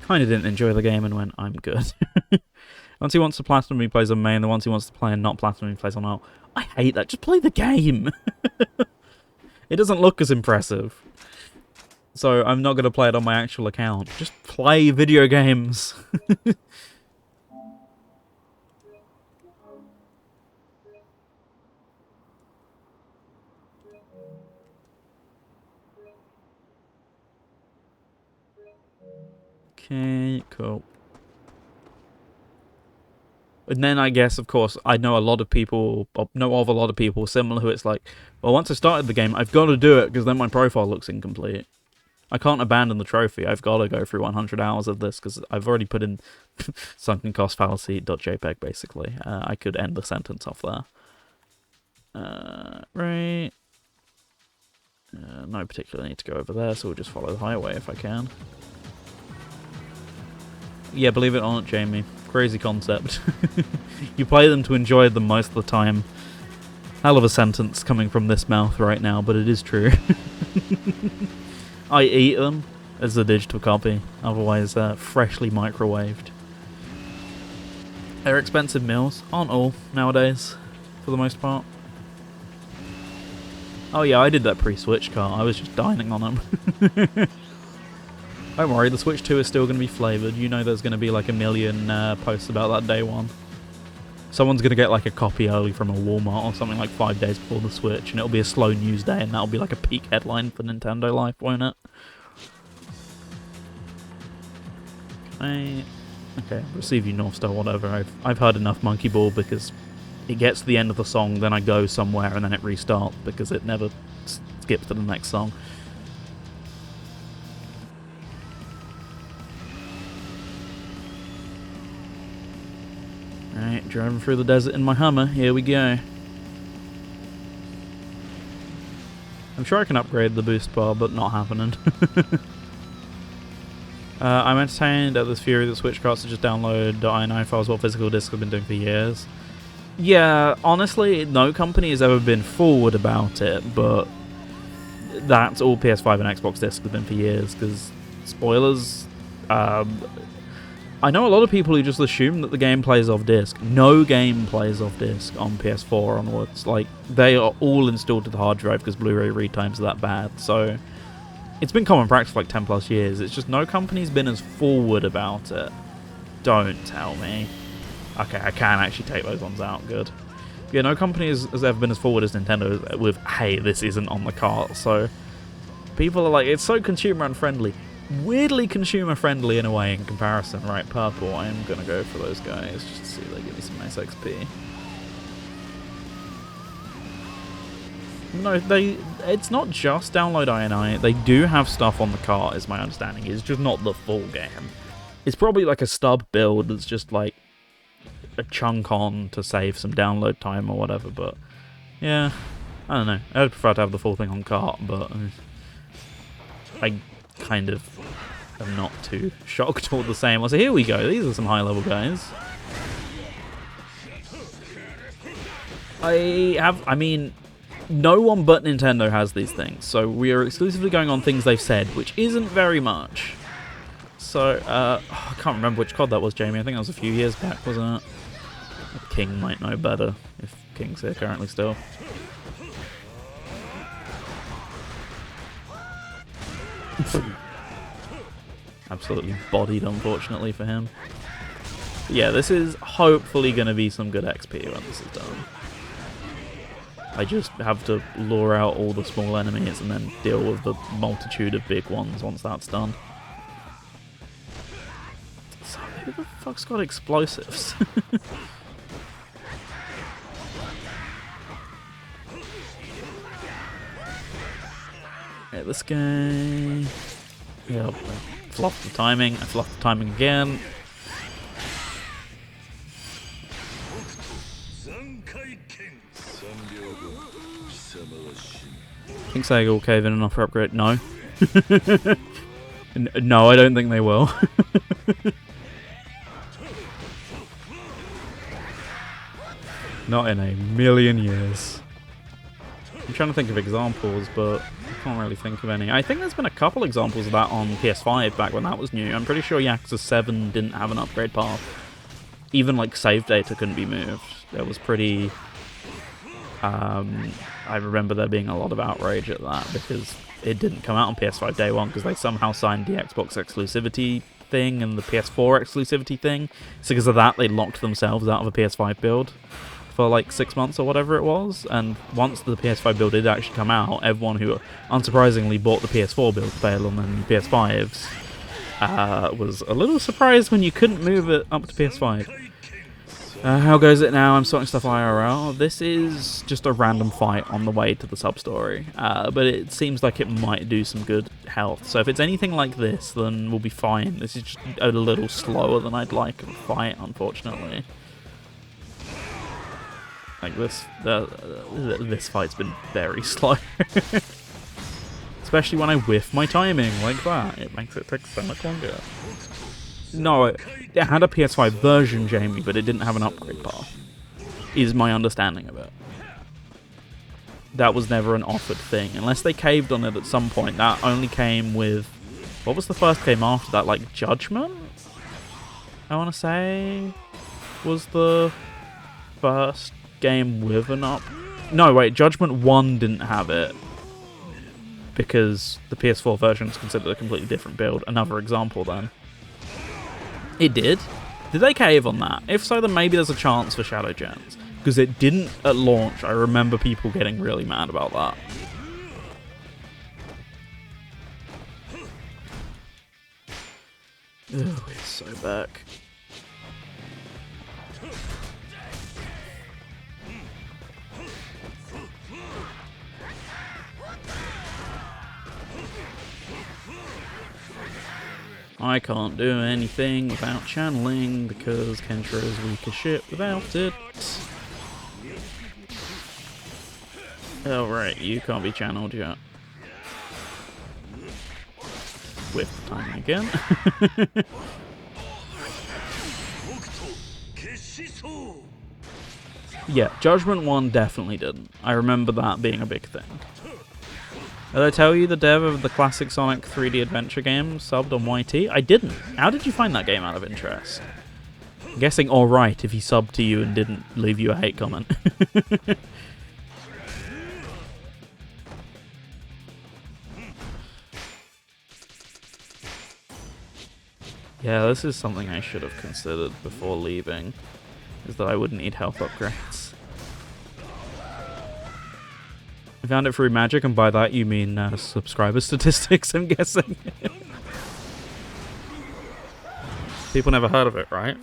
Speaker 1: Kind of didn't enjoy the game and went, I'm good. Once he wants to platinum, he plays on main. The ones he wants to play and not platinum, he plays on alt. I hate that. Just play the game. It doesn't look as impressive. So I'm not going to play it on my actual account. Just play video games. Okay, cool. And then I guess, of course, I know a lot of people, similar who it's like, well, once I started the game, I've got to do it because then my profile looks incomplete. I can't abandon the trophy. I've got to go through 100 hours of this because I've already put in sunken cost fallacy.jpg, basically. I could end the sentence off there. Right. No particular need to go over there, so we'll just follow the highway if I can. Yeah, believe it or not, Jamie. Crazy concept. You play them to enjoy them most of the time. Hell of a sentence coming from this mouth right now, but it is true. I eat them as a digital copy, otherwise freshly microwaved. They're expensive meals, aren't all nowadays, for the most part. Oh yeah, I did that pre-Switch car, I was just dining on them. Don't worry, the Switch 2 is still going to be flavoured. You know there's going to be like a million posts about that day one. Someone's going to get like a copy early from a Walmart or something like 5 days before the Switch, and it'll be a slow news day, and that'll be like a peak headline for Nintendo Life, won't it? Okay, receive you North Star, whatever. I've heard enough Monkey Ball because it gets to the end of the song, then I go somewhere, and then it restarts because it never skips to the next song. Alright, driving through the desert in my Hummer, here we go. I'm sure I can upgrade the boost bar, but not happening. I'm entertained at this fury that Switch carts to just download .ini files what physical discs have been doing for years. Yeah, honestly, no company has ever been forward about it, but that's all PS5 and Xbox discs have been for years, because, spoilers, I know a lot of people who just assume that the game plays off disc. No game plays off disc on PS4 onwards. Like, they are all installed to the hard drive because Blu-ray read times are that bad. So, it's been common practice for like 10 plus years. It's just no company's been as forward about it. Don't tell me. Okay, I can actually take those ones out. Good. Yeah, no company has ever been as forward as Nintendo with, hey, this isn't on the cart. So, people are like, it's so consumer unfriendly. Weirdly consumer friendly in a way in comparison, right? Purple, I'm gonna go for those guys just to see if they give me some nice XP. No, it's not just download INI, they do have stuff on the cart is my understanding, it's just not the full game. It's probably like a stub build that's just like a chunk on to save some download time or whatever, but yeah, I don't know. I'd prefer to have the full thing on cart, but I kind of am not too shocked all the same. So here we go. These are some high-level guys. I mean, no one but Nintendo has these things, so we are exclusively going on things they've said, which isn't very much. So, I can't remember which COD that was, Jamie. I think that was a few years back, wasn't it? King might know better, if King's here currently still. Absolutely bodied, unfortunately for him. But yeah, this is hopefully going to be some good XP when this is done. I just have to lure out all the small enemies and then deal with the multitude of big ones once that's done. So, who the fuck's got explosives? Okay, this guy... Yeah, I fluffed the timing. I fluffed the timing again. King Sega will cave in enough for upgrade. No. No, I don't think they will. Not in a million years. I'm trying to think of examples, but I can't really think of any. I think there's been a couple examples of that on PS5 back when that was new. I'm pretty sure Yakuza 7 didn't have an upgrade path. Even, like, save data couldn't be moved. There was pretty... I remember there being a lot of outrage at that because it didn't come out on PS5 day one because they somehow signed the Xbox exclusivity thing and the PS4 exclusivity thing. So because of that, they locked themselves out of a PS5 build for like 6 months or whatever it was, and once the PS5 build did actually come out, everyone who unsurprisingly bought the PS4 build to play on the PS5s was a little surprised when you couldn't move it up to PS5. How goes it now? I'm sorting stuff IRL. This is just a random fight on the way to the sub-story, but it seems like it might do some good health. So if it's anything like this, then we'll be fine. This is just a little slower than I'd like a fight, unfortunately. Like this fight's been very slow. Especially when I whiff my timing like that. It makes it take so much longer. No, it had a PS5 version, Jamie, but it didn't have an upgrade path. Is my understanding of it. That was never an offered thing. Unless they caved on it at some point. That only came with... What was the first game after that? Like, Judgment? I want to say... Was the first game with an up... No, wait, Judgment 1 didn't have it. Because the PS4 version is considered a completely different build. Another example, then. It did. Did they cave on that? If so, then maybe there's a chance for Shadow Gems. Because it didn't at launch. I remember people getting really mad about that. Ugh, we're so back. I can't do anything without channeling because Kentra is weak as shit without it. Oh right, you can't be channeled yet. With the timing again. Yeah, Judgment 1 definitely didn't. I remember that being a big thing. Did I tell you the dev of the classic Sonic 3D adventure game subbed on YT? I didn't. How did you find that game out of interest? I'm guessing alright if he subbed to you and didn't leave you a hate comment. Yeah, this is something I should have considered before leaving, is that I wouldn't need health upgrades. I found it through magic, and by that you mean subscriber statistics, I'm guessing. People never heard of it, right?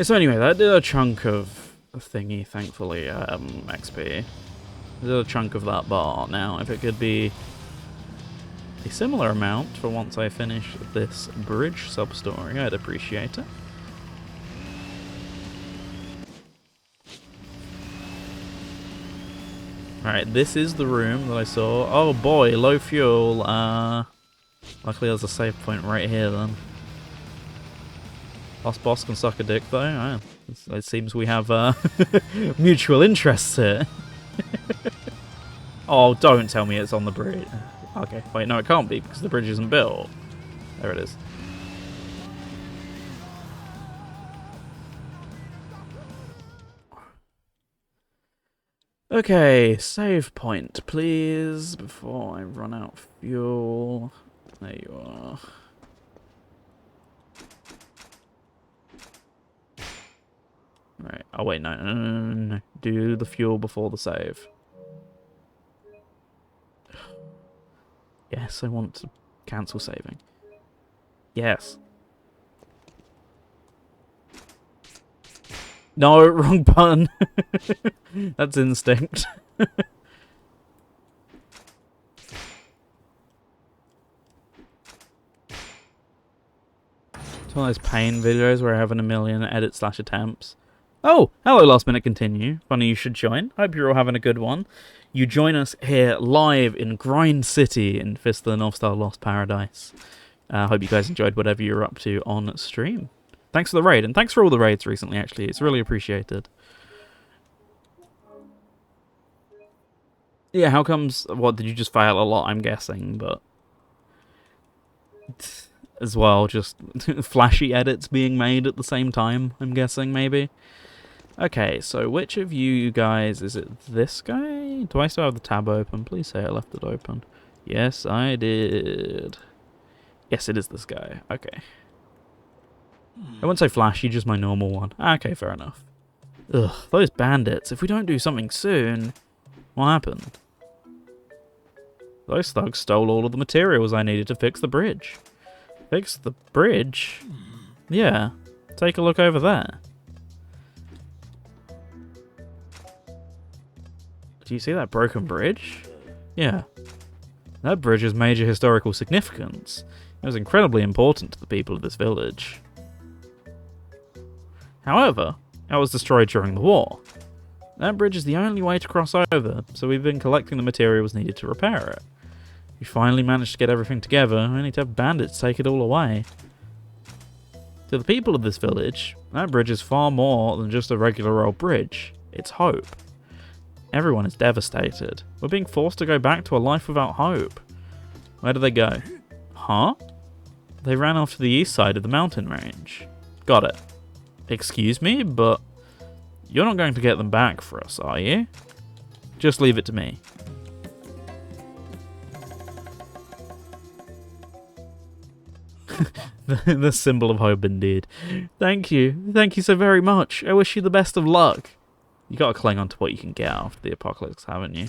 Speaker 1: So anyway, that did a chunk of thingy, thankfully, XP. Did a chunk of that bar. Now, if it could be a similar amount for once I finish this bridge sub-story, I'd appreciate it. Alright, this is the room that I saw. Oh boy, low fuel. Luckily there's a save point right here then. Us boss can suck a dick though. It seems we have mutual interests here. Oh, don't tell me it's on the bridge. Okay, wait, no it can't be because the bridge isn't built. There it is. Okay, save point, please, before I run out of fuel. There you are. Right. Oh, wait, no. Do the fuel before the save. Yes, I want to cancel saving. Yes. No, wrong button. That's instinct. It's one of those pain videos where I have a million edit/attempts. Oh, hello Last Minute Continue. Funny you should join. Hope you're all having a good one. You join us here live in Grind City in Fist of the North Star Lost Paradise. Hope you guys enjoyed whatever you're up to on stream. Thanks for the raid, and thanks for all the raids recently, actually. It's really appreciated. Yeah, how comes... What, did you just fail a lot, I'm guessing, but... As well, just flashy edits being made at the same time, I'm guessing, maybe? Okay, so which of you guys... Is it this guy? Do I still have the tab open? Please say I left it open. Yes, I did. Yes, it is this guy. Okay. I wouldn't say flashy, just my normal one. Okay, fair enough. Ugh, those bandits. If we don't do something soon... What happened? Those thugs stole all of the materials I needed to fix the bridge. Fix the bridge? Yeah. Take a look over there. Do you see that broken bridge? Yeah. That bridge has major historical significance. It was incredibly important to the people of this village. However, it was destroyed during the war. That bridge is the only way to cross over, so we've been collecting the materials needed to repair it. We finally managed to get everything together, only to have bandits take it all away. To the people of this village, that bridge is far more than just a regular old bridge. It's hope. Everyone is devastated. We're being forced to go back to a life without hope. Where do they go? Huh? They ran off to the east side of the mountain range. Got it. Excuse me, but you're not going to get them back for us, are you? Just leave it to me. The symbol of hope indeed. Thank you. Thank you so very much. I wish you the best of luck. You gotta cling on to what you can get after the apocalypse, haven't you?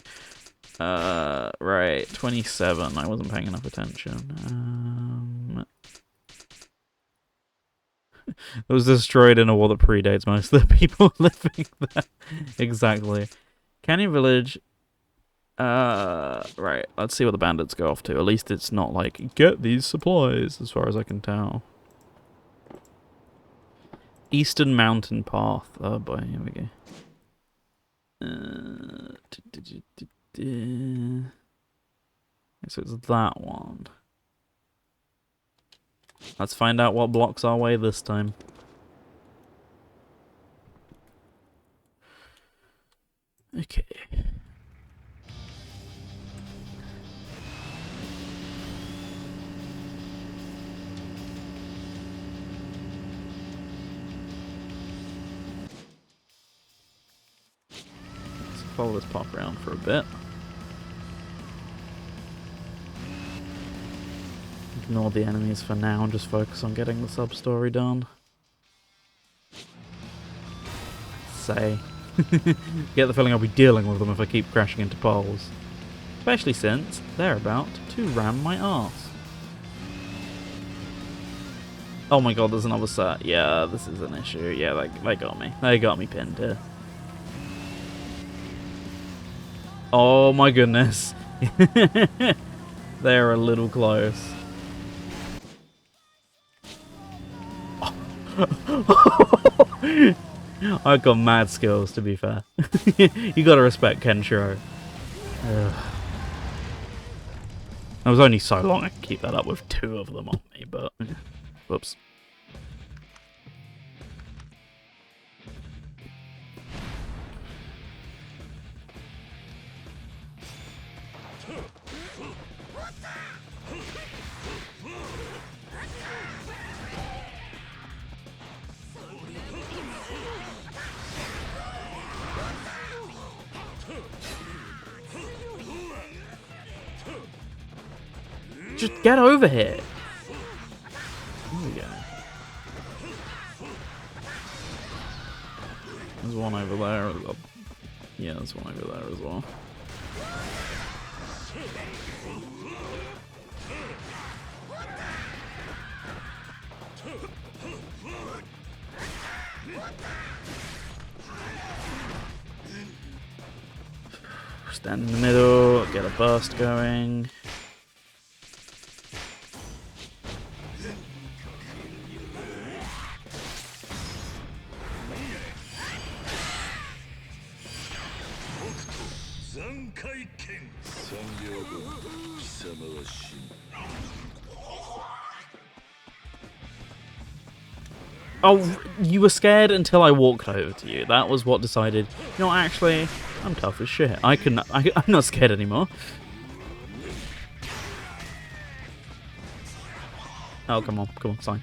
Speaker 1: Right. 27. I wasn't paying enough attention. It was destroyed in a war that predates most of the people living there. Exactly. Canyon Village. Right. Let's see what the bandits go off to. At least it's not like, get these supplies, as far as I can tell. Eastern Mountain Path. Oh boy, here we go. So it's that one. Let's find out what blocks our way this time. Okay. Let's follow this pop around for a bit. Ignore the enemies for now and just focus on getting the sub-story done. Say. Get the feeling I'll be dealing with them if I keep crashing into poles. Especially since they're about to ram my arse. Oh my god, there's another set. Yeah, this is an issue. Yeah, they got me. They got me pinned here. Oh my goodness. They're a little close. I've got mad skills, to be fair. You gotta respect Kenshiro. Ugh. It was only so long I could keep that up with 2 of them on me, but... Whoops. Just get over here. There we go. There's one over there. Yeah, there's one over there as well. Stand in the middle, get a burst going. Oh, you were scared until I walked over to you. That was what decided, you know, actually, I'm tough as shit. I'm not scared anymore. Oh, come on, sign.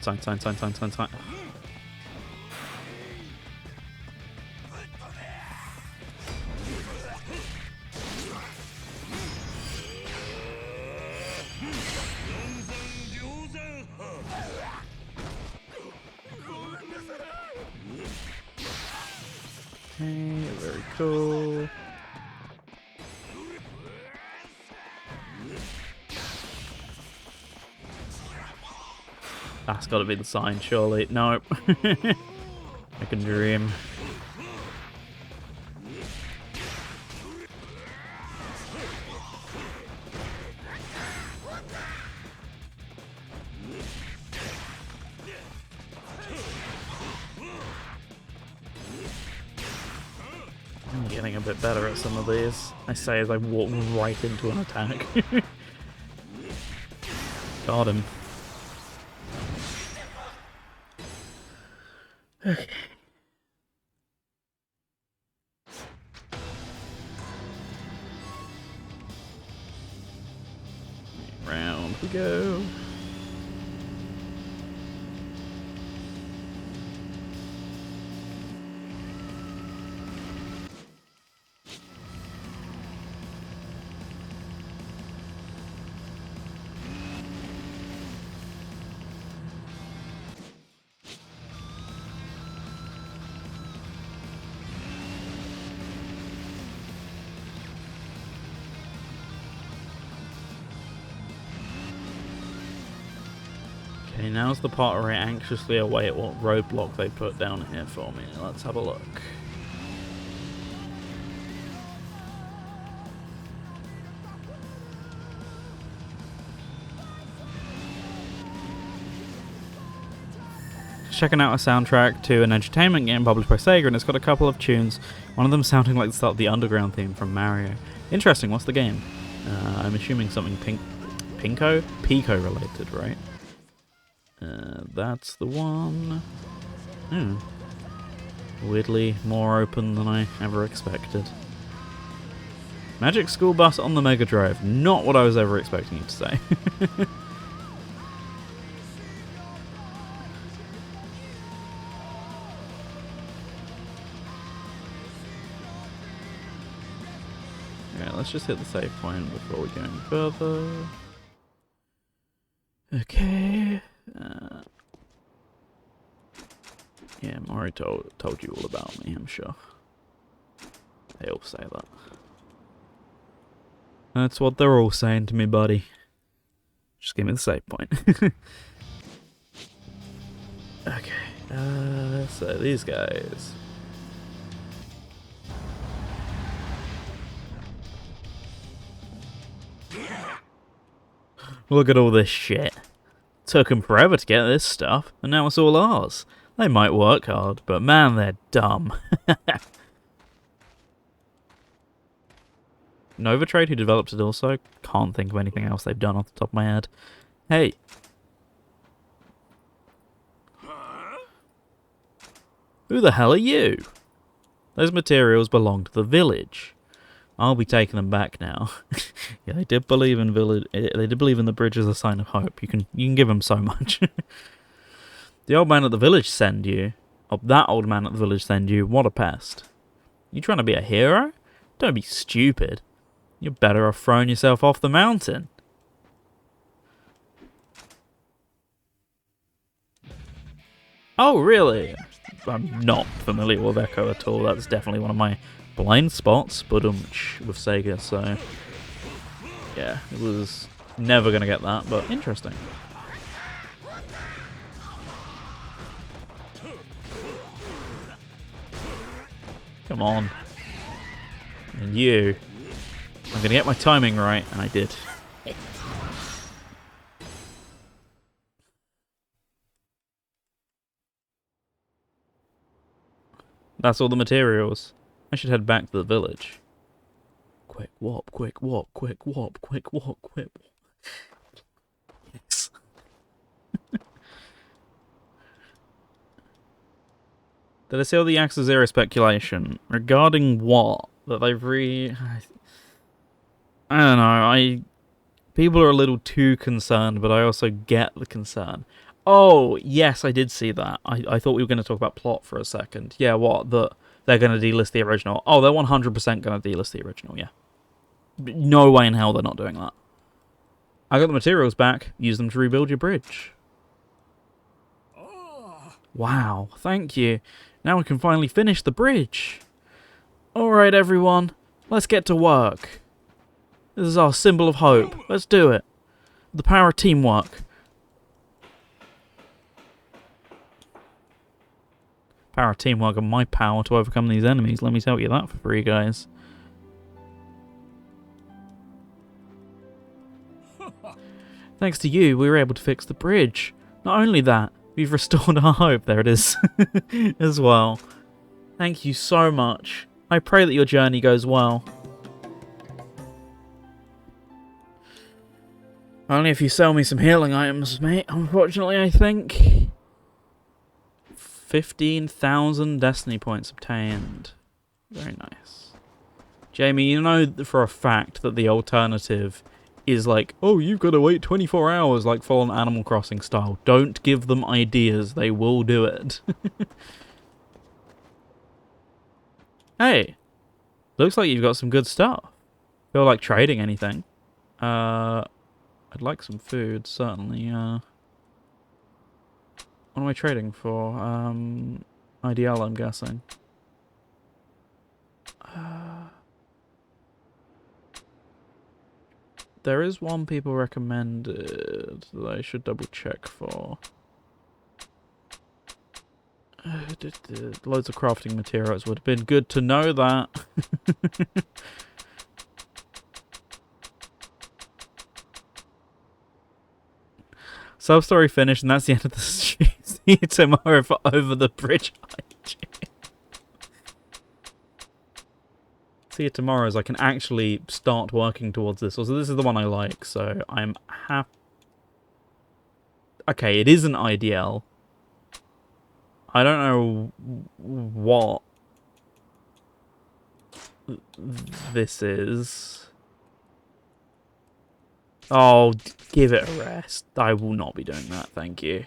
Speaker 1: Okay, very cool. That's got to be the sign, surely. Nope. I can dream. I'm getting a bit better at some of these. I say as I walk right into an attack. Got him. Okay. Round we go. Okay, now's the part where I anxiously await what roadblock they put down here for me. Let's have a look. Checking out a soundtrack to an entertainment game published by Sega, and it's got a couple of tunes, one of them sounding like the start of the Underground theme from Mario. Interesting, what's the game? I'm assuming something Pico related, right? That's the one. Weirdly more open than I ever expected. Magic School Bus on the Mega Drive. Not what I was ever expecting you to say. Okay, let's just hit the save point before we go any further. Okay. Yeah, Mori told you all about me, I'm sure. They all say that. That's what they're all saying to me, buddy. Just give me the save point. Okay, so these guys. Look at all this shit. Took them forever to get this stuff, and now it's all ours. They might work hard, but man, they're dumb. Novatrade, who developed it also, can't think of anything else they've done off the top of my head. Hey. Who the hell are you? Those materials belong to the village. I'll be taking them back now. Yeah, they did believe in village. They did believe in the bridge as a sign of hope. You can give them so much. The old man at the village send you. Oh, that old man at the village send you. What a pest. You trying to be a hero? Don't be stupid. You're better off throwing yourself off the mountain. Oh, really? I'm not familiar with Echo at all. That's definitely one of my blind spots, but with Sega, so yeah, it was never gonna get that, but interesting. Come on. And you. I'm gonna get my timing right, and I did. That's all the materials. I should head back to the village. Quick warp, quick warp, quick warp, quick warp, quick warp. Yes. Did I see all the Yakuza Zero speculation? Regarding what? That they've I don't know, people are a little too concerned, but I also get the concern. Oh, yes, I did see that. I thought we were going to talk about plot for a second. Yeah, what? That they're going to delist the original. Oh, they're 100% going to delist the original, yeah. No way in hell they're not doing that. I got the materials back. Use them to rebuild your bridge. Wow, thank you. Now we can finally finish the bridge. Alright, everyone. Let's get to work. This is our symbol of hope. Let's do it. The power of teamwork. Power of teamwork and my power to overcome these enemies. Let me tell you that for free, guys. Thanks to you, we were able to fix the bridge. Not only that, we've restored our hope. There it is. As well. Thank you so much. I pray that your journey goes well. Only if you sell me some healing items, mate. Unfortunately, I think 15,000 Destiny points obtained. Very nice. Jamie, you know for a fact that the alternative is like, oh, you've got to wait 24 hours, like full on Animal Crossing style. Don't give them ideas. They will do it. Hey, looks like you've got some good stuff. Feel like trading anything? I'd like some food, certainly. What am I trading for? IDL, I'm guessing. There is one people recommended that I should double check for. Loads of crafting materials. Would have been good to know that. Sub-story finished, and that's the end of the stream. See you tomorrow for Over the Bridge hygiene. See you tomorrow as I can actually start working towards this. Also, this is the one I like, so I'm happy. Okay, it isn't IDL. I don't know what this is. Oh, give it a rest. I will not be doing that, thank you.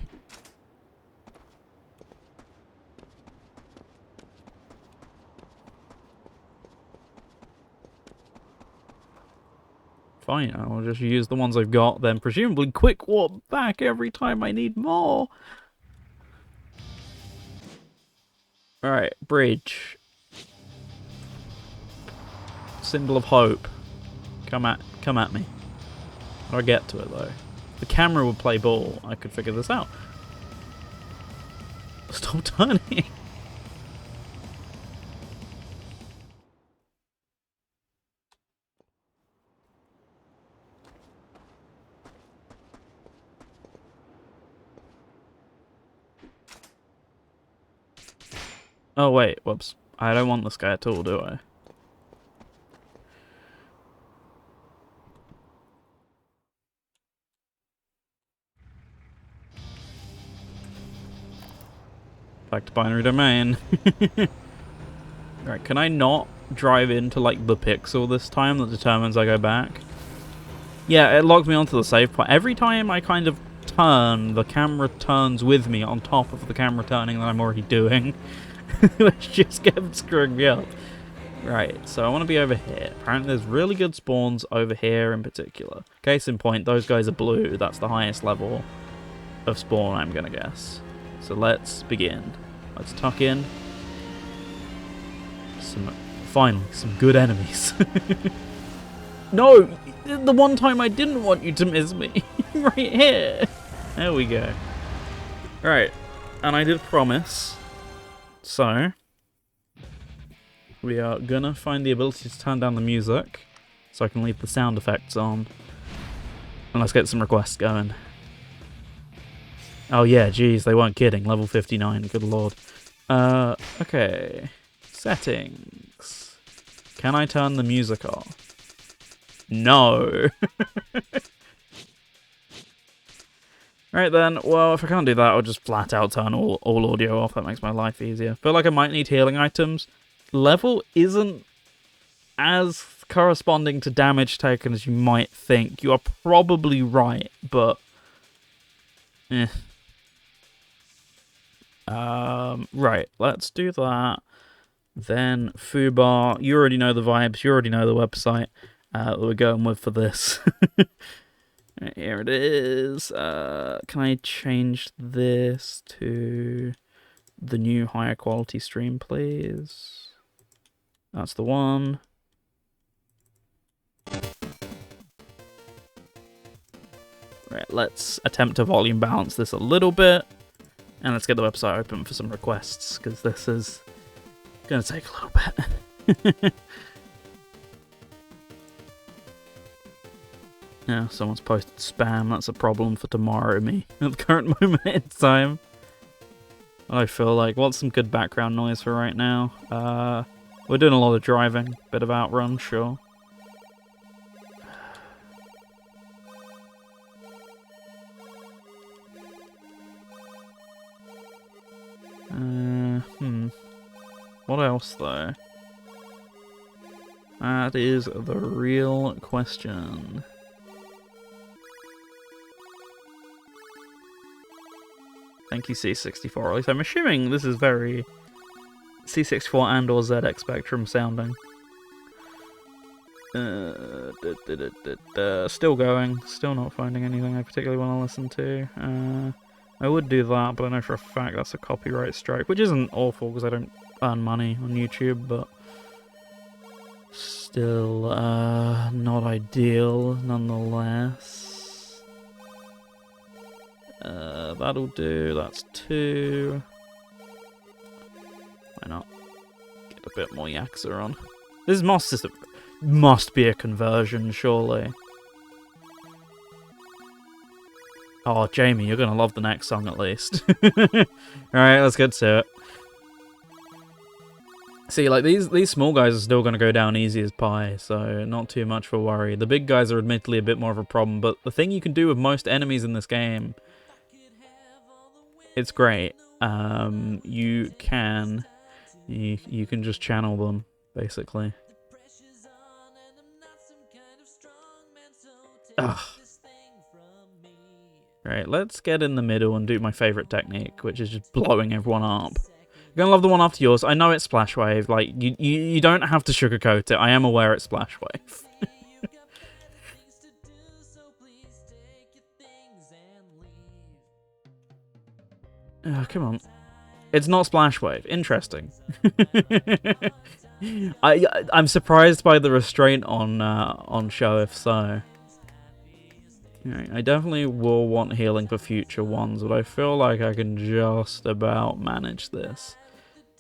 Speaker 1: Fine, I'll just use the ones I've got, then presumably quick warp back every time I need more. Alright, bridge. Symbol of hope. Come at me. How do I get to it though? If the camera would play ball, I could figure this out. Stop turning. Oh wait, whoops. I don't want this guy at all, do I? Back to binary domain. Right, can I not drive into like the pixel this time that determines I go back? Yeah, it logged me onto the save point. Every time I kind of turn, the camera turns with me on top of the camera turning that I'm already doing. Which just kept screwing me up. Right, so I want to be over here. Apparently there's really good spawns over here in particular. Case in point, those guys are blue. That's the highest level of spawn, I'm going to guess. So let's begin. Let's tuck in. Finally, some good enemies. No! The one time I didn't want you to miss me. Right here. There we go. Right, and I did promise. So, we are gonna find the ability to turn down the music so I can leave the sound effects on. And let's get some requests going. Oh yeah, geez, they weren't kidding. Level 59, good lord. Okay. Settings. Can I turn the music off? No! Right then, well, if I can't do that, I'll just flat out turn all audio off. That makes my life easier. Feel like I might need healing items. Level isn't as corresponding to damage taken as you might think. You are probably right, but... Right, let's do that. Then, Fubar, you already know the vibes, you already know the website that we're going with for this. Right, here it is. Can I change this to the new higher quality stream, please? That's the one. Right, let's attempt to volume balance this a little bit. And let's get the website open for some requests, because this is going to take a little bit. Yeah, someone's posted spam. That's a problem for tomorrow, me, at the current moment in time. I feel like, what's some good background noise for right now? We're doing a lot of driving. Bit of outrun, sure. What else, though? That is the real question. Thank you, C64. At least I'm assuming this is very C64 and or ZX Spectrum sounding. Still going. Still not finding anything I particularly want to listen to. I would do that, but I know for a fact that's a copyright strike, which isn't awful because I don't earn money on YouTube, but still not ideal nonetheless. That'll do. That's 2. Why not? Get a bit more Yakuza on. This must be a conversion, surely. Oh, Jamie, you're gonna love the next song at least. Alright, let's get to it. See, like, these small guys are still gonna go down easy as pie, so not too much for worry. The big guys are admittedly a bit more of a problem, but the thing you can do with most enemies in this game, it's great. You can just channel them, basically. Ugh. Right, let's get in the middle and do my favourite technique, which is just blowing everyone up. You're gonna love the one after yours. I know it's Splash Wave. Like, you don't have to sugarcoat it. I am aware it's Splash Wave. Oh, come on. It's not Splash Wave. Interesting. I'm surprised by the restraint on show, if so. Right, I definitely will want healing for future ones, but I feel like I can just about manage this.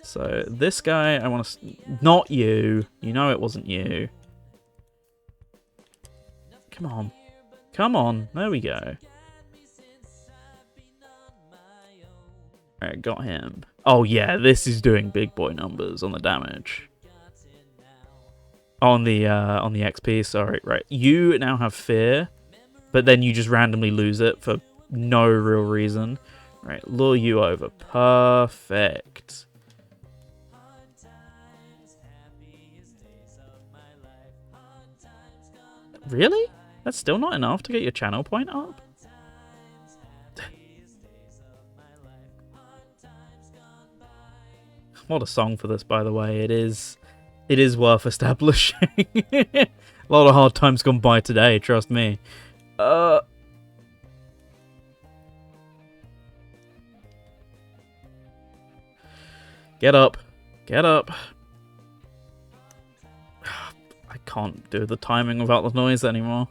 Speaker 1: So this guy, I want to... Not you. You know it wasn't you. Come on. Come on. There we go. Alright, got him. Oh yeah, this is doing big boy numbers on the damage. On the XP, sorry. Right, you now have fear, but then you just randomly lose it for no real reason. Right, lure you over. Perfect. Really? That's still not enough to get your channel point up? What a song for this, by the way. It is worth establishing. A lot of hard times gone by today, trust me. Get up. Get up. I can't do the timing without the noise anymore.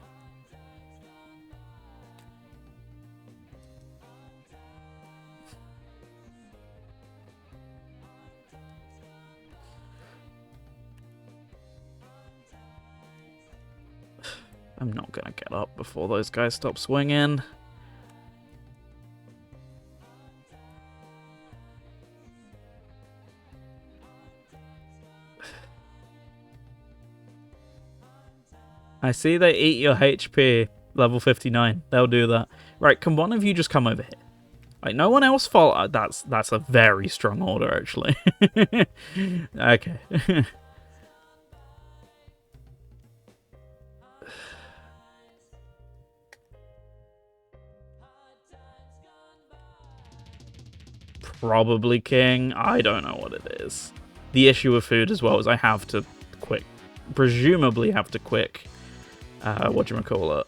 Speaker 1: I'm not gonna get up before those guys stop swinging. I see they eat your HP, level 59. They'll do that. Right, can one of you just come over here? Like, no one else follow. That's a very strong order, actually. Okay. Probably king. I don't know what it is. The issue with food as well is I have to presumably have to whatchamacallit.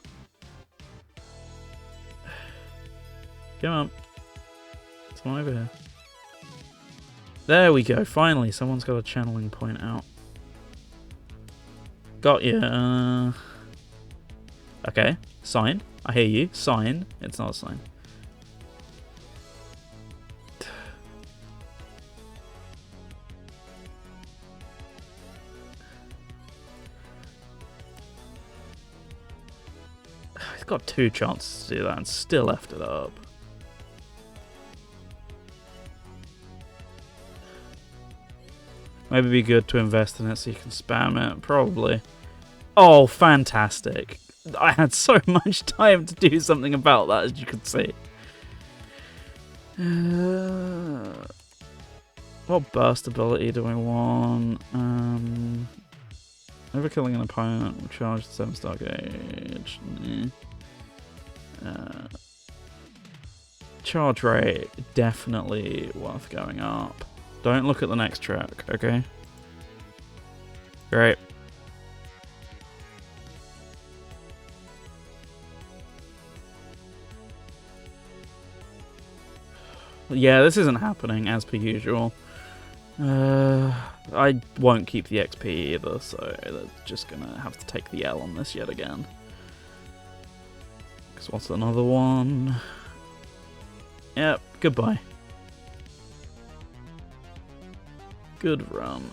Speaker 1: Come on. Someone over here. There we go. Finally, someone's got a channeling point out. Got you. Okay. Sign. I hear you. Sign. It's not a sign. He's got 2 chances to do that and still left it up. Maybe it'd be good to invest in it so you can spam it. Probably. Oh, fantastic. I had so much time to do something about that, as you can see. What burst ability do I want? Overkilling an opponent will charge 7-star gauge. Charge rate, definitely worth going up. Don't look at the next track, okay? Great. Yeah, this isn't happening as per usual. I won't keep the XP either, so they're just gonna have to take the L on this yet again. Because what's another one? Yep, goodbye. Good run.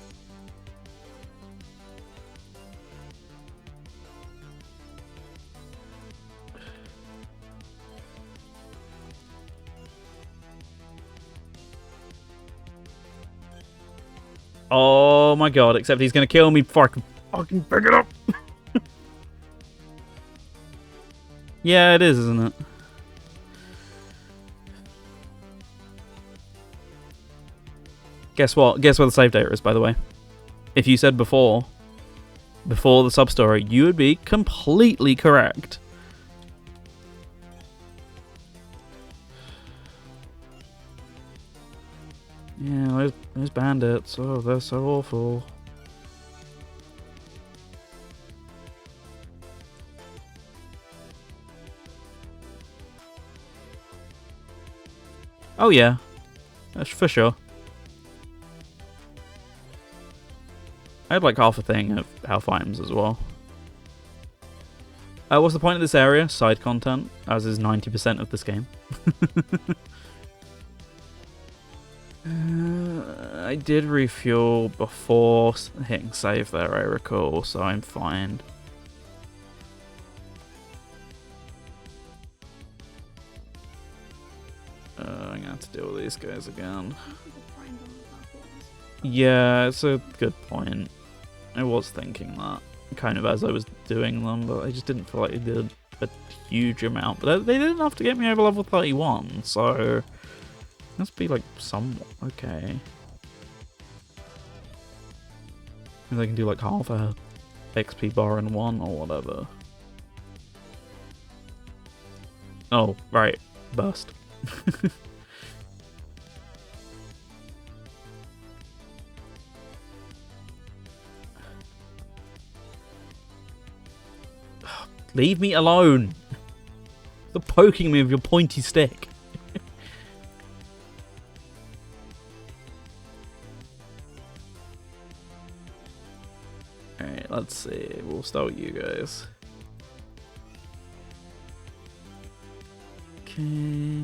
Speaker 1: Oh my god, except he's gonna kill me before I can fucking pick it up. Yeah, it is, isn't it? Guess what? Guess where the save data is, by the way. If you said before the sub-story, you would be completely correct. Yeah, those bandits. Oh, they're so awful. Oh yeah, that's for sure. I had like half a thing of health items as well. What's the point of this area? Side content, as is 90% of this game. I did refuel before hitting save there, I recall, so I'm fine. I'm gonna have to deal with these guys again. Yeah, it's a good point. I was thinking that, kind of as I was doing them, but I just didn't feel like it did a huge amount. But they did enough to get me over level 31, so... Must be like somewhat okay. Maybe they can do like half a XP bar in one or whatever. Oh, right. Burst. Leave me alone! Stop poking me with your pointy stick. Alright, let's see. We'll start with you guys. Okay.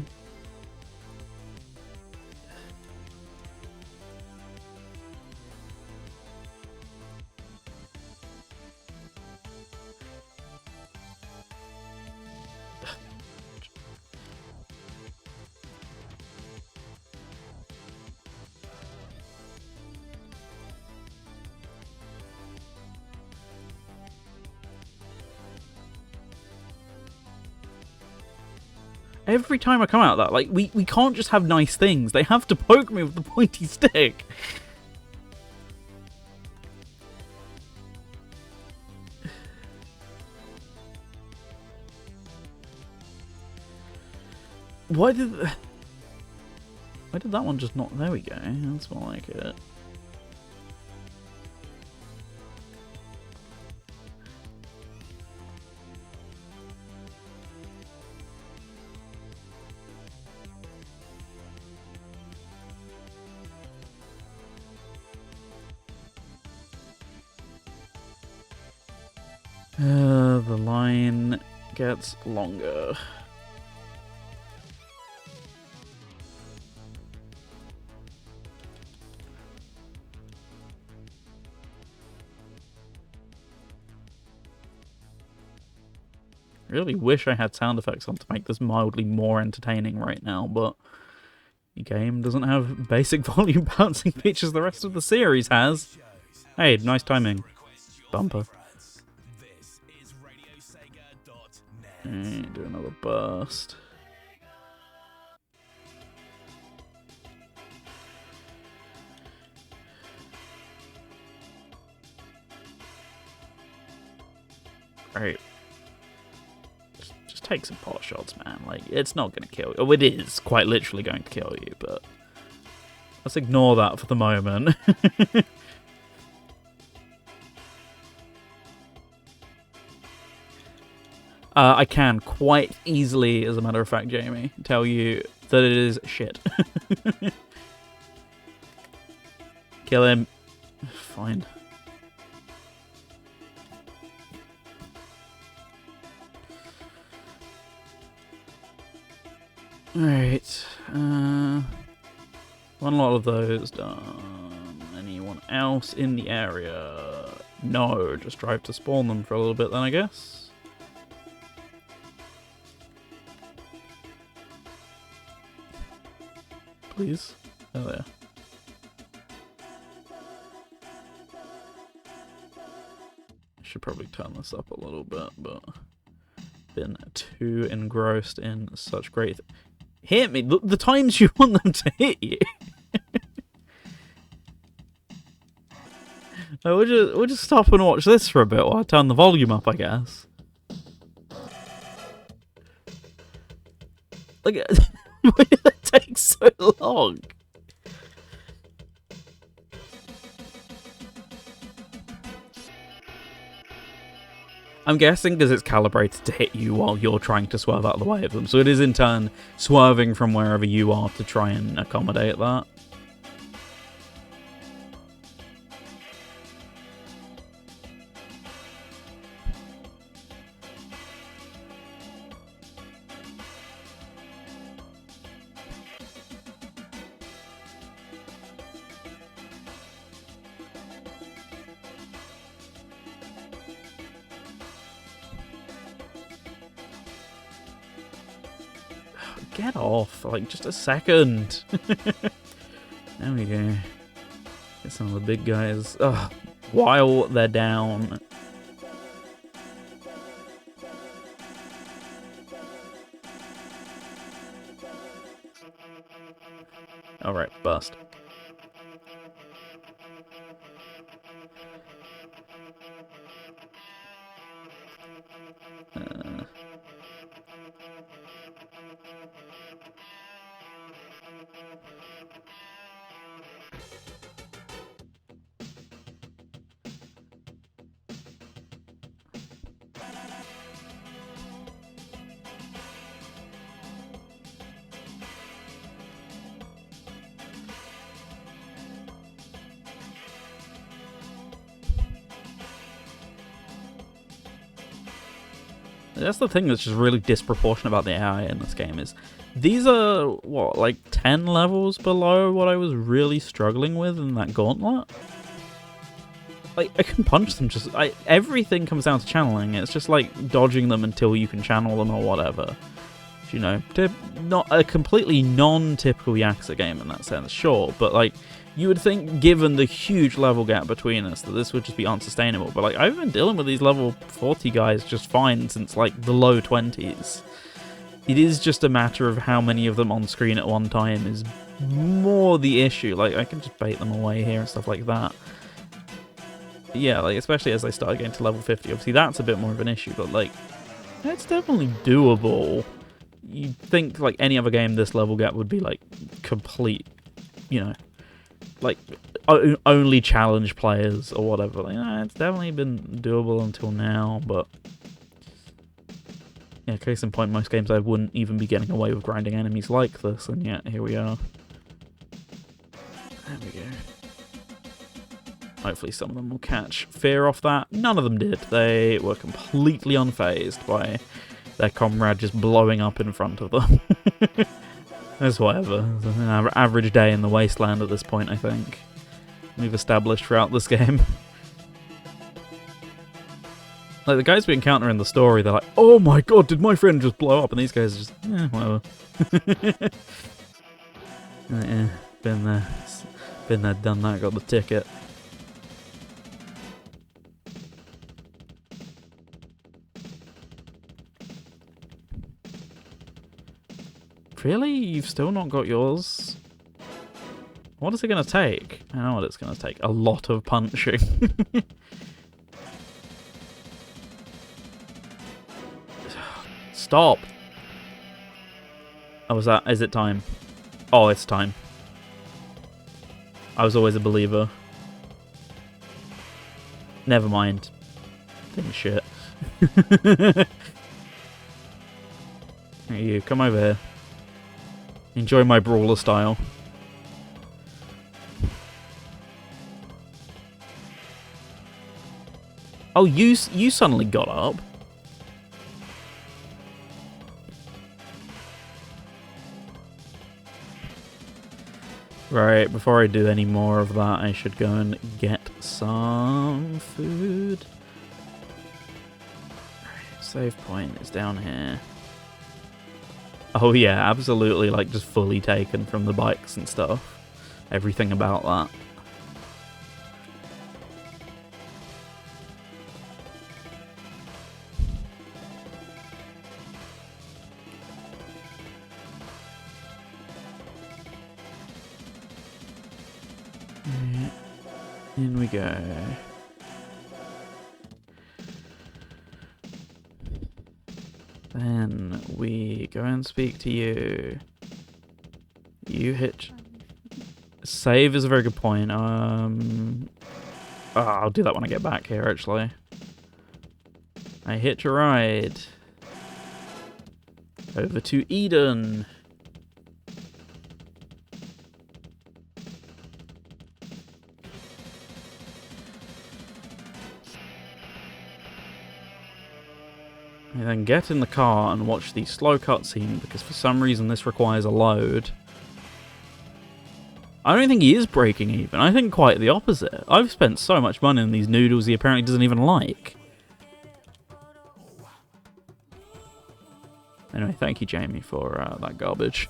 Speaker 1: Every time I come out of that, like, we can't just have nice things. They have to poke me with the pointy stick. Why did that one just not... There we go. That's more like it. The line gets longer. Really wish I had sound effects on to make this mildly more entertaining right now, but the game doesn't have basic volume balancing features the rest of the series has. Hey, nice timing. Bumper. Do another burst. Right. Just take some pot shots, man. Like, it's not going to kill you. Oh, it is quite literally going to kill you, but let's ignore that for the moment. I can quite easily, as a matter of fact, Jamie, tell you that it is shit. Kill him. Fine. Alright. One lot of those done. Anyone else in the area? No, just drive to spawn them for a little bit then, I guess. Please. Oh, there. Should probably turn this up a little bit, but been too engrossed in such great... Hit me! The times you want them to hit you! No, we'll just stop and watch this for a bit while I turn the volume up, I guess. Like, why did that take so long? I'm guessing because it's calibrated to hit you while you're trying to swerve out of the way of them. So it is in turn swerving from wherever you are to try and accommodate that. Get off, like, just a second. There we go. Get some of the big guys. Ugh, while they're down. Alright, bust. That's the thing that's just really disproportionate about the AI in this game is these are, what, like 10 levels below what I was really struggling with in that gauntlet? Like, I can punch them just... everything comes down to channeling. It's just like dodging them until you can channel them or whatever. You know, not a completely non-typical Yakuza game in that sense, sure, but like, you would think, given the huge level gap between us, that this would just be unsustainable. But like, I've been dealing with these level 40 guys just fine since like the low 20s. It is just a matter of how many of them on screen at one time is more the issue. Like, I can just bait them away here and stuff like that. Yeah, like, especially as I start getting to level 50, obviously that's a bit more of an issue, but like, it's definitely doable. You'd think like any other game this level gap would be like complete, you know, like only challenge players or whatever. Like, it's definitely been doable until now, but yeah, case in point, most games I wouldn't even be getting away with grinding enemies like this, and yet here we are. There we go. Hopefully some of them will catch fear off that. None of them did. They were completely unfazed by their comrade just blowing up in front of them. It's whatever. It's an average day in the wasteland at this point, I think. We've established throughout this game. Like, the guys we encounter in the story, they're like, oh my god, did my friend just blow up? And these guys are just, whatever. Yeah, been there, done that, got the ticket. Really? You've still not got yours? What is it going to take? I know what it's going to take. A lot of punching. Stop! Oh, is it time? Oh, it's time. I was always a believer. Never mind. Thing shit. Hey, you, come over here. Enjoy my brawler style. Oh, you suddenly got up. Right, before I do any more of that, I should go and get some food. Right, save point is down here. Oh yeah, absolutely, like, just fully taken from the bikes and stuff. Everything about that. Right. In we go. Then we go and speak to you. You hit... Save is a very good point. I'll do that when I get back here, actually. I hitch a ride. Over to Eden. I then get in the car and watch the slow cutscene because for some reason this requires a load. I don't think he is breaking even. I think quite the opposite. I've spent so much money on these noodles he apparently doesn't even like. Anyway, thank you, Jamie, for that garbage.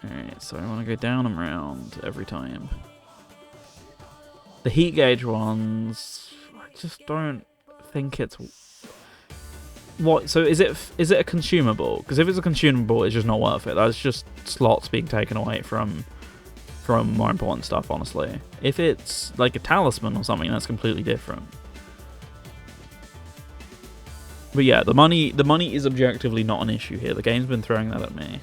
Speaker 1: Alright, so I want to go down and round every time. The heat gauge ones, I just don't think it's... What? So is it a consumable? Because if it's a consumable, it's just not worth it. That's just slots being taken away from more important stuff, honestly. If it's like a talisman or something, that's completely different. But yeah, the money is objectively not an issue here. The game's been throwing that at me.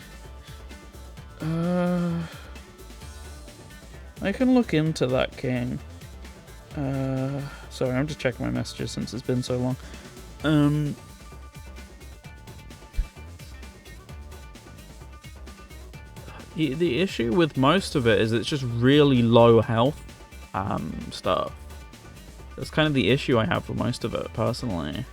Speaker 1: I can look into that, King. Sorry, I'm just checking my messages since it's been so long. The issue with most of it is it's just really low health stuff. That's kind of the issue I have with most of it, personally.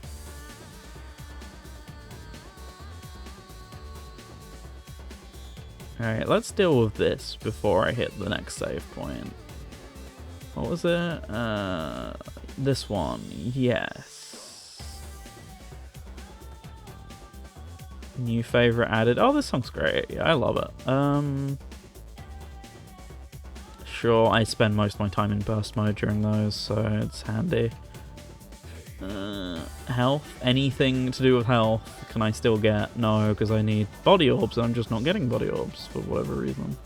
Speaker 1: Alright, let's deal with this before I hit the next save point. What was it? This one. Yes. New favorite added. Oh, this song's great. Yeah, I love it. Sure, I spend most of my time in burst mode during those, so it's handy. Health? Anything to do with health can I still get? No, because I need body orbs. I'm just not getting body orbs for whatever reason.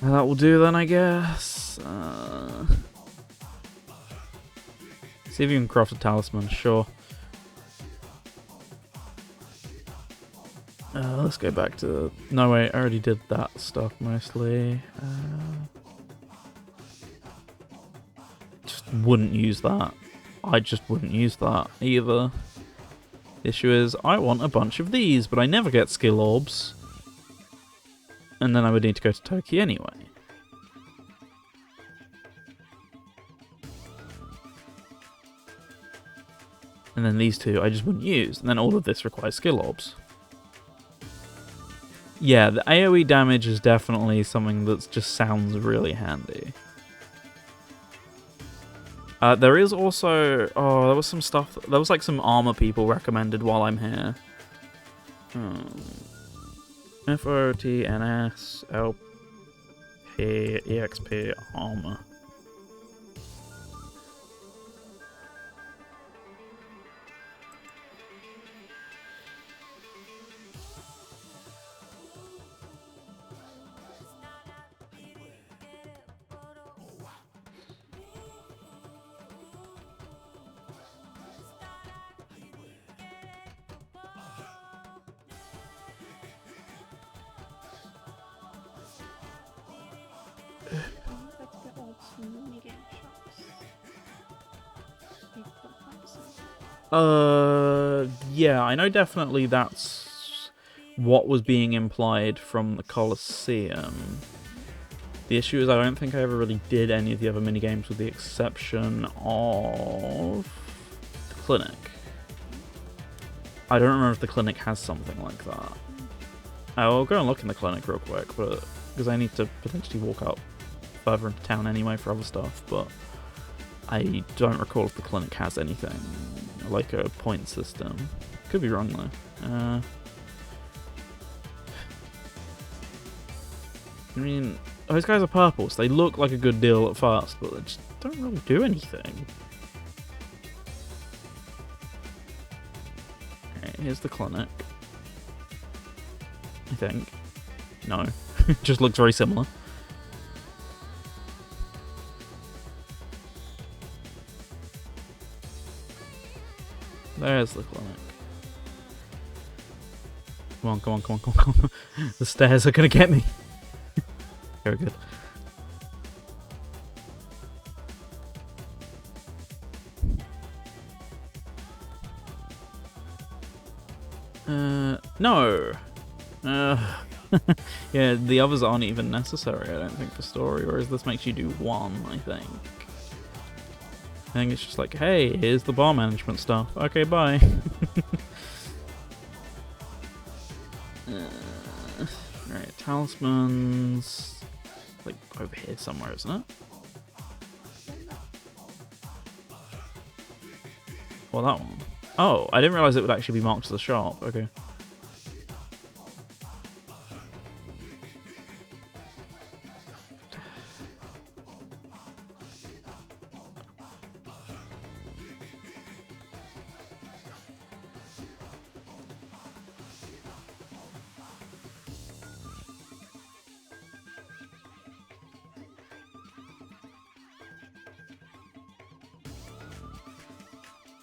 Speaker 1: That will do then, I guess. See if you can craft a talisman, sure. Let's go back to... No, wait, I already did that stuff mostly. Just wouldn't use that. I just wouldn't use that either. The issue is, I want a bunch of these, but I never get skill orbs. And then I would need to go to Toki anyway. And then these two I just wouldn't use. And then all of this requires skill orbs. Yeah, the AoE damage is definitely something that just sounds really handy. There is also... Oh, there was some stuff... There was like some armor people recommended while I'm here. FOTNS LP EXP armor.
Speaker 6: Let's get all some minigame shops.
Speaker 1: Yeah, I know definitely that's what was being implied from the Colosseum. The issue is I don't think I ever really did any of the other minigames with the exception of the clinic. I don't remember if the clinic has something like that. I'll go and look in the clinic real quick, but because I need to potentially walk up further into town anyway for other stuff, but I don't recall if the clinic has anything like a point system. Could be wrong though. I mean, those guys are purple, so they look like a good deal at first, but they just don't really do anything. Okay, here's the clinic. I think. No. It just looks very similar. There's the clinic. Come on, come on, come on, come on, come on. The stairs are gonna get me. Very good. No. Yeah, the others aren't even necessary, I don't think, for story, whereas this makes you do one, I think. I think it's just like, hey, here's the bar management stuff. Okay, bye. Right, talismans. Like over here somewhere, isn't it? Well, that one. Oh, I didn't realize it would actually be marked as a shop. Okay.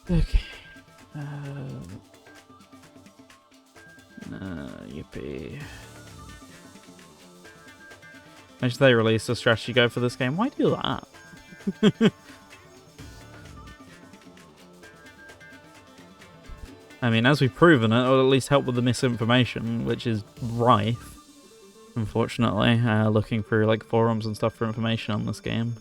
Speaker 1: Okay. Yippee. When should they release a strategy guide for this game? Why do that? I mean, as we've proven, it'll at least help with the misinformation, which is rife, unfortunately. Looking through like forums and stuff for information on this game.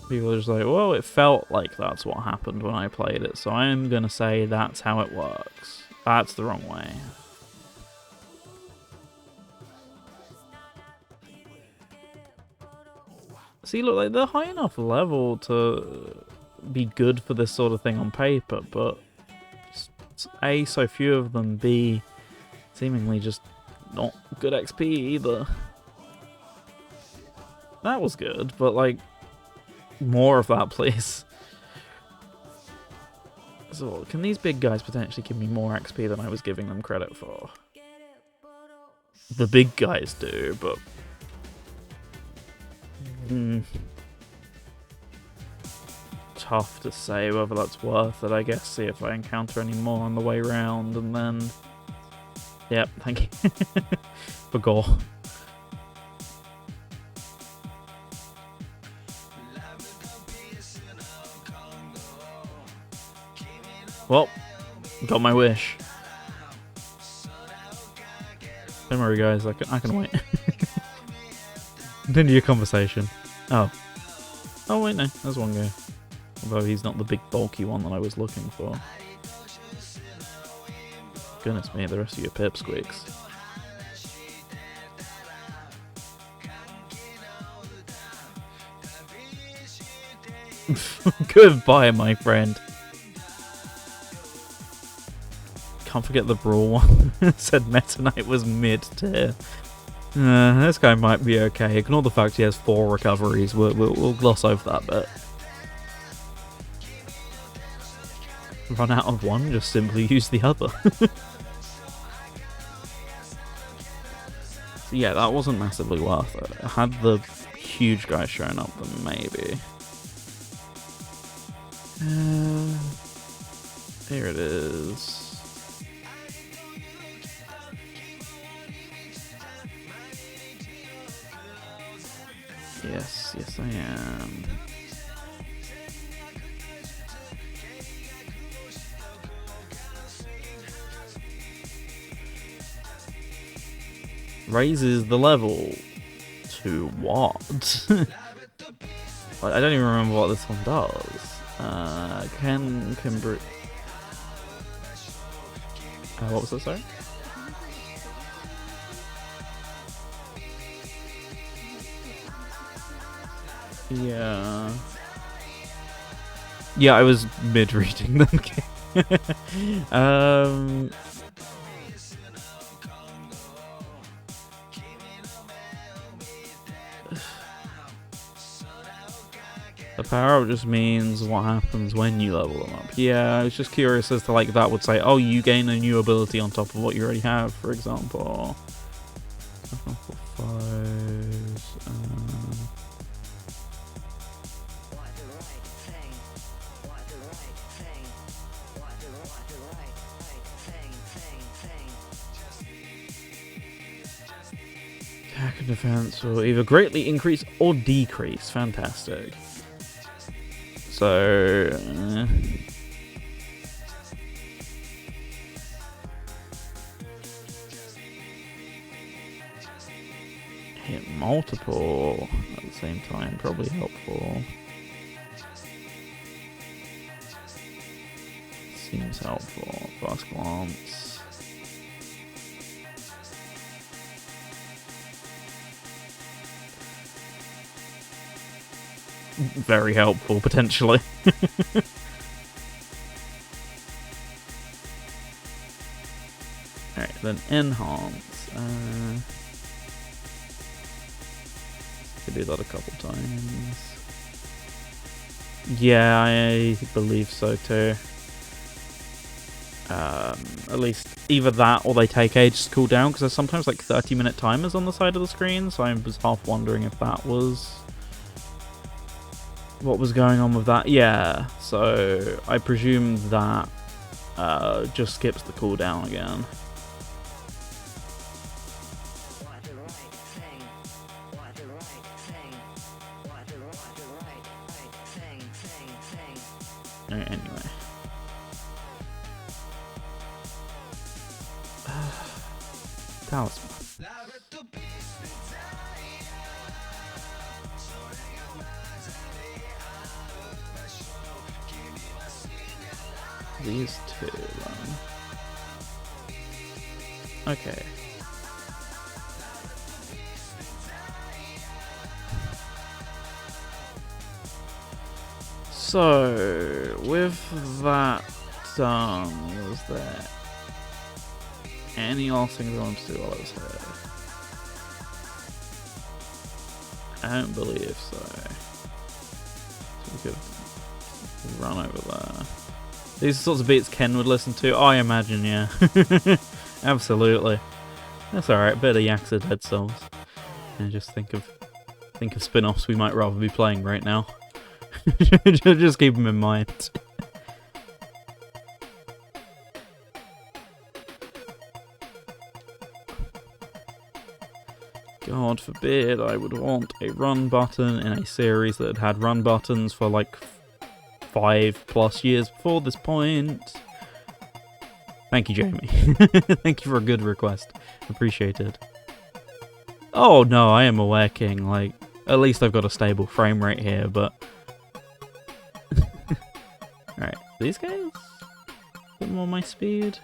Speaker 1: People are just like, well, it felt like that's what happened when I played it, so I'm gonna say that's how it works. That's the wrong way. See, look, like, they're high enough level to be good for this sort of thing on paper, but A, so few of them, B, seemingly just not good XP either. That was good, but like, more of that, please. So, can these big guys potentially give me more XP than I was giving them credit for? The big guys do, but... tough to say whether that's worth it, I guess. See if I encounter any more on the way round, and then... Yep, thank you. For gore. Well, got my wish. Don't worry, guys. I can wait. Continue your conversation. Oh. Oh, wait, no. There's one guy. Although he's not the big bulky one that I was looking for. Goodness me, the rest of your pipsqueaks. Goodbye, my friend. Can't forget the Brawl one. Said Meta Knight was mid-tier. This guy might be okay. Ignore the fact he has 4 recoveries. We'll gloss over that bit. Run out of one, just simply use the other. So yeah, that wasn't massively worth it. Had the huge guy shown up, then maybe. Here it is. Yes, yes I am. Raises the level to what? I don't even remember what this one does. Can what was that, sorry? Yeah. Yeah, I was mid-reading them. The power up just means what happens when you level them up. Yeah, I was just curious as to, like, that would say, oh, you gain a new ability on top of what you already have, for example. Attack and defense will either greatly increase or decrease. Fantastic. So... hit multiple at the same time, probably helpful. Seems helpful. Fast glance. Very helpful, potentially. Alright, then enhance. Could do that a couple times. Yeah, I believe so too. At least either that or they take ages to cool down, because there's sometimes like 30-minute timers on the side of the screen, so I was half wondering if that was what was going on with that. Yeah, so I presume that just skips the cooldown again. Anyway. Talisman. These two, okay. So, with that done, was there any last things I wanted to do while I was here? I don't believe so. So we could run over there. These are sorts of beats Ken would listen to, I imagine, yeah. Absolutely. That's alright, bit of Yakuza Dead Souls. And just think of spin-offs we might rather be playing right now. Just keep them in mind. God forbid I would want a run button in a series that had run buttons for like 5+ years before this point. Thank you, Jamie. Thank you for a good request. Appreciated. Oh no, I am aware, King. Like, at least I've got a stable frame rate here, but... Alright, these guys? A bit more my speed.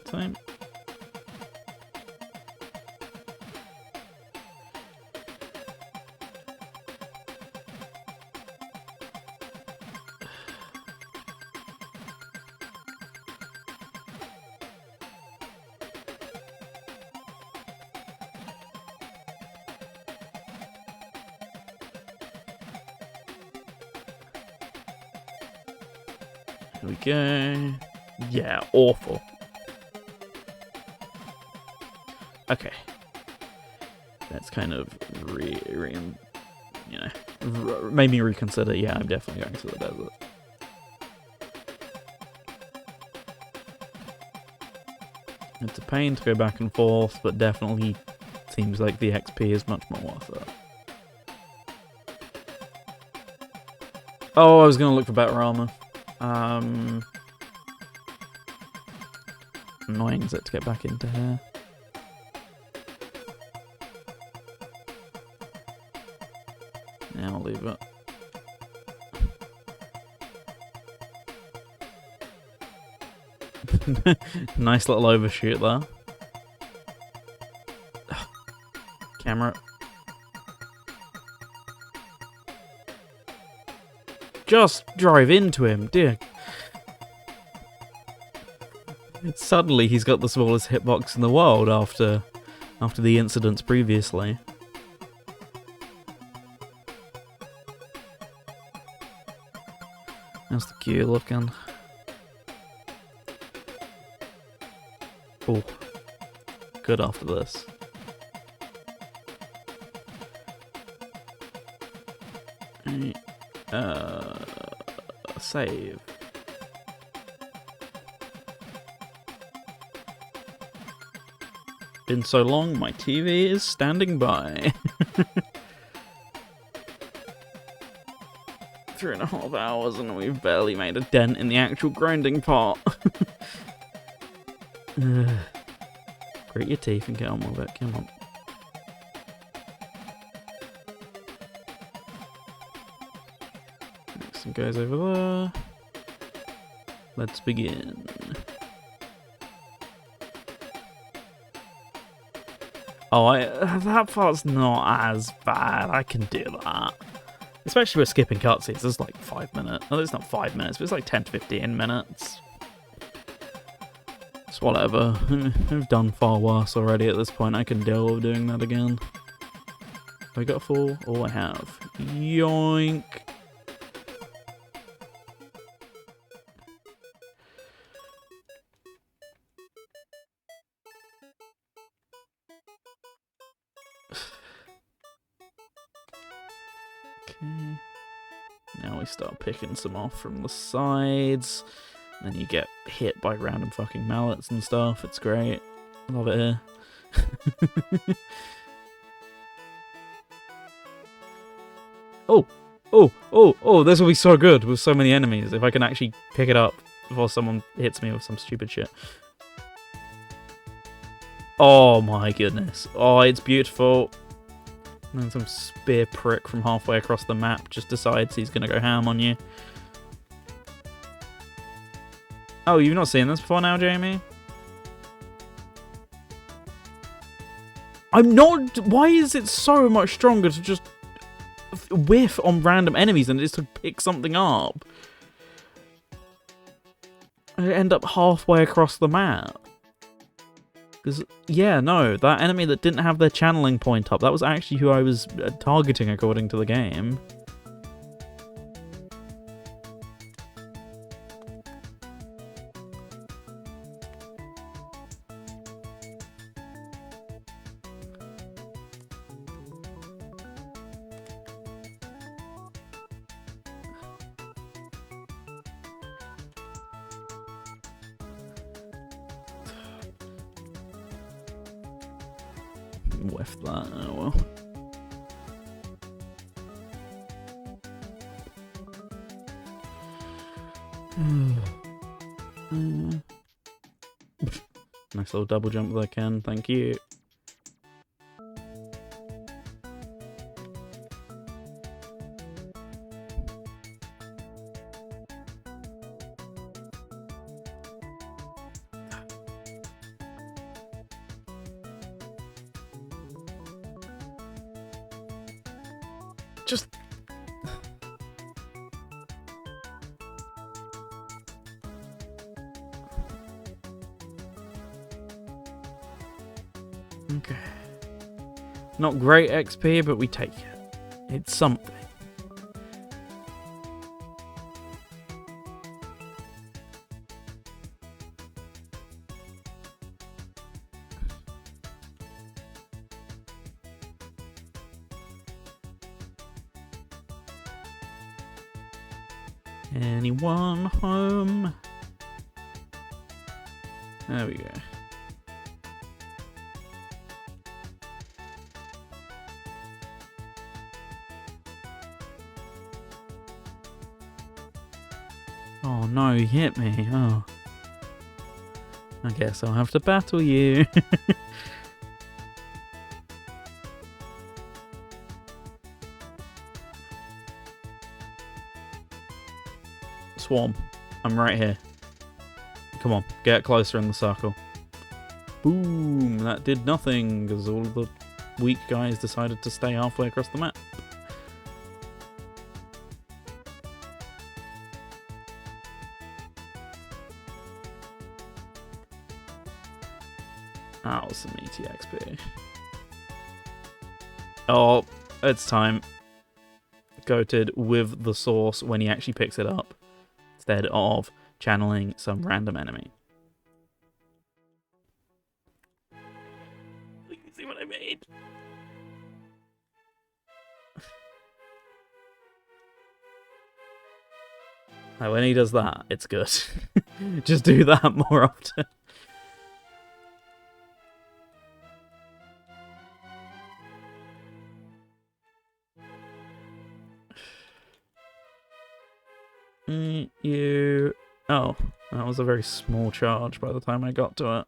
Speaker 1: Time. Here we go. Yeah, awful. Okay. That's kind of made me reconsider. Yeah, I'm definitely going to the desert. It's a pain to go back and forth, but definitely seems like the XP is much more worth it. Oh, I was going to look for better armor. Annoying is it to get back into here. Yeah, I'll leave it. Nice little overshoot there. Camera. Just drive into him, dear. Suddenly he's got the smallest hitbox in the world after the incidents previously. How's the queue looking? Oh, good after this. Save. been so long, my TV is standing by. 3.5 hours and we've barely made a dent in the actual grinding part. Grit your teeth and get on with it, come on. Next one goes over there. Let's begin. Oh, that part's not as bad. I can do that. Especially with skipping cutscenes. It's like 5 minutes. No, it's not 5 minutes, but it's like 10 to 15 minutes. It's whatever. I've done far worse already at this point. I can deal with doing that again. Have I got a 4? Oh, I have. Yoink. Okay. Now we start picking some off from the sides. And then you get hit by random fucking mallets and stuff. It's great. Love it here. Oh, this will be so good with so many enemies if I can actually pick it up before someone hits me with some stupid shit. Oh my goodness. Oh, it's beautiful. And then some spear prick from halfway across the map just decides he's going to go ham on you. Oh, you've not seen this before now, Jamie? I'm not... Why is it so much stronger to just whiff on random enemies than it is to pick something up? I end up halfway across the map. Because, yeah, no, that enemy that didn't have their channeling point up, that was actually who I was targeting according to the game. Whiff that, oh well. Nice little double jump there, Ken, thank you. Just... Okay. Not great XP, but we take it. It's something. Anyone home? There we go. Oh no, you hit me. Oh. I guess I'll have to battle you. Swarm. I'm right here. Come on, get closer in the circle. Boom! That did nothing because all the weak guys decided to stay halfway across the map. Oh, some ETXP. Oh, it's time. Goated with the source when he actually picks it up, instead of channeling some random enemy. You can see what I made. Now, when he does that, it's good. Just do that more often. You... Oh, that was a very small charge by the time I got to it.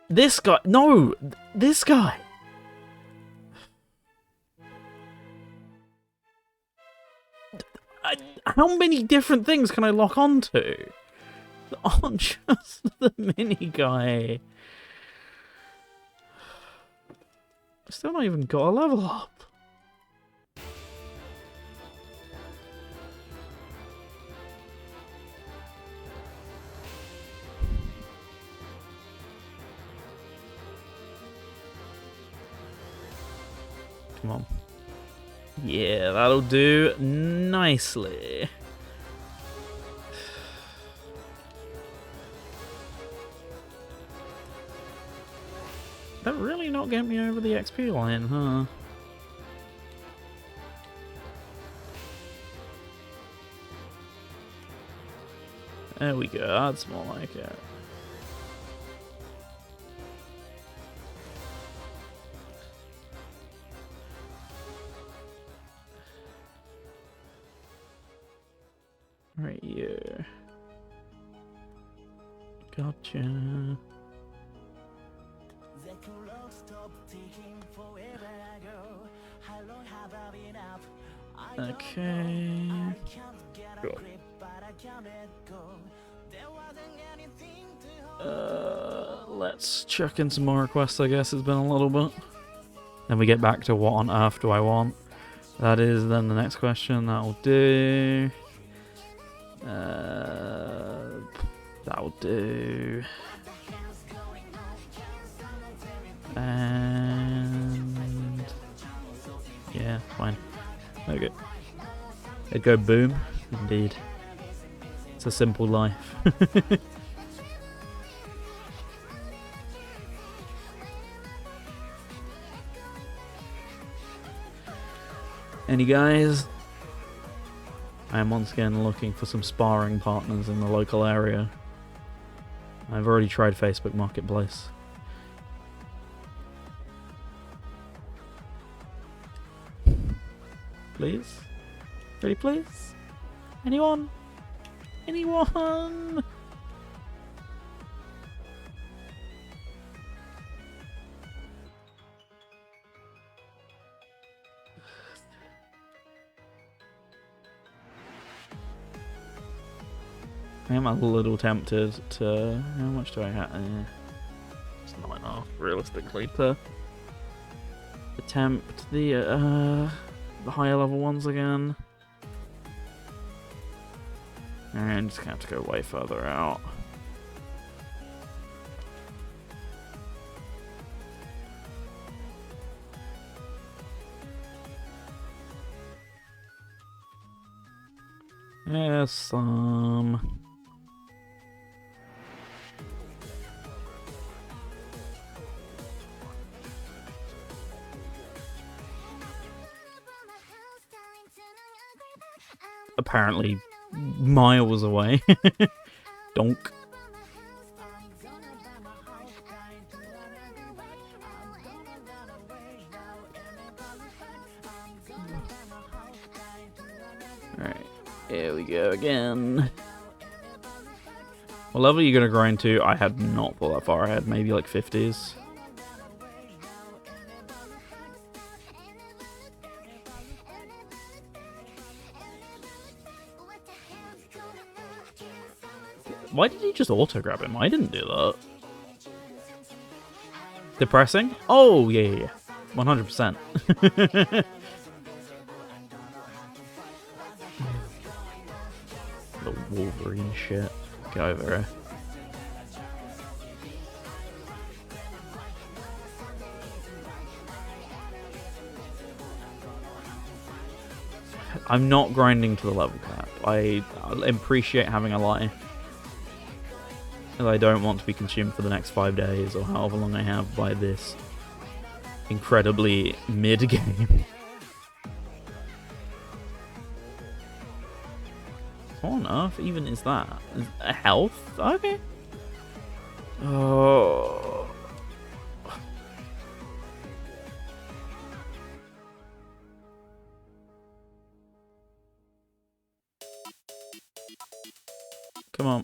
Speaker 1: This guy... No! This guy! How many different things can I lock onto? That aren't just the mini guy. I still not even got a level up. Come on. Yeah, that'll do nicely. That really not get me over the XP line, huh? There we go, that's more like it. Right here. Gotcha. Okay. Cool. Let's check in some more requests, I guess. It's been a little bit. Then we get back to what on earth do I want? That is then the next question. That'll do. That'll do. And yeah, fine. Okay. It'd go boom. Indeed. It's a simple life. Any guys? I am once again looking for some sparring partners in the local area. I've already tried Facebook Marketplace. Please? Pretty please? Anyone? Anyone? I am a little tempted to... How much do I have? It's not enough, realistically, to attempt the higher level ones again. Alright, I'm just gonna have to go way further out. Yes, apparently miles away. Donk. Alright, here we go again. What level are you gonna grind to? I had not thought that far ahead, maybe like 50s. Why did he just auto-grab him? I didn't do that. Depressing? Oh, yeah. 100%. The Wolverine shit. Get over here. I'm not grinding to the level cap. I appreciate having a life. I don't want to be consumed for the next 5 days or however long I have by this incredibly mid-game. What on earth even is that? A health? Okay. Oh. Come on.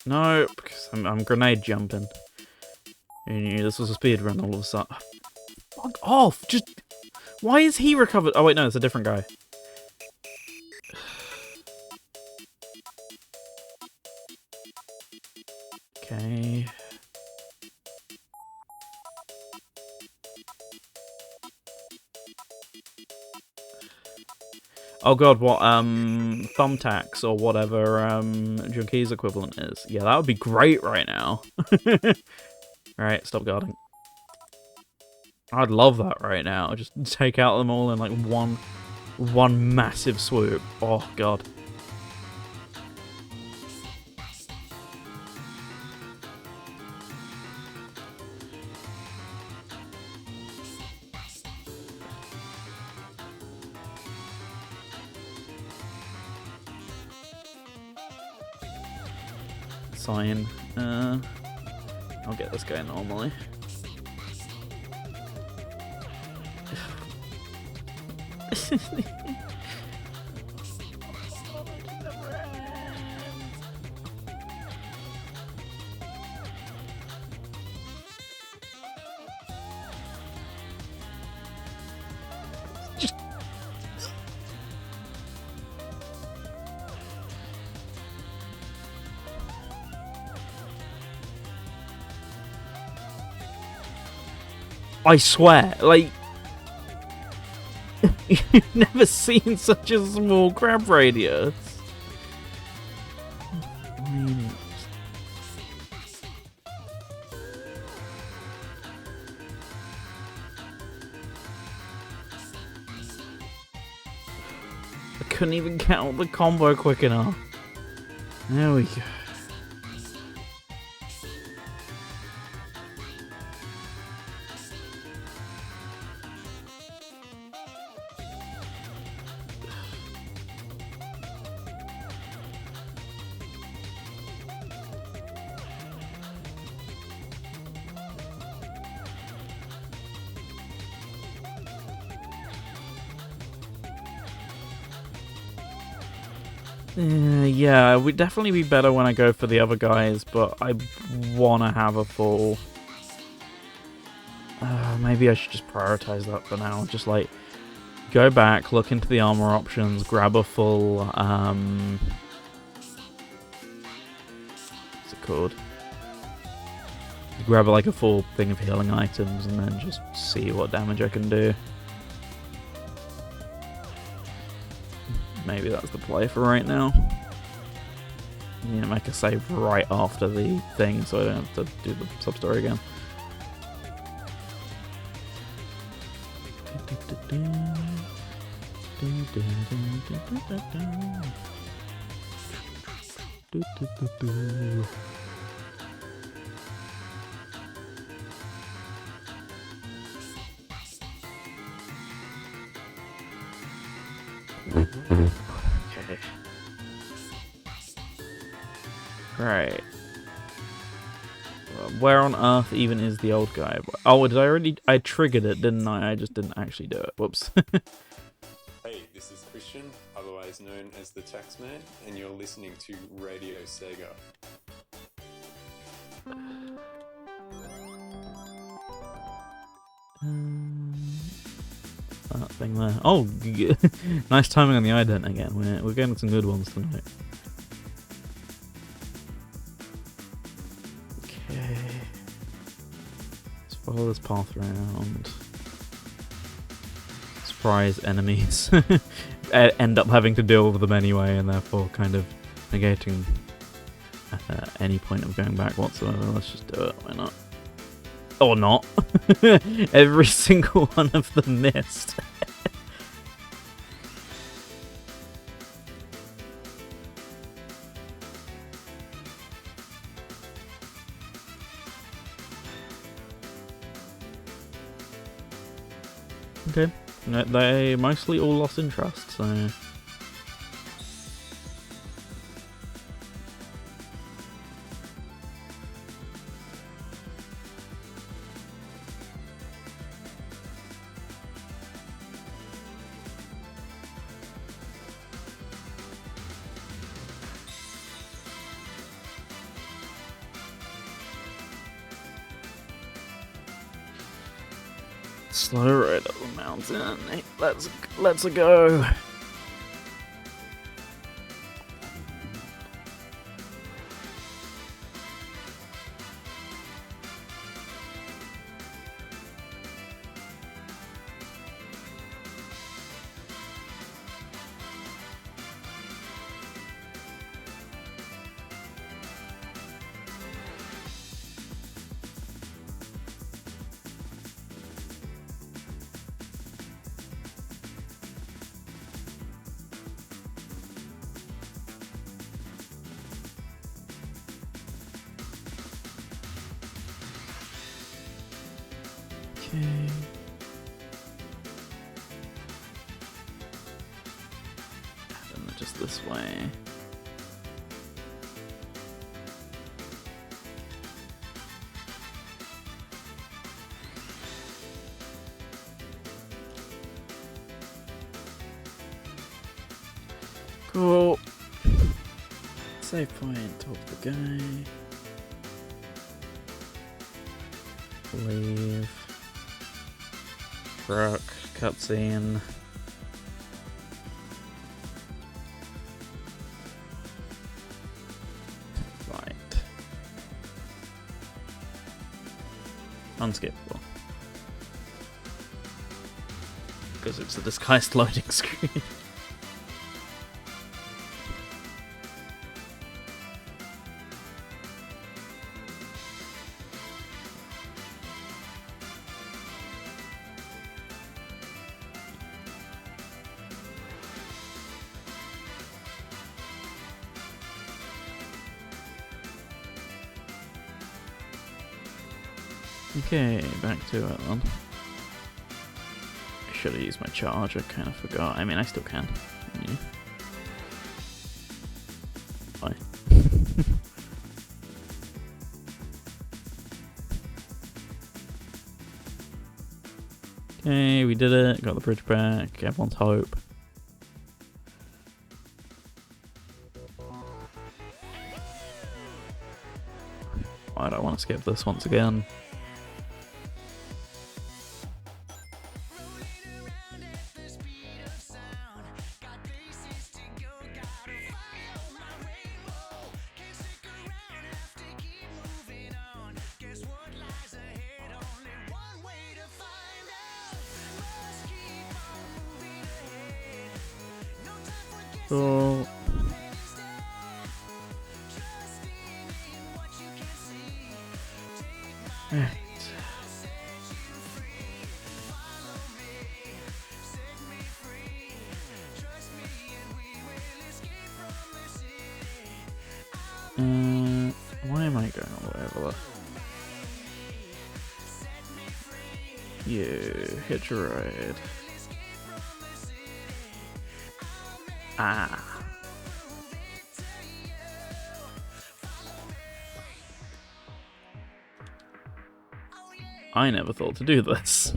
Speaker 1: No, because I'm grenade jumping. Who knew this was a speed run all of a sudden? Fuck off! Just... Why is he recovered? Oh wait, no, it's a different guy. Okay. Oh god, what, thumbtacks or whatever, Junkie's equivalent is. Yeah, that would be great right now. Right, stop guarding. I'd love that right now. Just take out them all in like one massive swoop. Oh god. Sign. I'll get this guy normally. I swear, like, you've never seen such a small grab radius. I mean, I couldn't even get out the combo quick enough. There we go. Yeah, it would definitely be better when I go for the other guys, but I want to have a full... maybe I should just prioritize that for now. Just, like, go back, look into the armor options, grab a full... what's it called? Grab, like, a full thing of healing items, and then just see what damage I can do. Maybe that's the play for right now. Yeah, make a save right after the thing so I don't have to do the sub-story again. Okay. Right. Where on earth even is the old guy? Oh, did I already... I triggered it, didn't I? I just didn't actually do it. Whoops.
Speaker 7: Hey, this is Christian, otherwise known as the Taxman, and you're listening to Radio Sega.
Speaker 1: That thing there. Oh, nice timing on the ident again. We're getting some good ones tonight. Okay. Let's follow this path around. Surprise enemies. End up having to deal with them anyway, and therefore kind of negating any point of going back whatsoever. Let's just do it. Why not? Or not. Every single one of them missed. Okay. They mostly all lost interest, so... Slow ride up the mountain. Hey, let's go. Okay. And just this way. Cool. Save point, talk to the guy. Leave. Rock, cutscene. Right. Unskippable. Because it's a disguised loading screen. Okay, back to it then. I should have used my charge, I kind of forgot. I mean, I still can. Yeah. Bye. Okay, we did it. Got the bridge back. Everyone's hope. I don't want to skip this once again. Cool. Right. Why am I going all the way over there? You hitch a ride. Ah. I never thought to do this.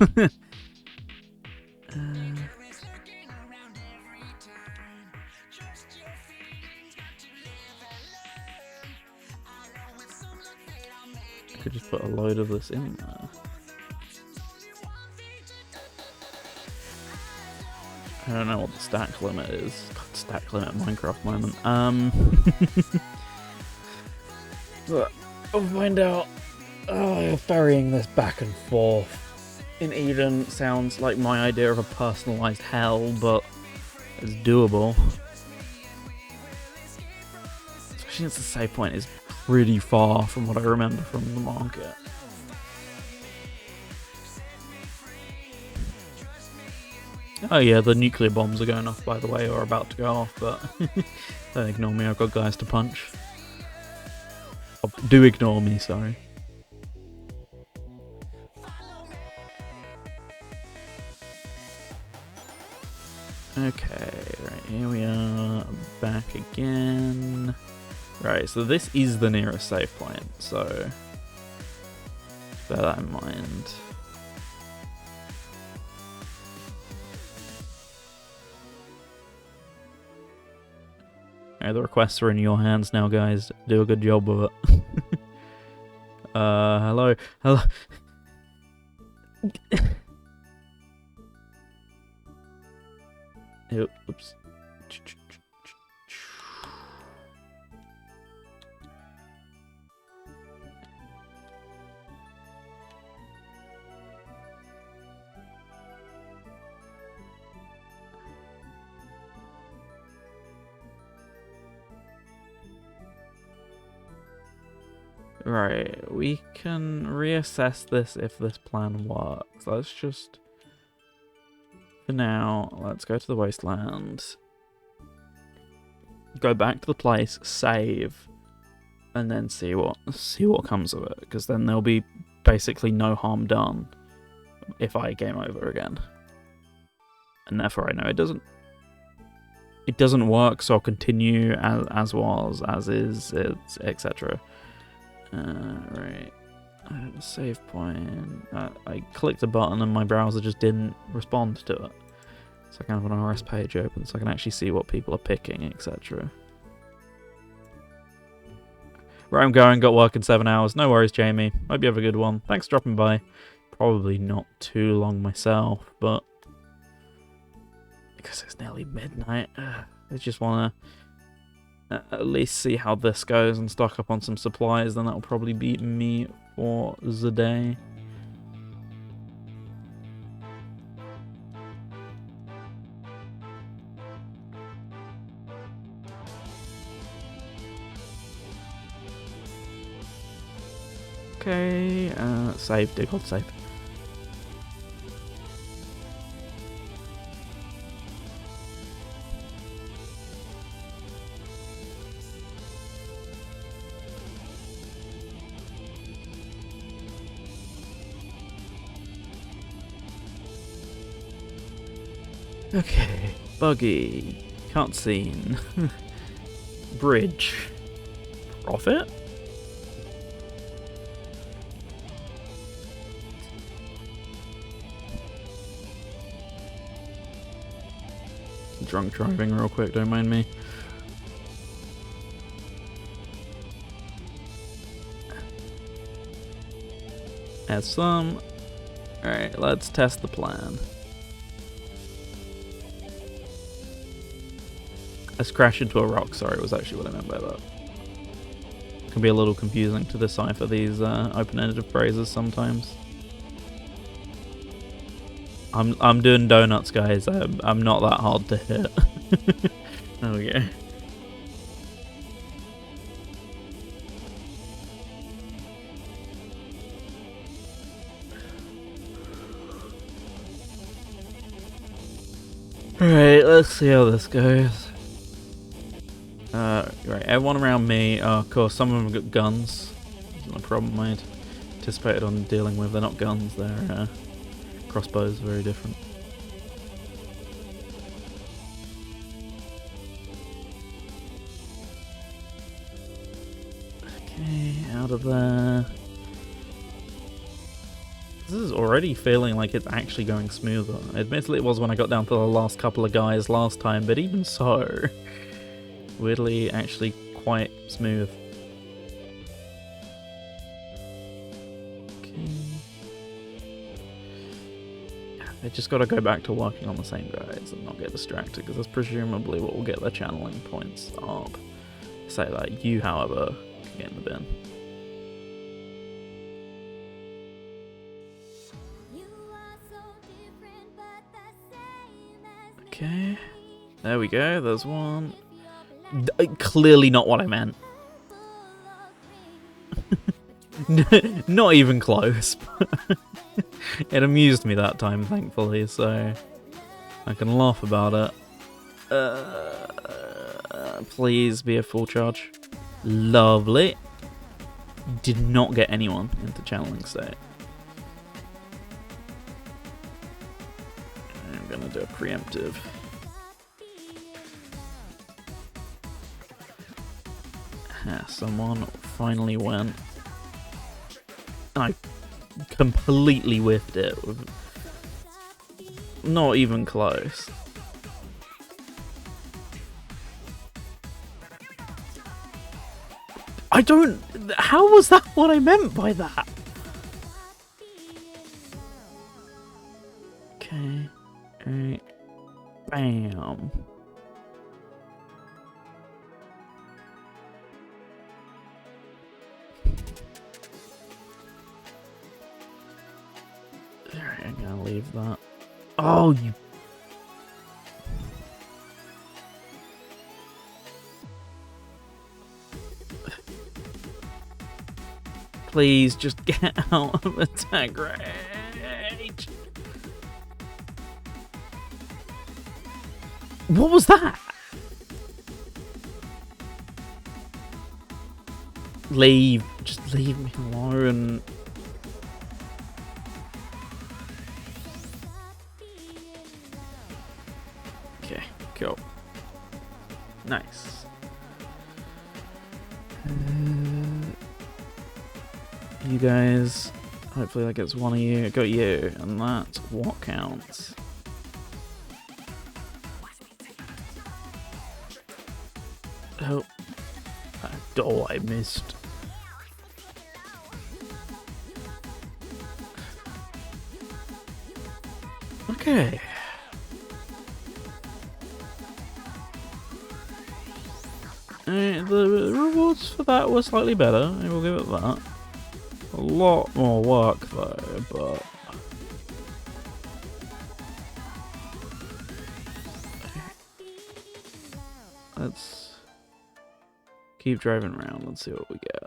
Speaker 1: Could just put a load of this in there. I don't know what the stack limit is. God, stack limit Minecraft moment. But I'll find out. Oh, ferrying this back and forth in Eden sounds like my idea of a personalised hell, but it's doable. Especially since the save point is pretty far from what I remember from the market. Oh yeah, the nuclear bombs are going off, by the way, or about to go off, but don't ignore me, I've got guys to punch. Oh, do ignore me, sorry. Okay, right, here we are, back again. Right, so this is the nearest save point, so bear that in mind. Alright, the requests are in your hands now, guys. Do a good job of it. Hello? Hello? Oops. Right, we can reassess this if this plan works. Let's just, for now, let's go to the wasteland, go back to the place, save, and then see what comes of it. Because then there'll be basically no harm done if I game over again, and therefore I know it doesn't work. So I'll continue as was, as is, etc. Right. Save point. I clicked a button and my browser just didn't respond to it. So I can have an RS page open so I can actually see what people are picking, etc. Right, I'm going. Got work in 7 hours. No worries, Jamie. Hope you have a good one. Thanks for dropping by. Probably not too long myself, but because it's nearly midnight, I just want to at least see how this goes and stock up on some supplies. Then that'll probably be me for the day. Okay, save, dear God, save. Okay, buggy, cutscene, bridge, profit? Drunk driving real quick, don't mind me. Add some. Alright, let's test the plan. Let's crash into a rock, sorry, was actually what I meant by that. Can be a little confusing to decipher these open-ended phrases sometimes. I'm doing donuts, guys. I'm not that hard to hit. There we go. Alright, let's see how this goes. Right, everyone around me, of course, some of them have got guns. Isn't a problem I'd anticipated on dealing with. They're not guns, they're crossbows, very different. Okay, out of there. This is already feeling like it's actually going smoother. Admittedly, it was when I got down to the last couple of guys last time, but even so, weirdly, actually quite smooth. Okay. I just got to go back to working on the same guys and not get distracted, because that's presumably what will get their channeling points up. Say that you, however, can get in the bin. Okay, there we go, there's one. Clearly not what I meant. Not even close. It amused me that time, thankfully, so I can laugh about it. Please be a full charge. Lovely. Did not get anyone into channeling state. I'm gonna do a preemptive. Someone finally went. And I completely whiffed it. Not even close. I don't... How was that what I meant by that? Okay. Alright. Bam. come. Alright, I'm gonna leave that. Oh, you... Please, just get out of attack range. What was that? Leave. Just leave me alone. Okay, cool. Nice. You guys, hopefully that gets one of you. Got you, and that's what counts. Oh, oh, I missed. Okay. The rewards for that were slightly better, I will give it that. A lot more work though, but... Let's keep driving around, let's see what we get.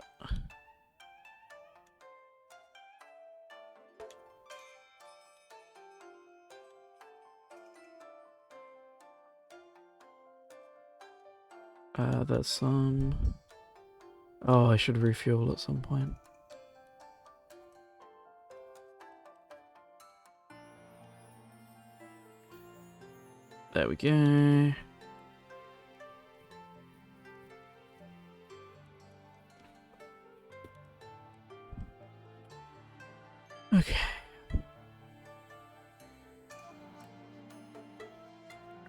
Speaker 1: There's some... Oh, I should refuel at some point. There we go. Okay.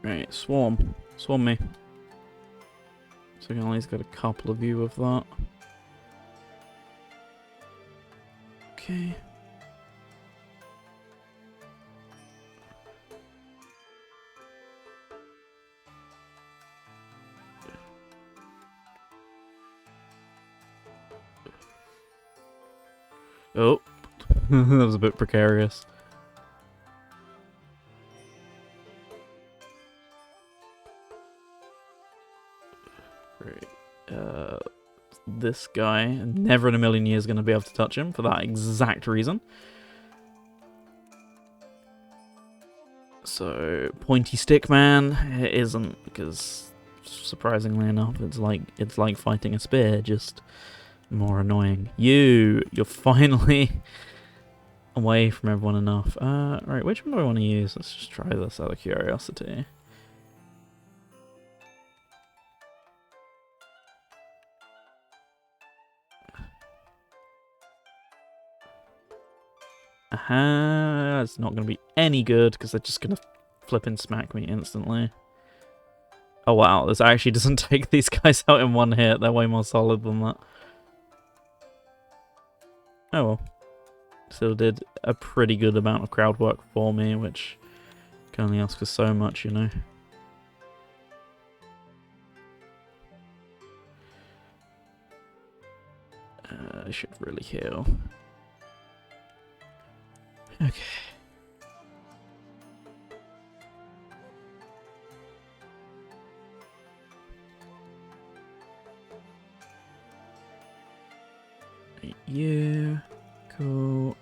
Speaker 1: Right, swarm. Swarm me. So we can at least get a couple of you of that. Okay. Oh, that was a bit precarious. Right. This guy, never in a million years going to be able to touch him for that exact reason. So, pointy stick man, it isn't, because surprisingly enough, it's like fighting a spear, just more annoying. You're finally away from everyone enough. Right, which one do I want to use? Let's just try this out of curiosity. Aha, it's not going to be any good because they're just going to flip and smack me instantly. Oh wow, this actually doesn't take these guys out in one hit. They're way more solid than that. Oh well. Still did a pretty good amount of crowd work for me, which can only ask for so much, you know. I should really heal. Okay. Yeah, cool.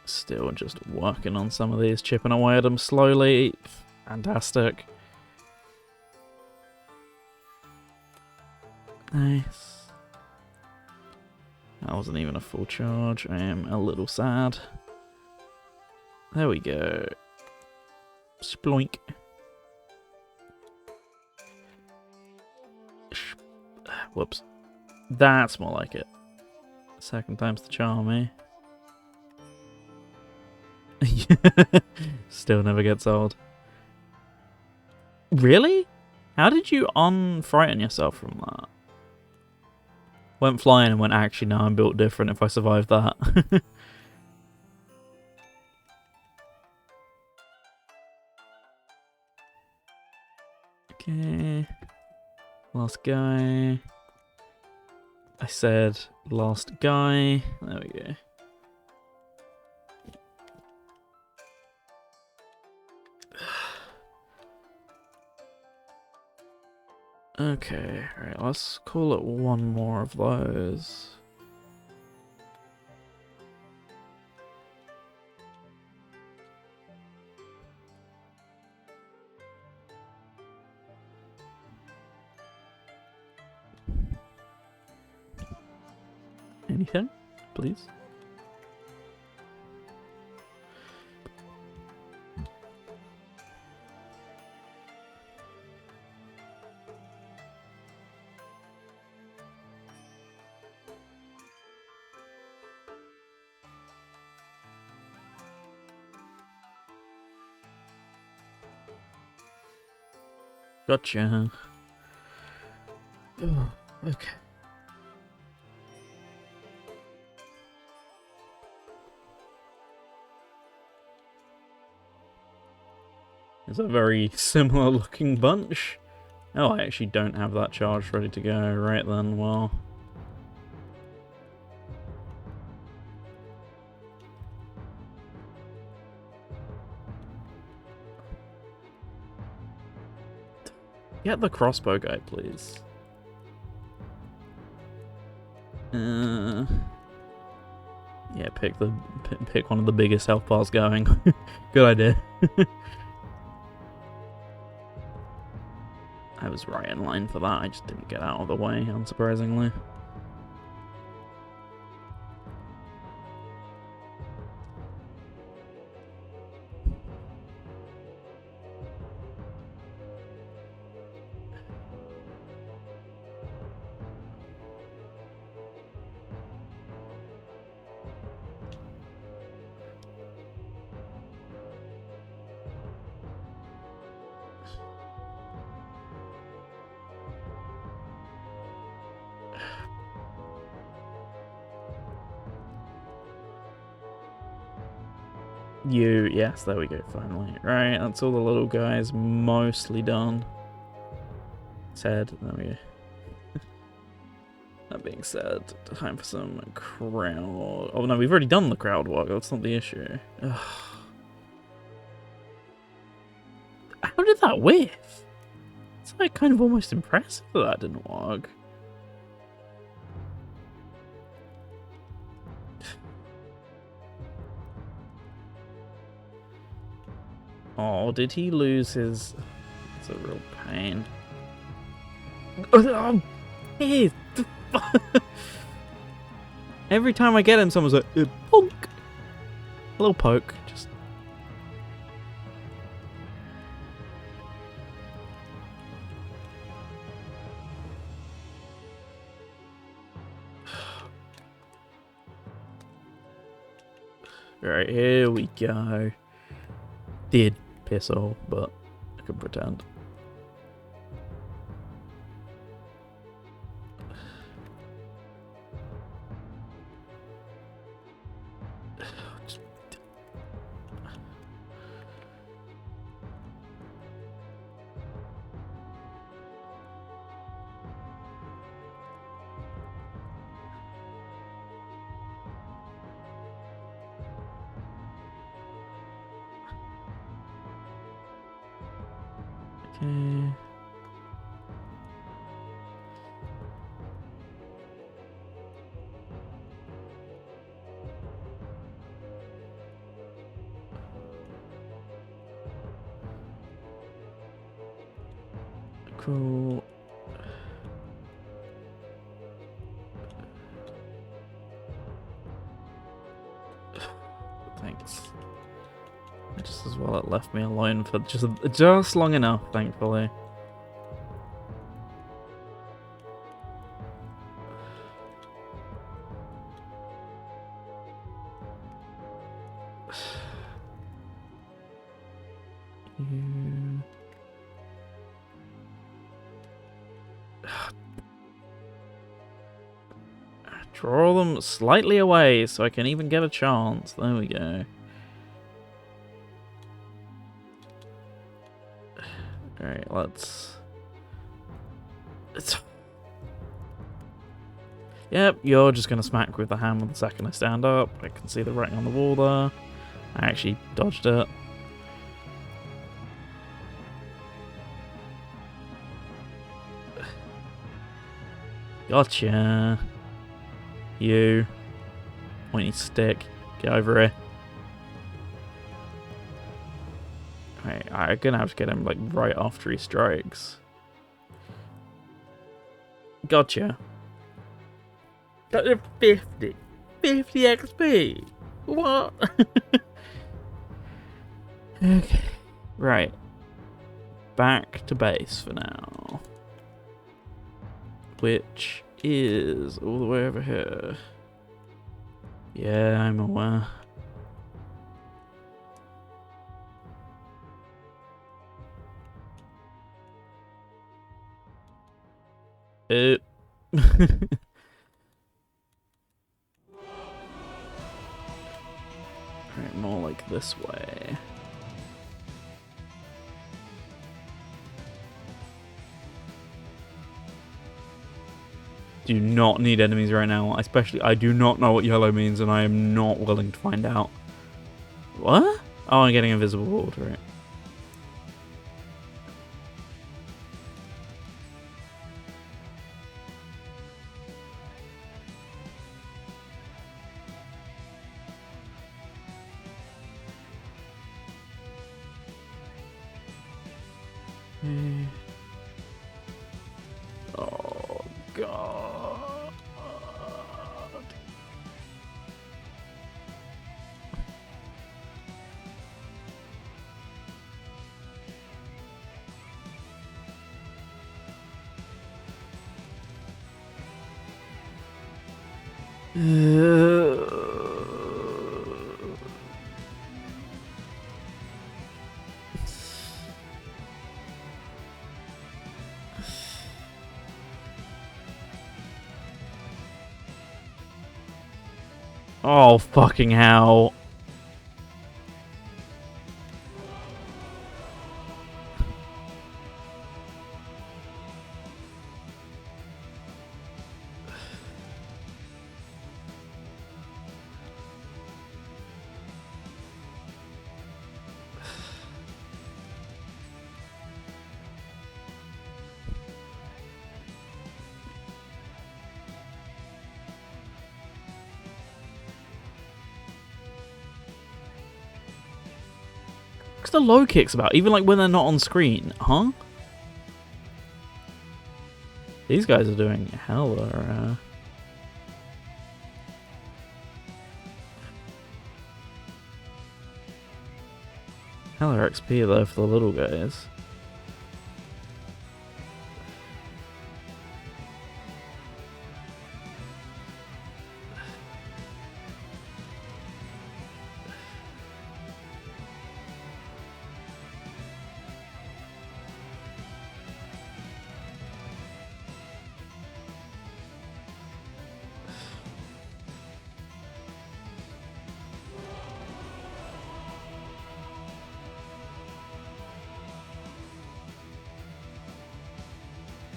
Speaker 1: Still just working on some of these, chipping away at them slowly. Fantastic. Nice. That wasn't even a full charge. I am a little sad. There we go. Sploink. Whoops. That's more like it. Second time's the charm, eh? Still never gets old. Really? How did you unfrighten yourself from that? Went flying and went, actually, no, I'm built different if I survive that. Okay. Last guy. I said last guy. There we go. Okay, alright, let's call it one more of those. Anything, please? Gotcha. Oh, okay. It's a very similar looking bunch. Oh, I actually don't have that charge ready to go. Right then, well. Get the crossbow guy, please. Yeah, pick one of the biggest health bars going. Good idea. I was right in line for that. I just didn't get out of the way, unsurprisingly. Yes, there we go, finally. Right, that's all the little guys mostly done. Said, there we go. That being said, time for some crowd... Oh no, we've already done the crowd walk, that's not the issue. Ugh. How did that whiff? It's like kind of almost impressive that that didn't work. Oh, did he lose his... It's a real pain. Oh, hey, every time I get him, someone's like, punk! A little poke, just... Alright, here we go. Did piss off, but I could pretend. Okay. Cool. Thanks. Just as well it left me alone for just long enough, thankfully. You... Draw them slightly away so I can even get a chance. There we go. Alright, let's... Yep, you're just gonna smack with the hammer the second I stand up. I can see the writing on the wall there. I actually dodged it. Gotcha. You. Pointy stick. Get over here. Right, I'm gonna have to get him like right after he strikes. Gotcha. Got a 50. 50 XP. What? Okay. Right. Back to base for now. Which is all the way over here. Yeah, I'm aware. Right, more like this way. Do not need enemies right now. Especially, I do not know what yellow means, and I am not willing to find out. What? Oh, I'm getting invisible water, right? Oh, God. Oh, fucking hell. What's the low kicks about? Even like when they're not on screen, huh? These guys are doing hella. Hella XP though for the little guys.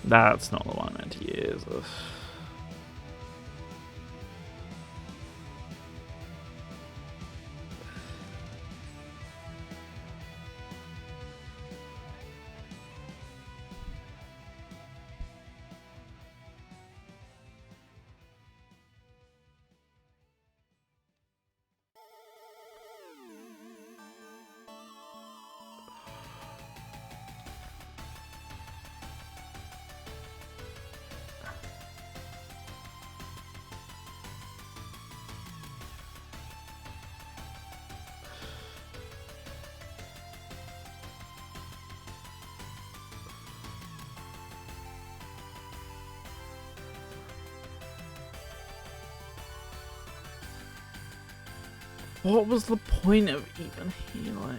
Speaker 1: That's not the one I meant to use. Ugh. What was the point of even healing?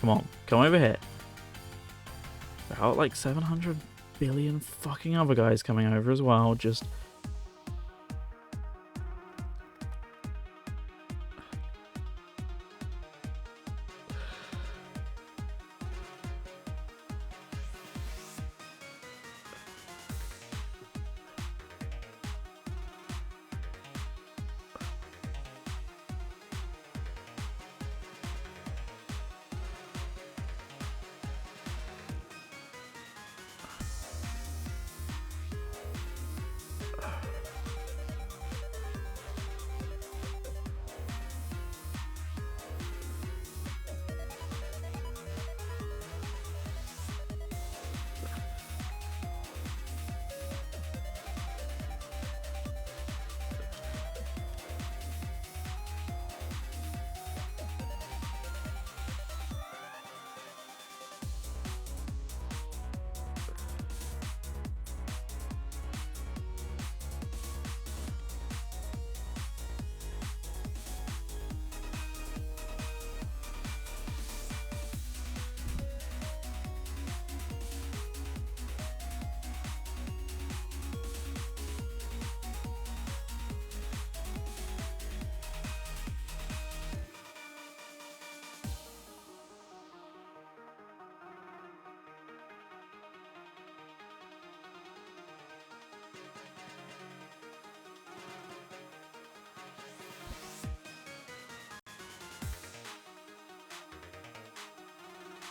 Speaker 1: Come on, come over here. For got like 700 billion fucking other guys coming over as well. Just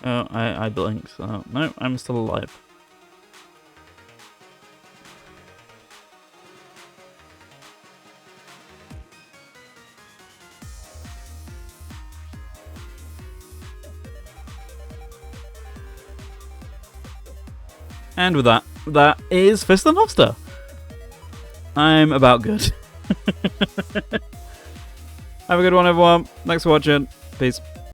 Speaker 1: oh, I blinked. So no, I'm still alive. And with that, that is Fist of the Monster. I'm about good. Have a good one, everyone. Thanks for watching. Peace.